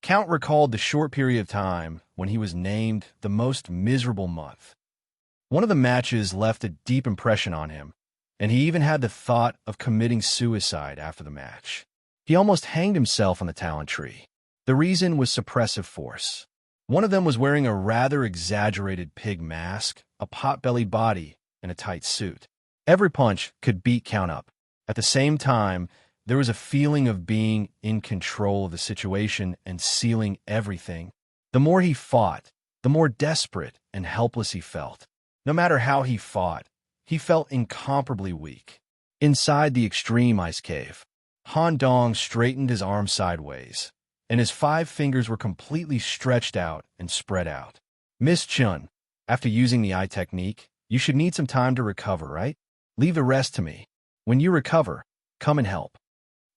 Count recalled the short period of time when he was named the most miserable month. One of the matches left a deep impression on him, and he even had the thought of committing suicide after the match. He almost hanged himself on the talent tree. The reason was suppressive force. One of them was wearing a rather exaggerated pig mask, a pot-bellied body, and a tight suit. Every punch could beat Count up. At the same time, there was a feeling of being in control of the situation and sealing everything. The more he fought, the more desperate and helpless he felt. No matter how he fought, he felt incomparably weak. Inside the extreme ice cave, Han Dong straightened his arm sideways, and his 5 fingers were completely stretched out and spread out. Miss Chun, after using the eye technique, you should need some time to recover, right? Leave the rest to me. When you recover, come and help.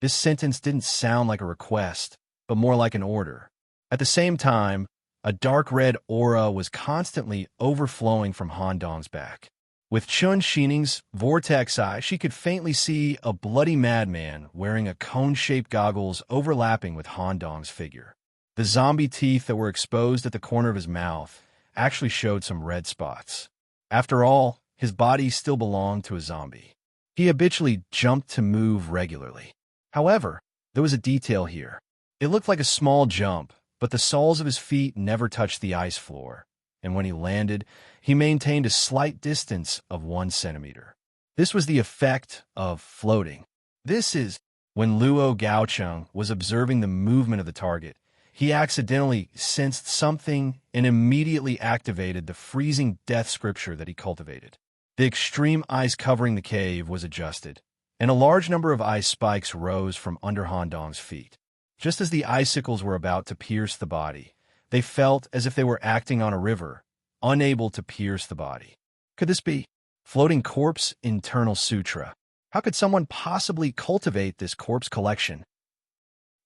This sentence didn't sound like a request, but more like an order. At the same time, a dark red aura was constantly overflowing from Han Dong's back. With Chun Sheening's vortex eye, she could faintly see a bloody madman wearing a cone-shaped goggles overlapping with Han Dong's figure. The zombie teeth that were exposed at the corner of his mouth actually showed some red spots. After all, his body still belonged to a zombie. He habitually jumped to move regularly. However, there was a detail here. It looked like a small jump, but the soles of his feet never touched the ice floor, and when he landed, he maintained a slight distance of 1 centimeter. This was the effect of floating. This is when Luo Gaocheng was observing the movement of the target. He accidentally sensed something and immediately activated the freezing death scripture that he cultivated. The extreme ice covering the cave was adjusted, and a large number of ice spikes rose from under Han Dong's feet. Just as the icicles were about to pierce the body, they felt as if they were acting on a river, unable to pierce the body. Could this be floating corpse internal sutra? How could someone possibly cultivate this corpse collection?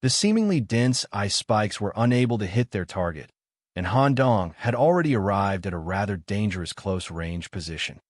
The seemingly dense ice spikes were unable to hit their target, and Han Dong had already arrived at a rather dangerous close-range position.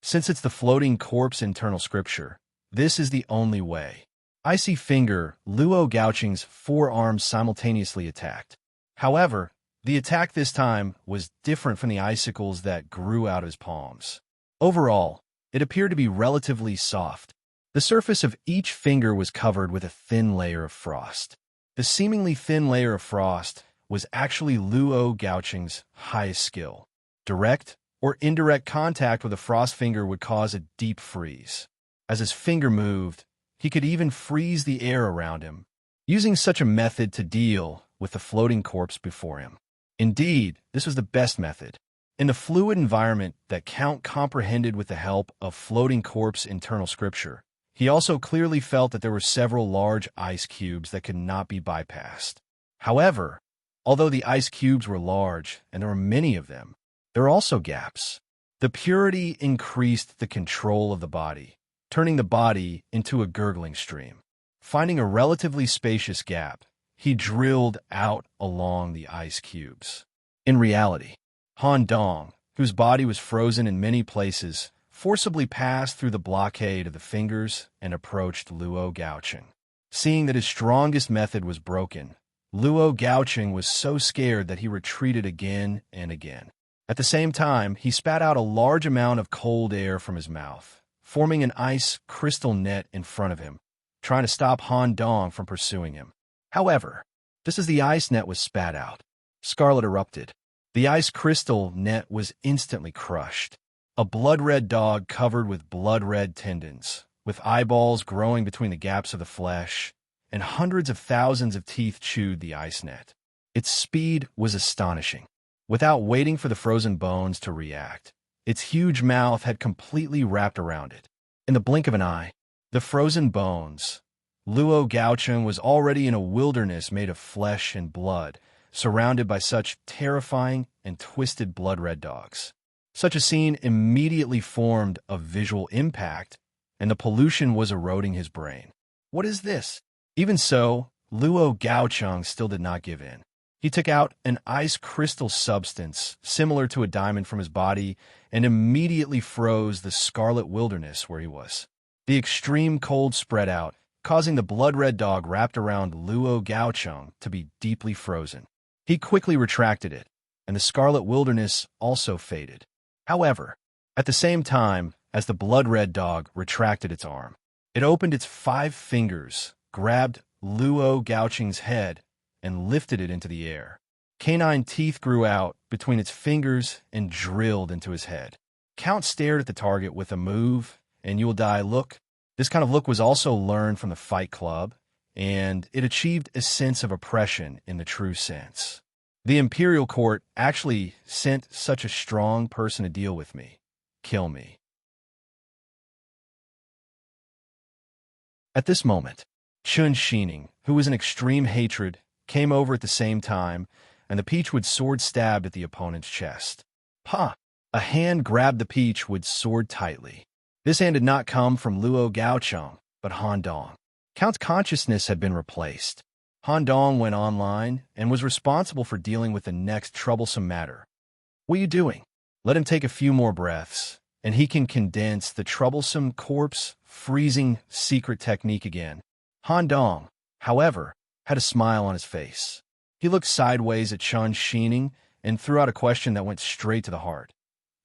Since it's the floating corpse internal scripture, this is the only way. Icy finger, Luo Gaocheng's forearms simultaneously attacked. However, the attack this time was different from the icicles that grew out of his palms. Overall, it appeared to be relatively soft. The surface of each finger was covered with a thin layer of frost. The seemingly thin layer of frost was actually Luo Gaocheng's highest skill. Direct or indirect contact with a frost finger would cause a deep freeze. As his finger moved, he could even freeze the air around him, using such a method to deal with the floating corpse before him. Indeed, this was the best method. In the fluid environment that Count comprehended with the help of floating corpse internal scripture, he also clearly felt that there were several large ice cubes that could not be bypassed. However, although the ice cubes were large, and there were many of them, there were also gaps. The purity increased the control of the body, turning the body into a gurgling stream. Finding a relatively spacious gap, he drilled out along the ice cubes. In reality, Han Dong, whose body was frozen in many places, forcibly passed through the blockade of the fingers and approached Luo Gaocheng. Seeing that his strongest method was broken, Luo Gaocheng was so scared that he retreated again and again. At the same time, he spat out a large amount of cold air from his mouth, forming an ice crystal net in front of him, trying to stop Han Dong from pursuing him. However, just as the ice net was spat out, scarlet erupted. The ice crystal net was instantly crushed. A blood-red dog covered with blood-red tendons, with eyeballs growing between the gaps of the flesh, and hundreds of thousands of teeth chewed the ice net. Its speed was astonishing. Without waiting for the frozen bones to react, its huge mouth had completely wrapped around it. In the blink of an eye, the frozen bones, Luo Gaocheng was already in a wilderness made of flesh and blood, surrounded by such terrifying and twisted blood-red dogs. Such a scene immediately formed a visual impact, and the pollution was eroding his brain. What is this? Even so, Luo Gaocheng still did not give in. He took out an ice crystal substance similar to a diamond from his body and immediately froze the scarlet wilderness where he was. The extreme cold spread out, causing the blood-red dog wrapped around Luo Gaocheng to be deeply frozen. He quickly retracted it, and the scarlet wilderness also faded. However, at the same time as the blood-red dog retracted its arm, it opened its 5 fingers, grabbed Luo Gaocheng's head, and lifted it into the air. Canine teeth grew out between its fingers and drilled into his head. Count stared at the target with a move, and you will die look. This kind of look was also learned from the Fight Club, and it achieved a sense of oppression in the true sense. The Imperial Court actually sent such a strong person to deal with me. Kill me. At this moment, Chun Shining, who was in extreme hatred, came over at the same time, and the Peachwood sword stabbed at the opponent's chest. Ha! A hand grabbed the Peachwood sword tightly. This hand did not come from Luo Gaocheng, but Han Dong. Count's consciousness had been replaced. Han Dong went online and was responsible for dealing with the next troublesome matter. What are you doing? Let him take a few more breaths, and he can condense the troublesome corpse freezing secret technique again. Han Dong, however, had a smile on his face. He looked sideways at Chun Shining and threw out a question that went straight to the heart.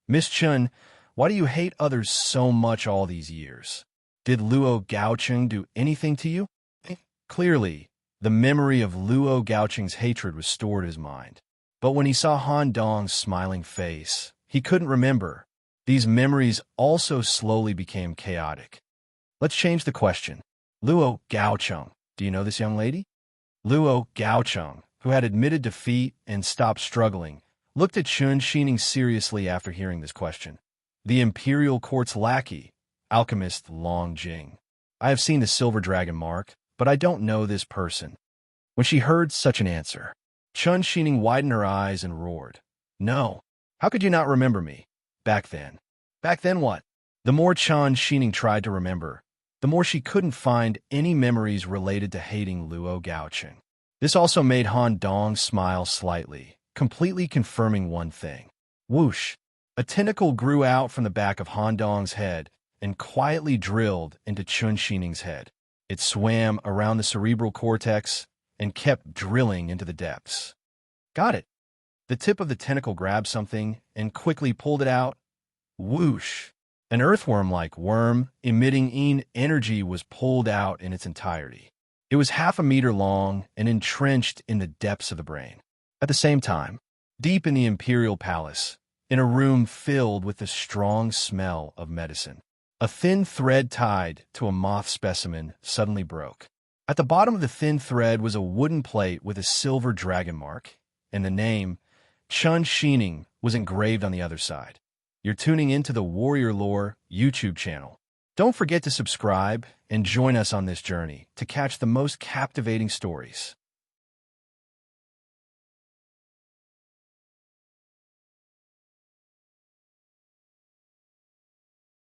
Miss Chun, why do you hate others so much all these years? Did Luo Gaocheng do anything to you? Clearly, the memory of Luo Gaoqing's hatred was stored in his mind. But when he saw Han Dong's smiling face, he couldn't remember. These memories also slowly became chaotic. Let's change the question. Luo Gaoqing, do you know this young lady? Luo Gaoqing, who had admitted defeat and stopped struggling, looked at Chun Xining seriously after hearing this question. The imperial court's lackey, alchemist Long Jing. I have seen the silver dragon mark, but I don't know this person. When she heard such an answer, Chun Xining widened her eyes and roared. No. How could you not remember me? Back then. Back then what? The more Chun Xining tried to remember, the more she couldn't find any memories related to hating Luo Gaoqing. This also made Han Dong smile slightly, completely confirming one thing. Whoosh! A tentacle grew out from the back of Han Dong's head and quietly drilled into Chun Xining's head. It swam around the cerebral cortex and kept drilling into the depths. Got it. The tip of the tentacle grabbed something and quickly pulled it out. Whoosh! An earthworm-like worm emitting energy was pulled out in its entirety. It was 0.5 meter long and entrenched in the depths of the brain. At the same time, deep in the imperial palace, in a room filled with the strong smell of medicine, a thin thread tied to a moth specimen suddenly broke. At the bottom of the thin thread was a wooden plate with a silver dragon mark, and the name, Chun Xining, was engraved on the other side. You're tuning into the Warrior Lore YouTube channel. Don't forget to subscribe and join us on this journey to catch the most captivating stories.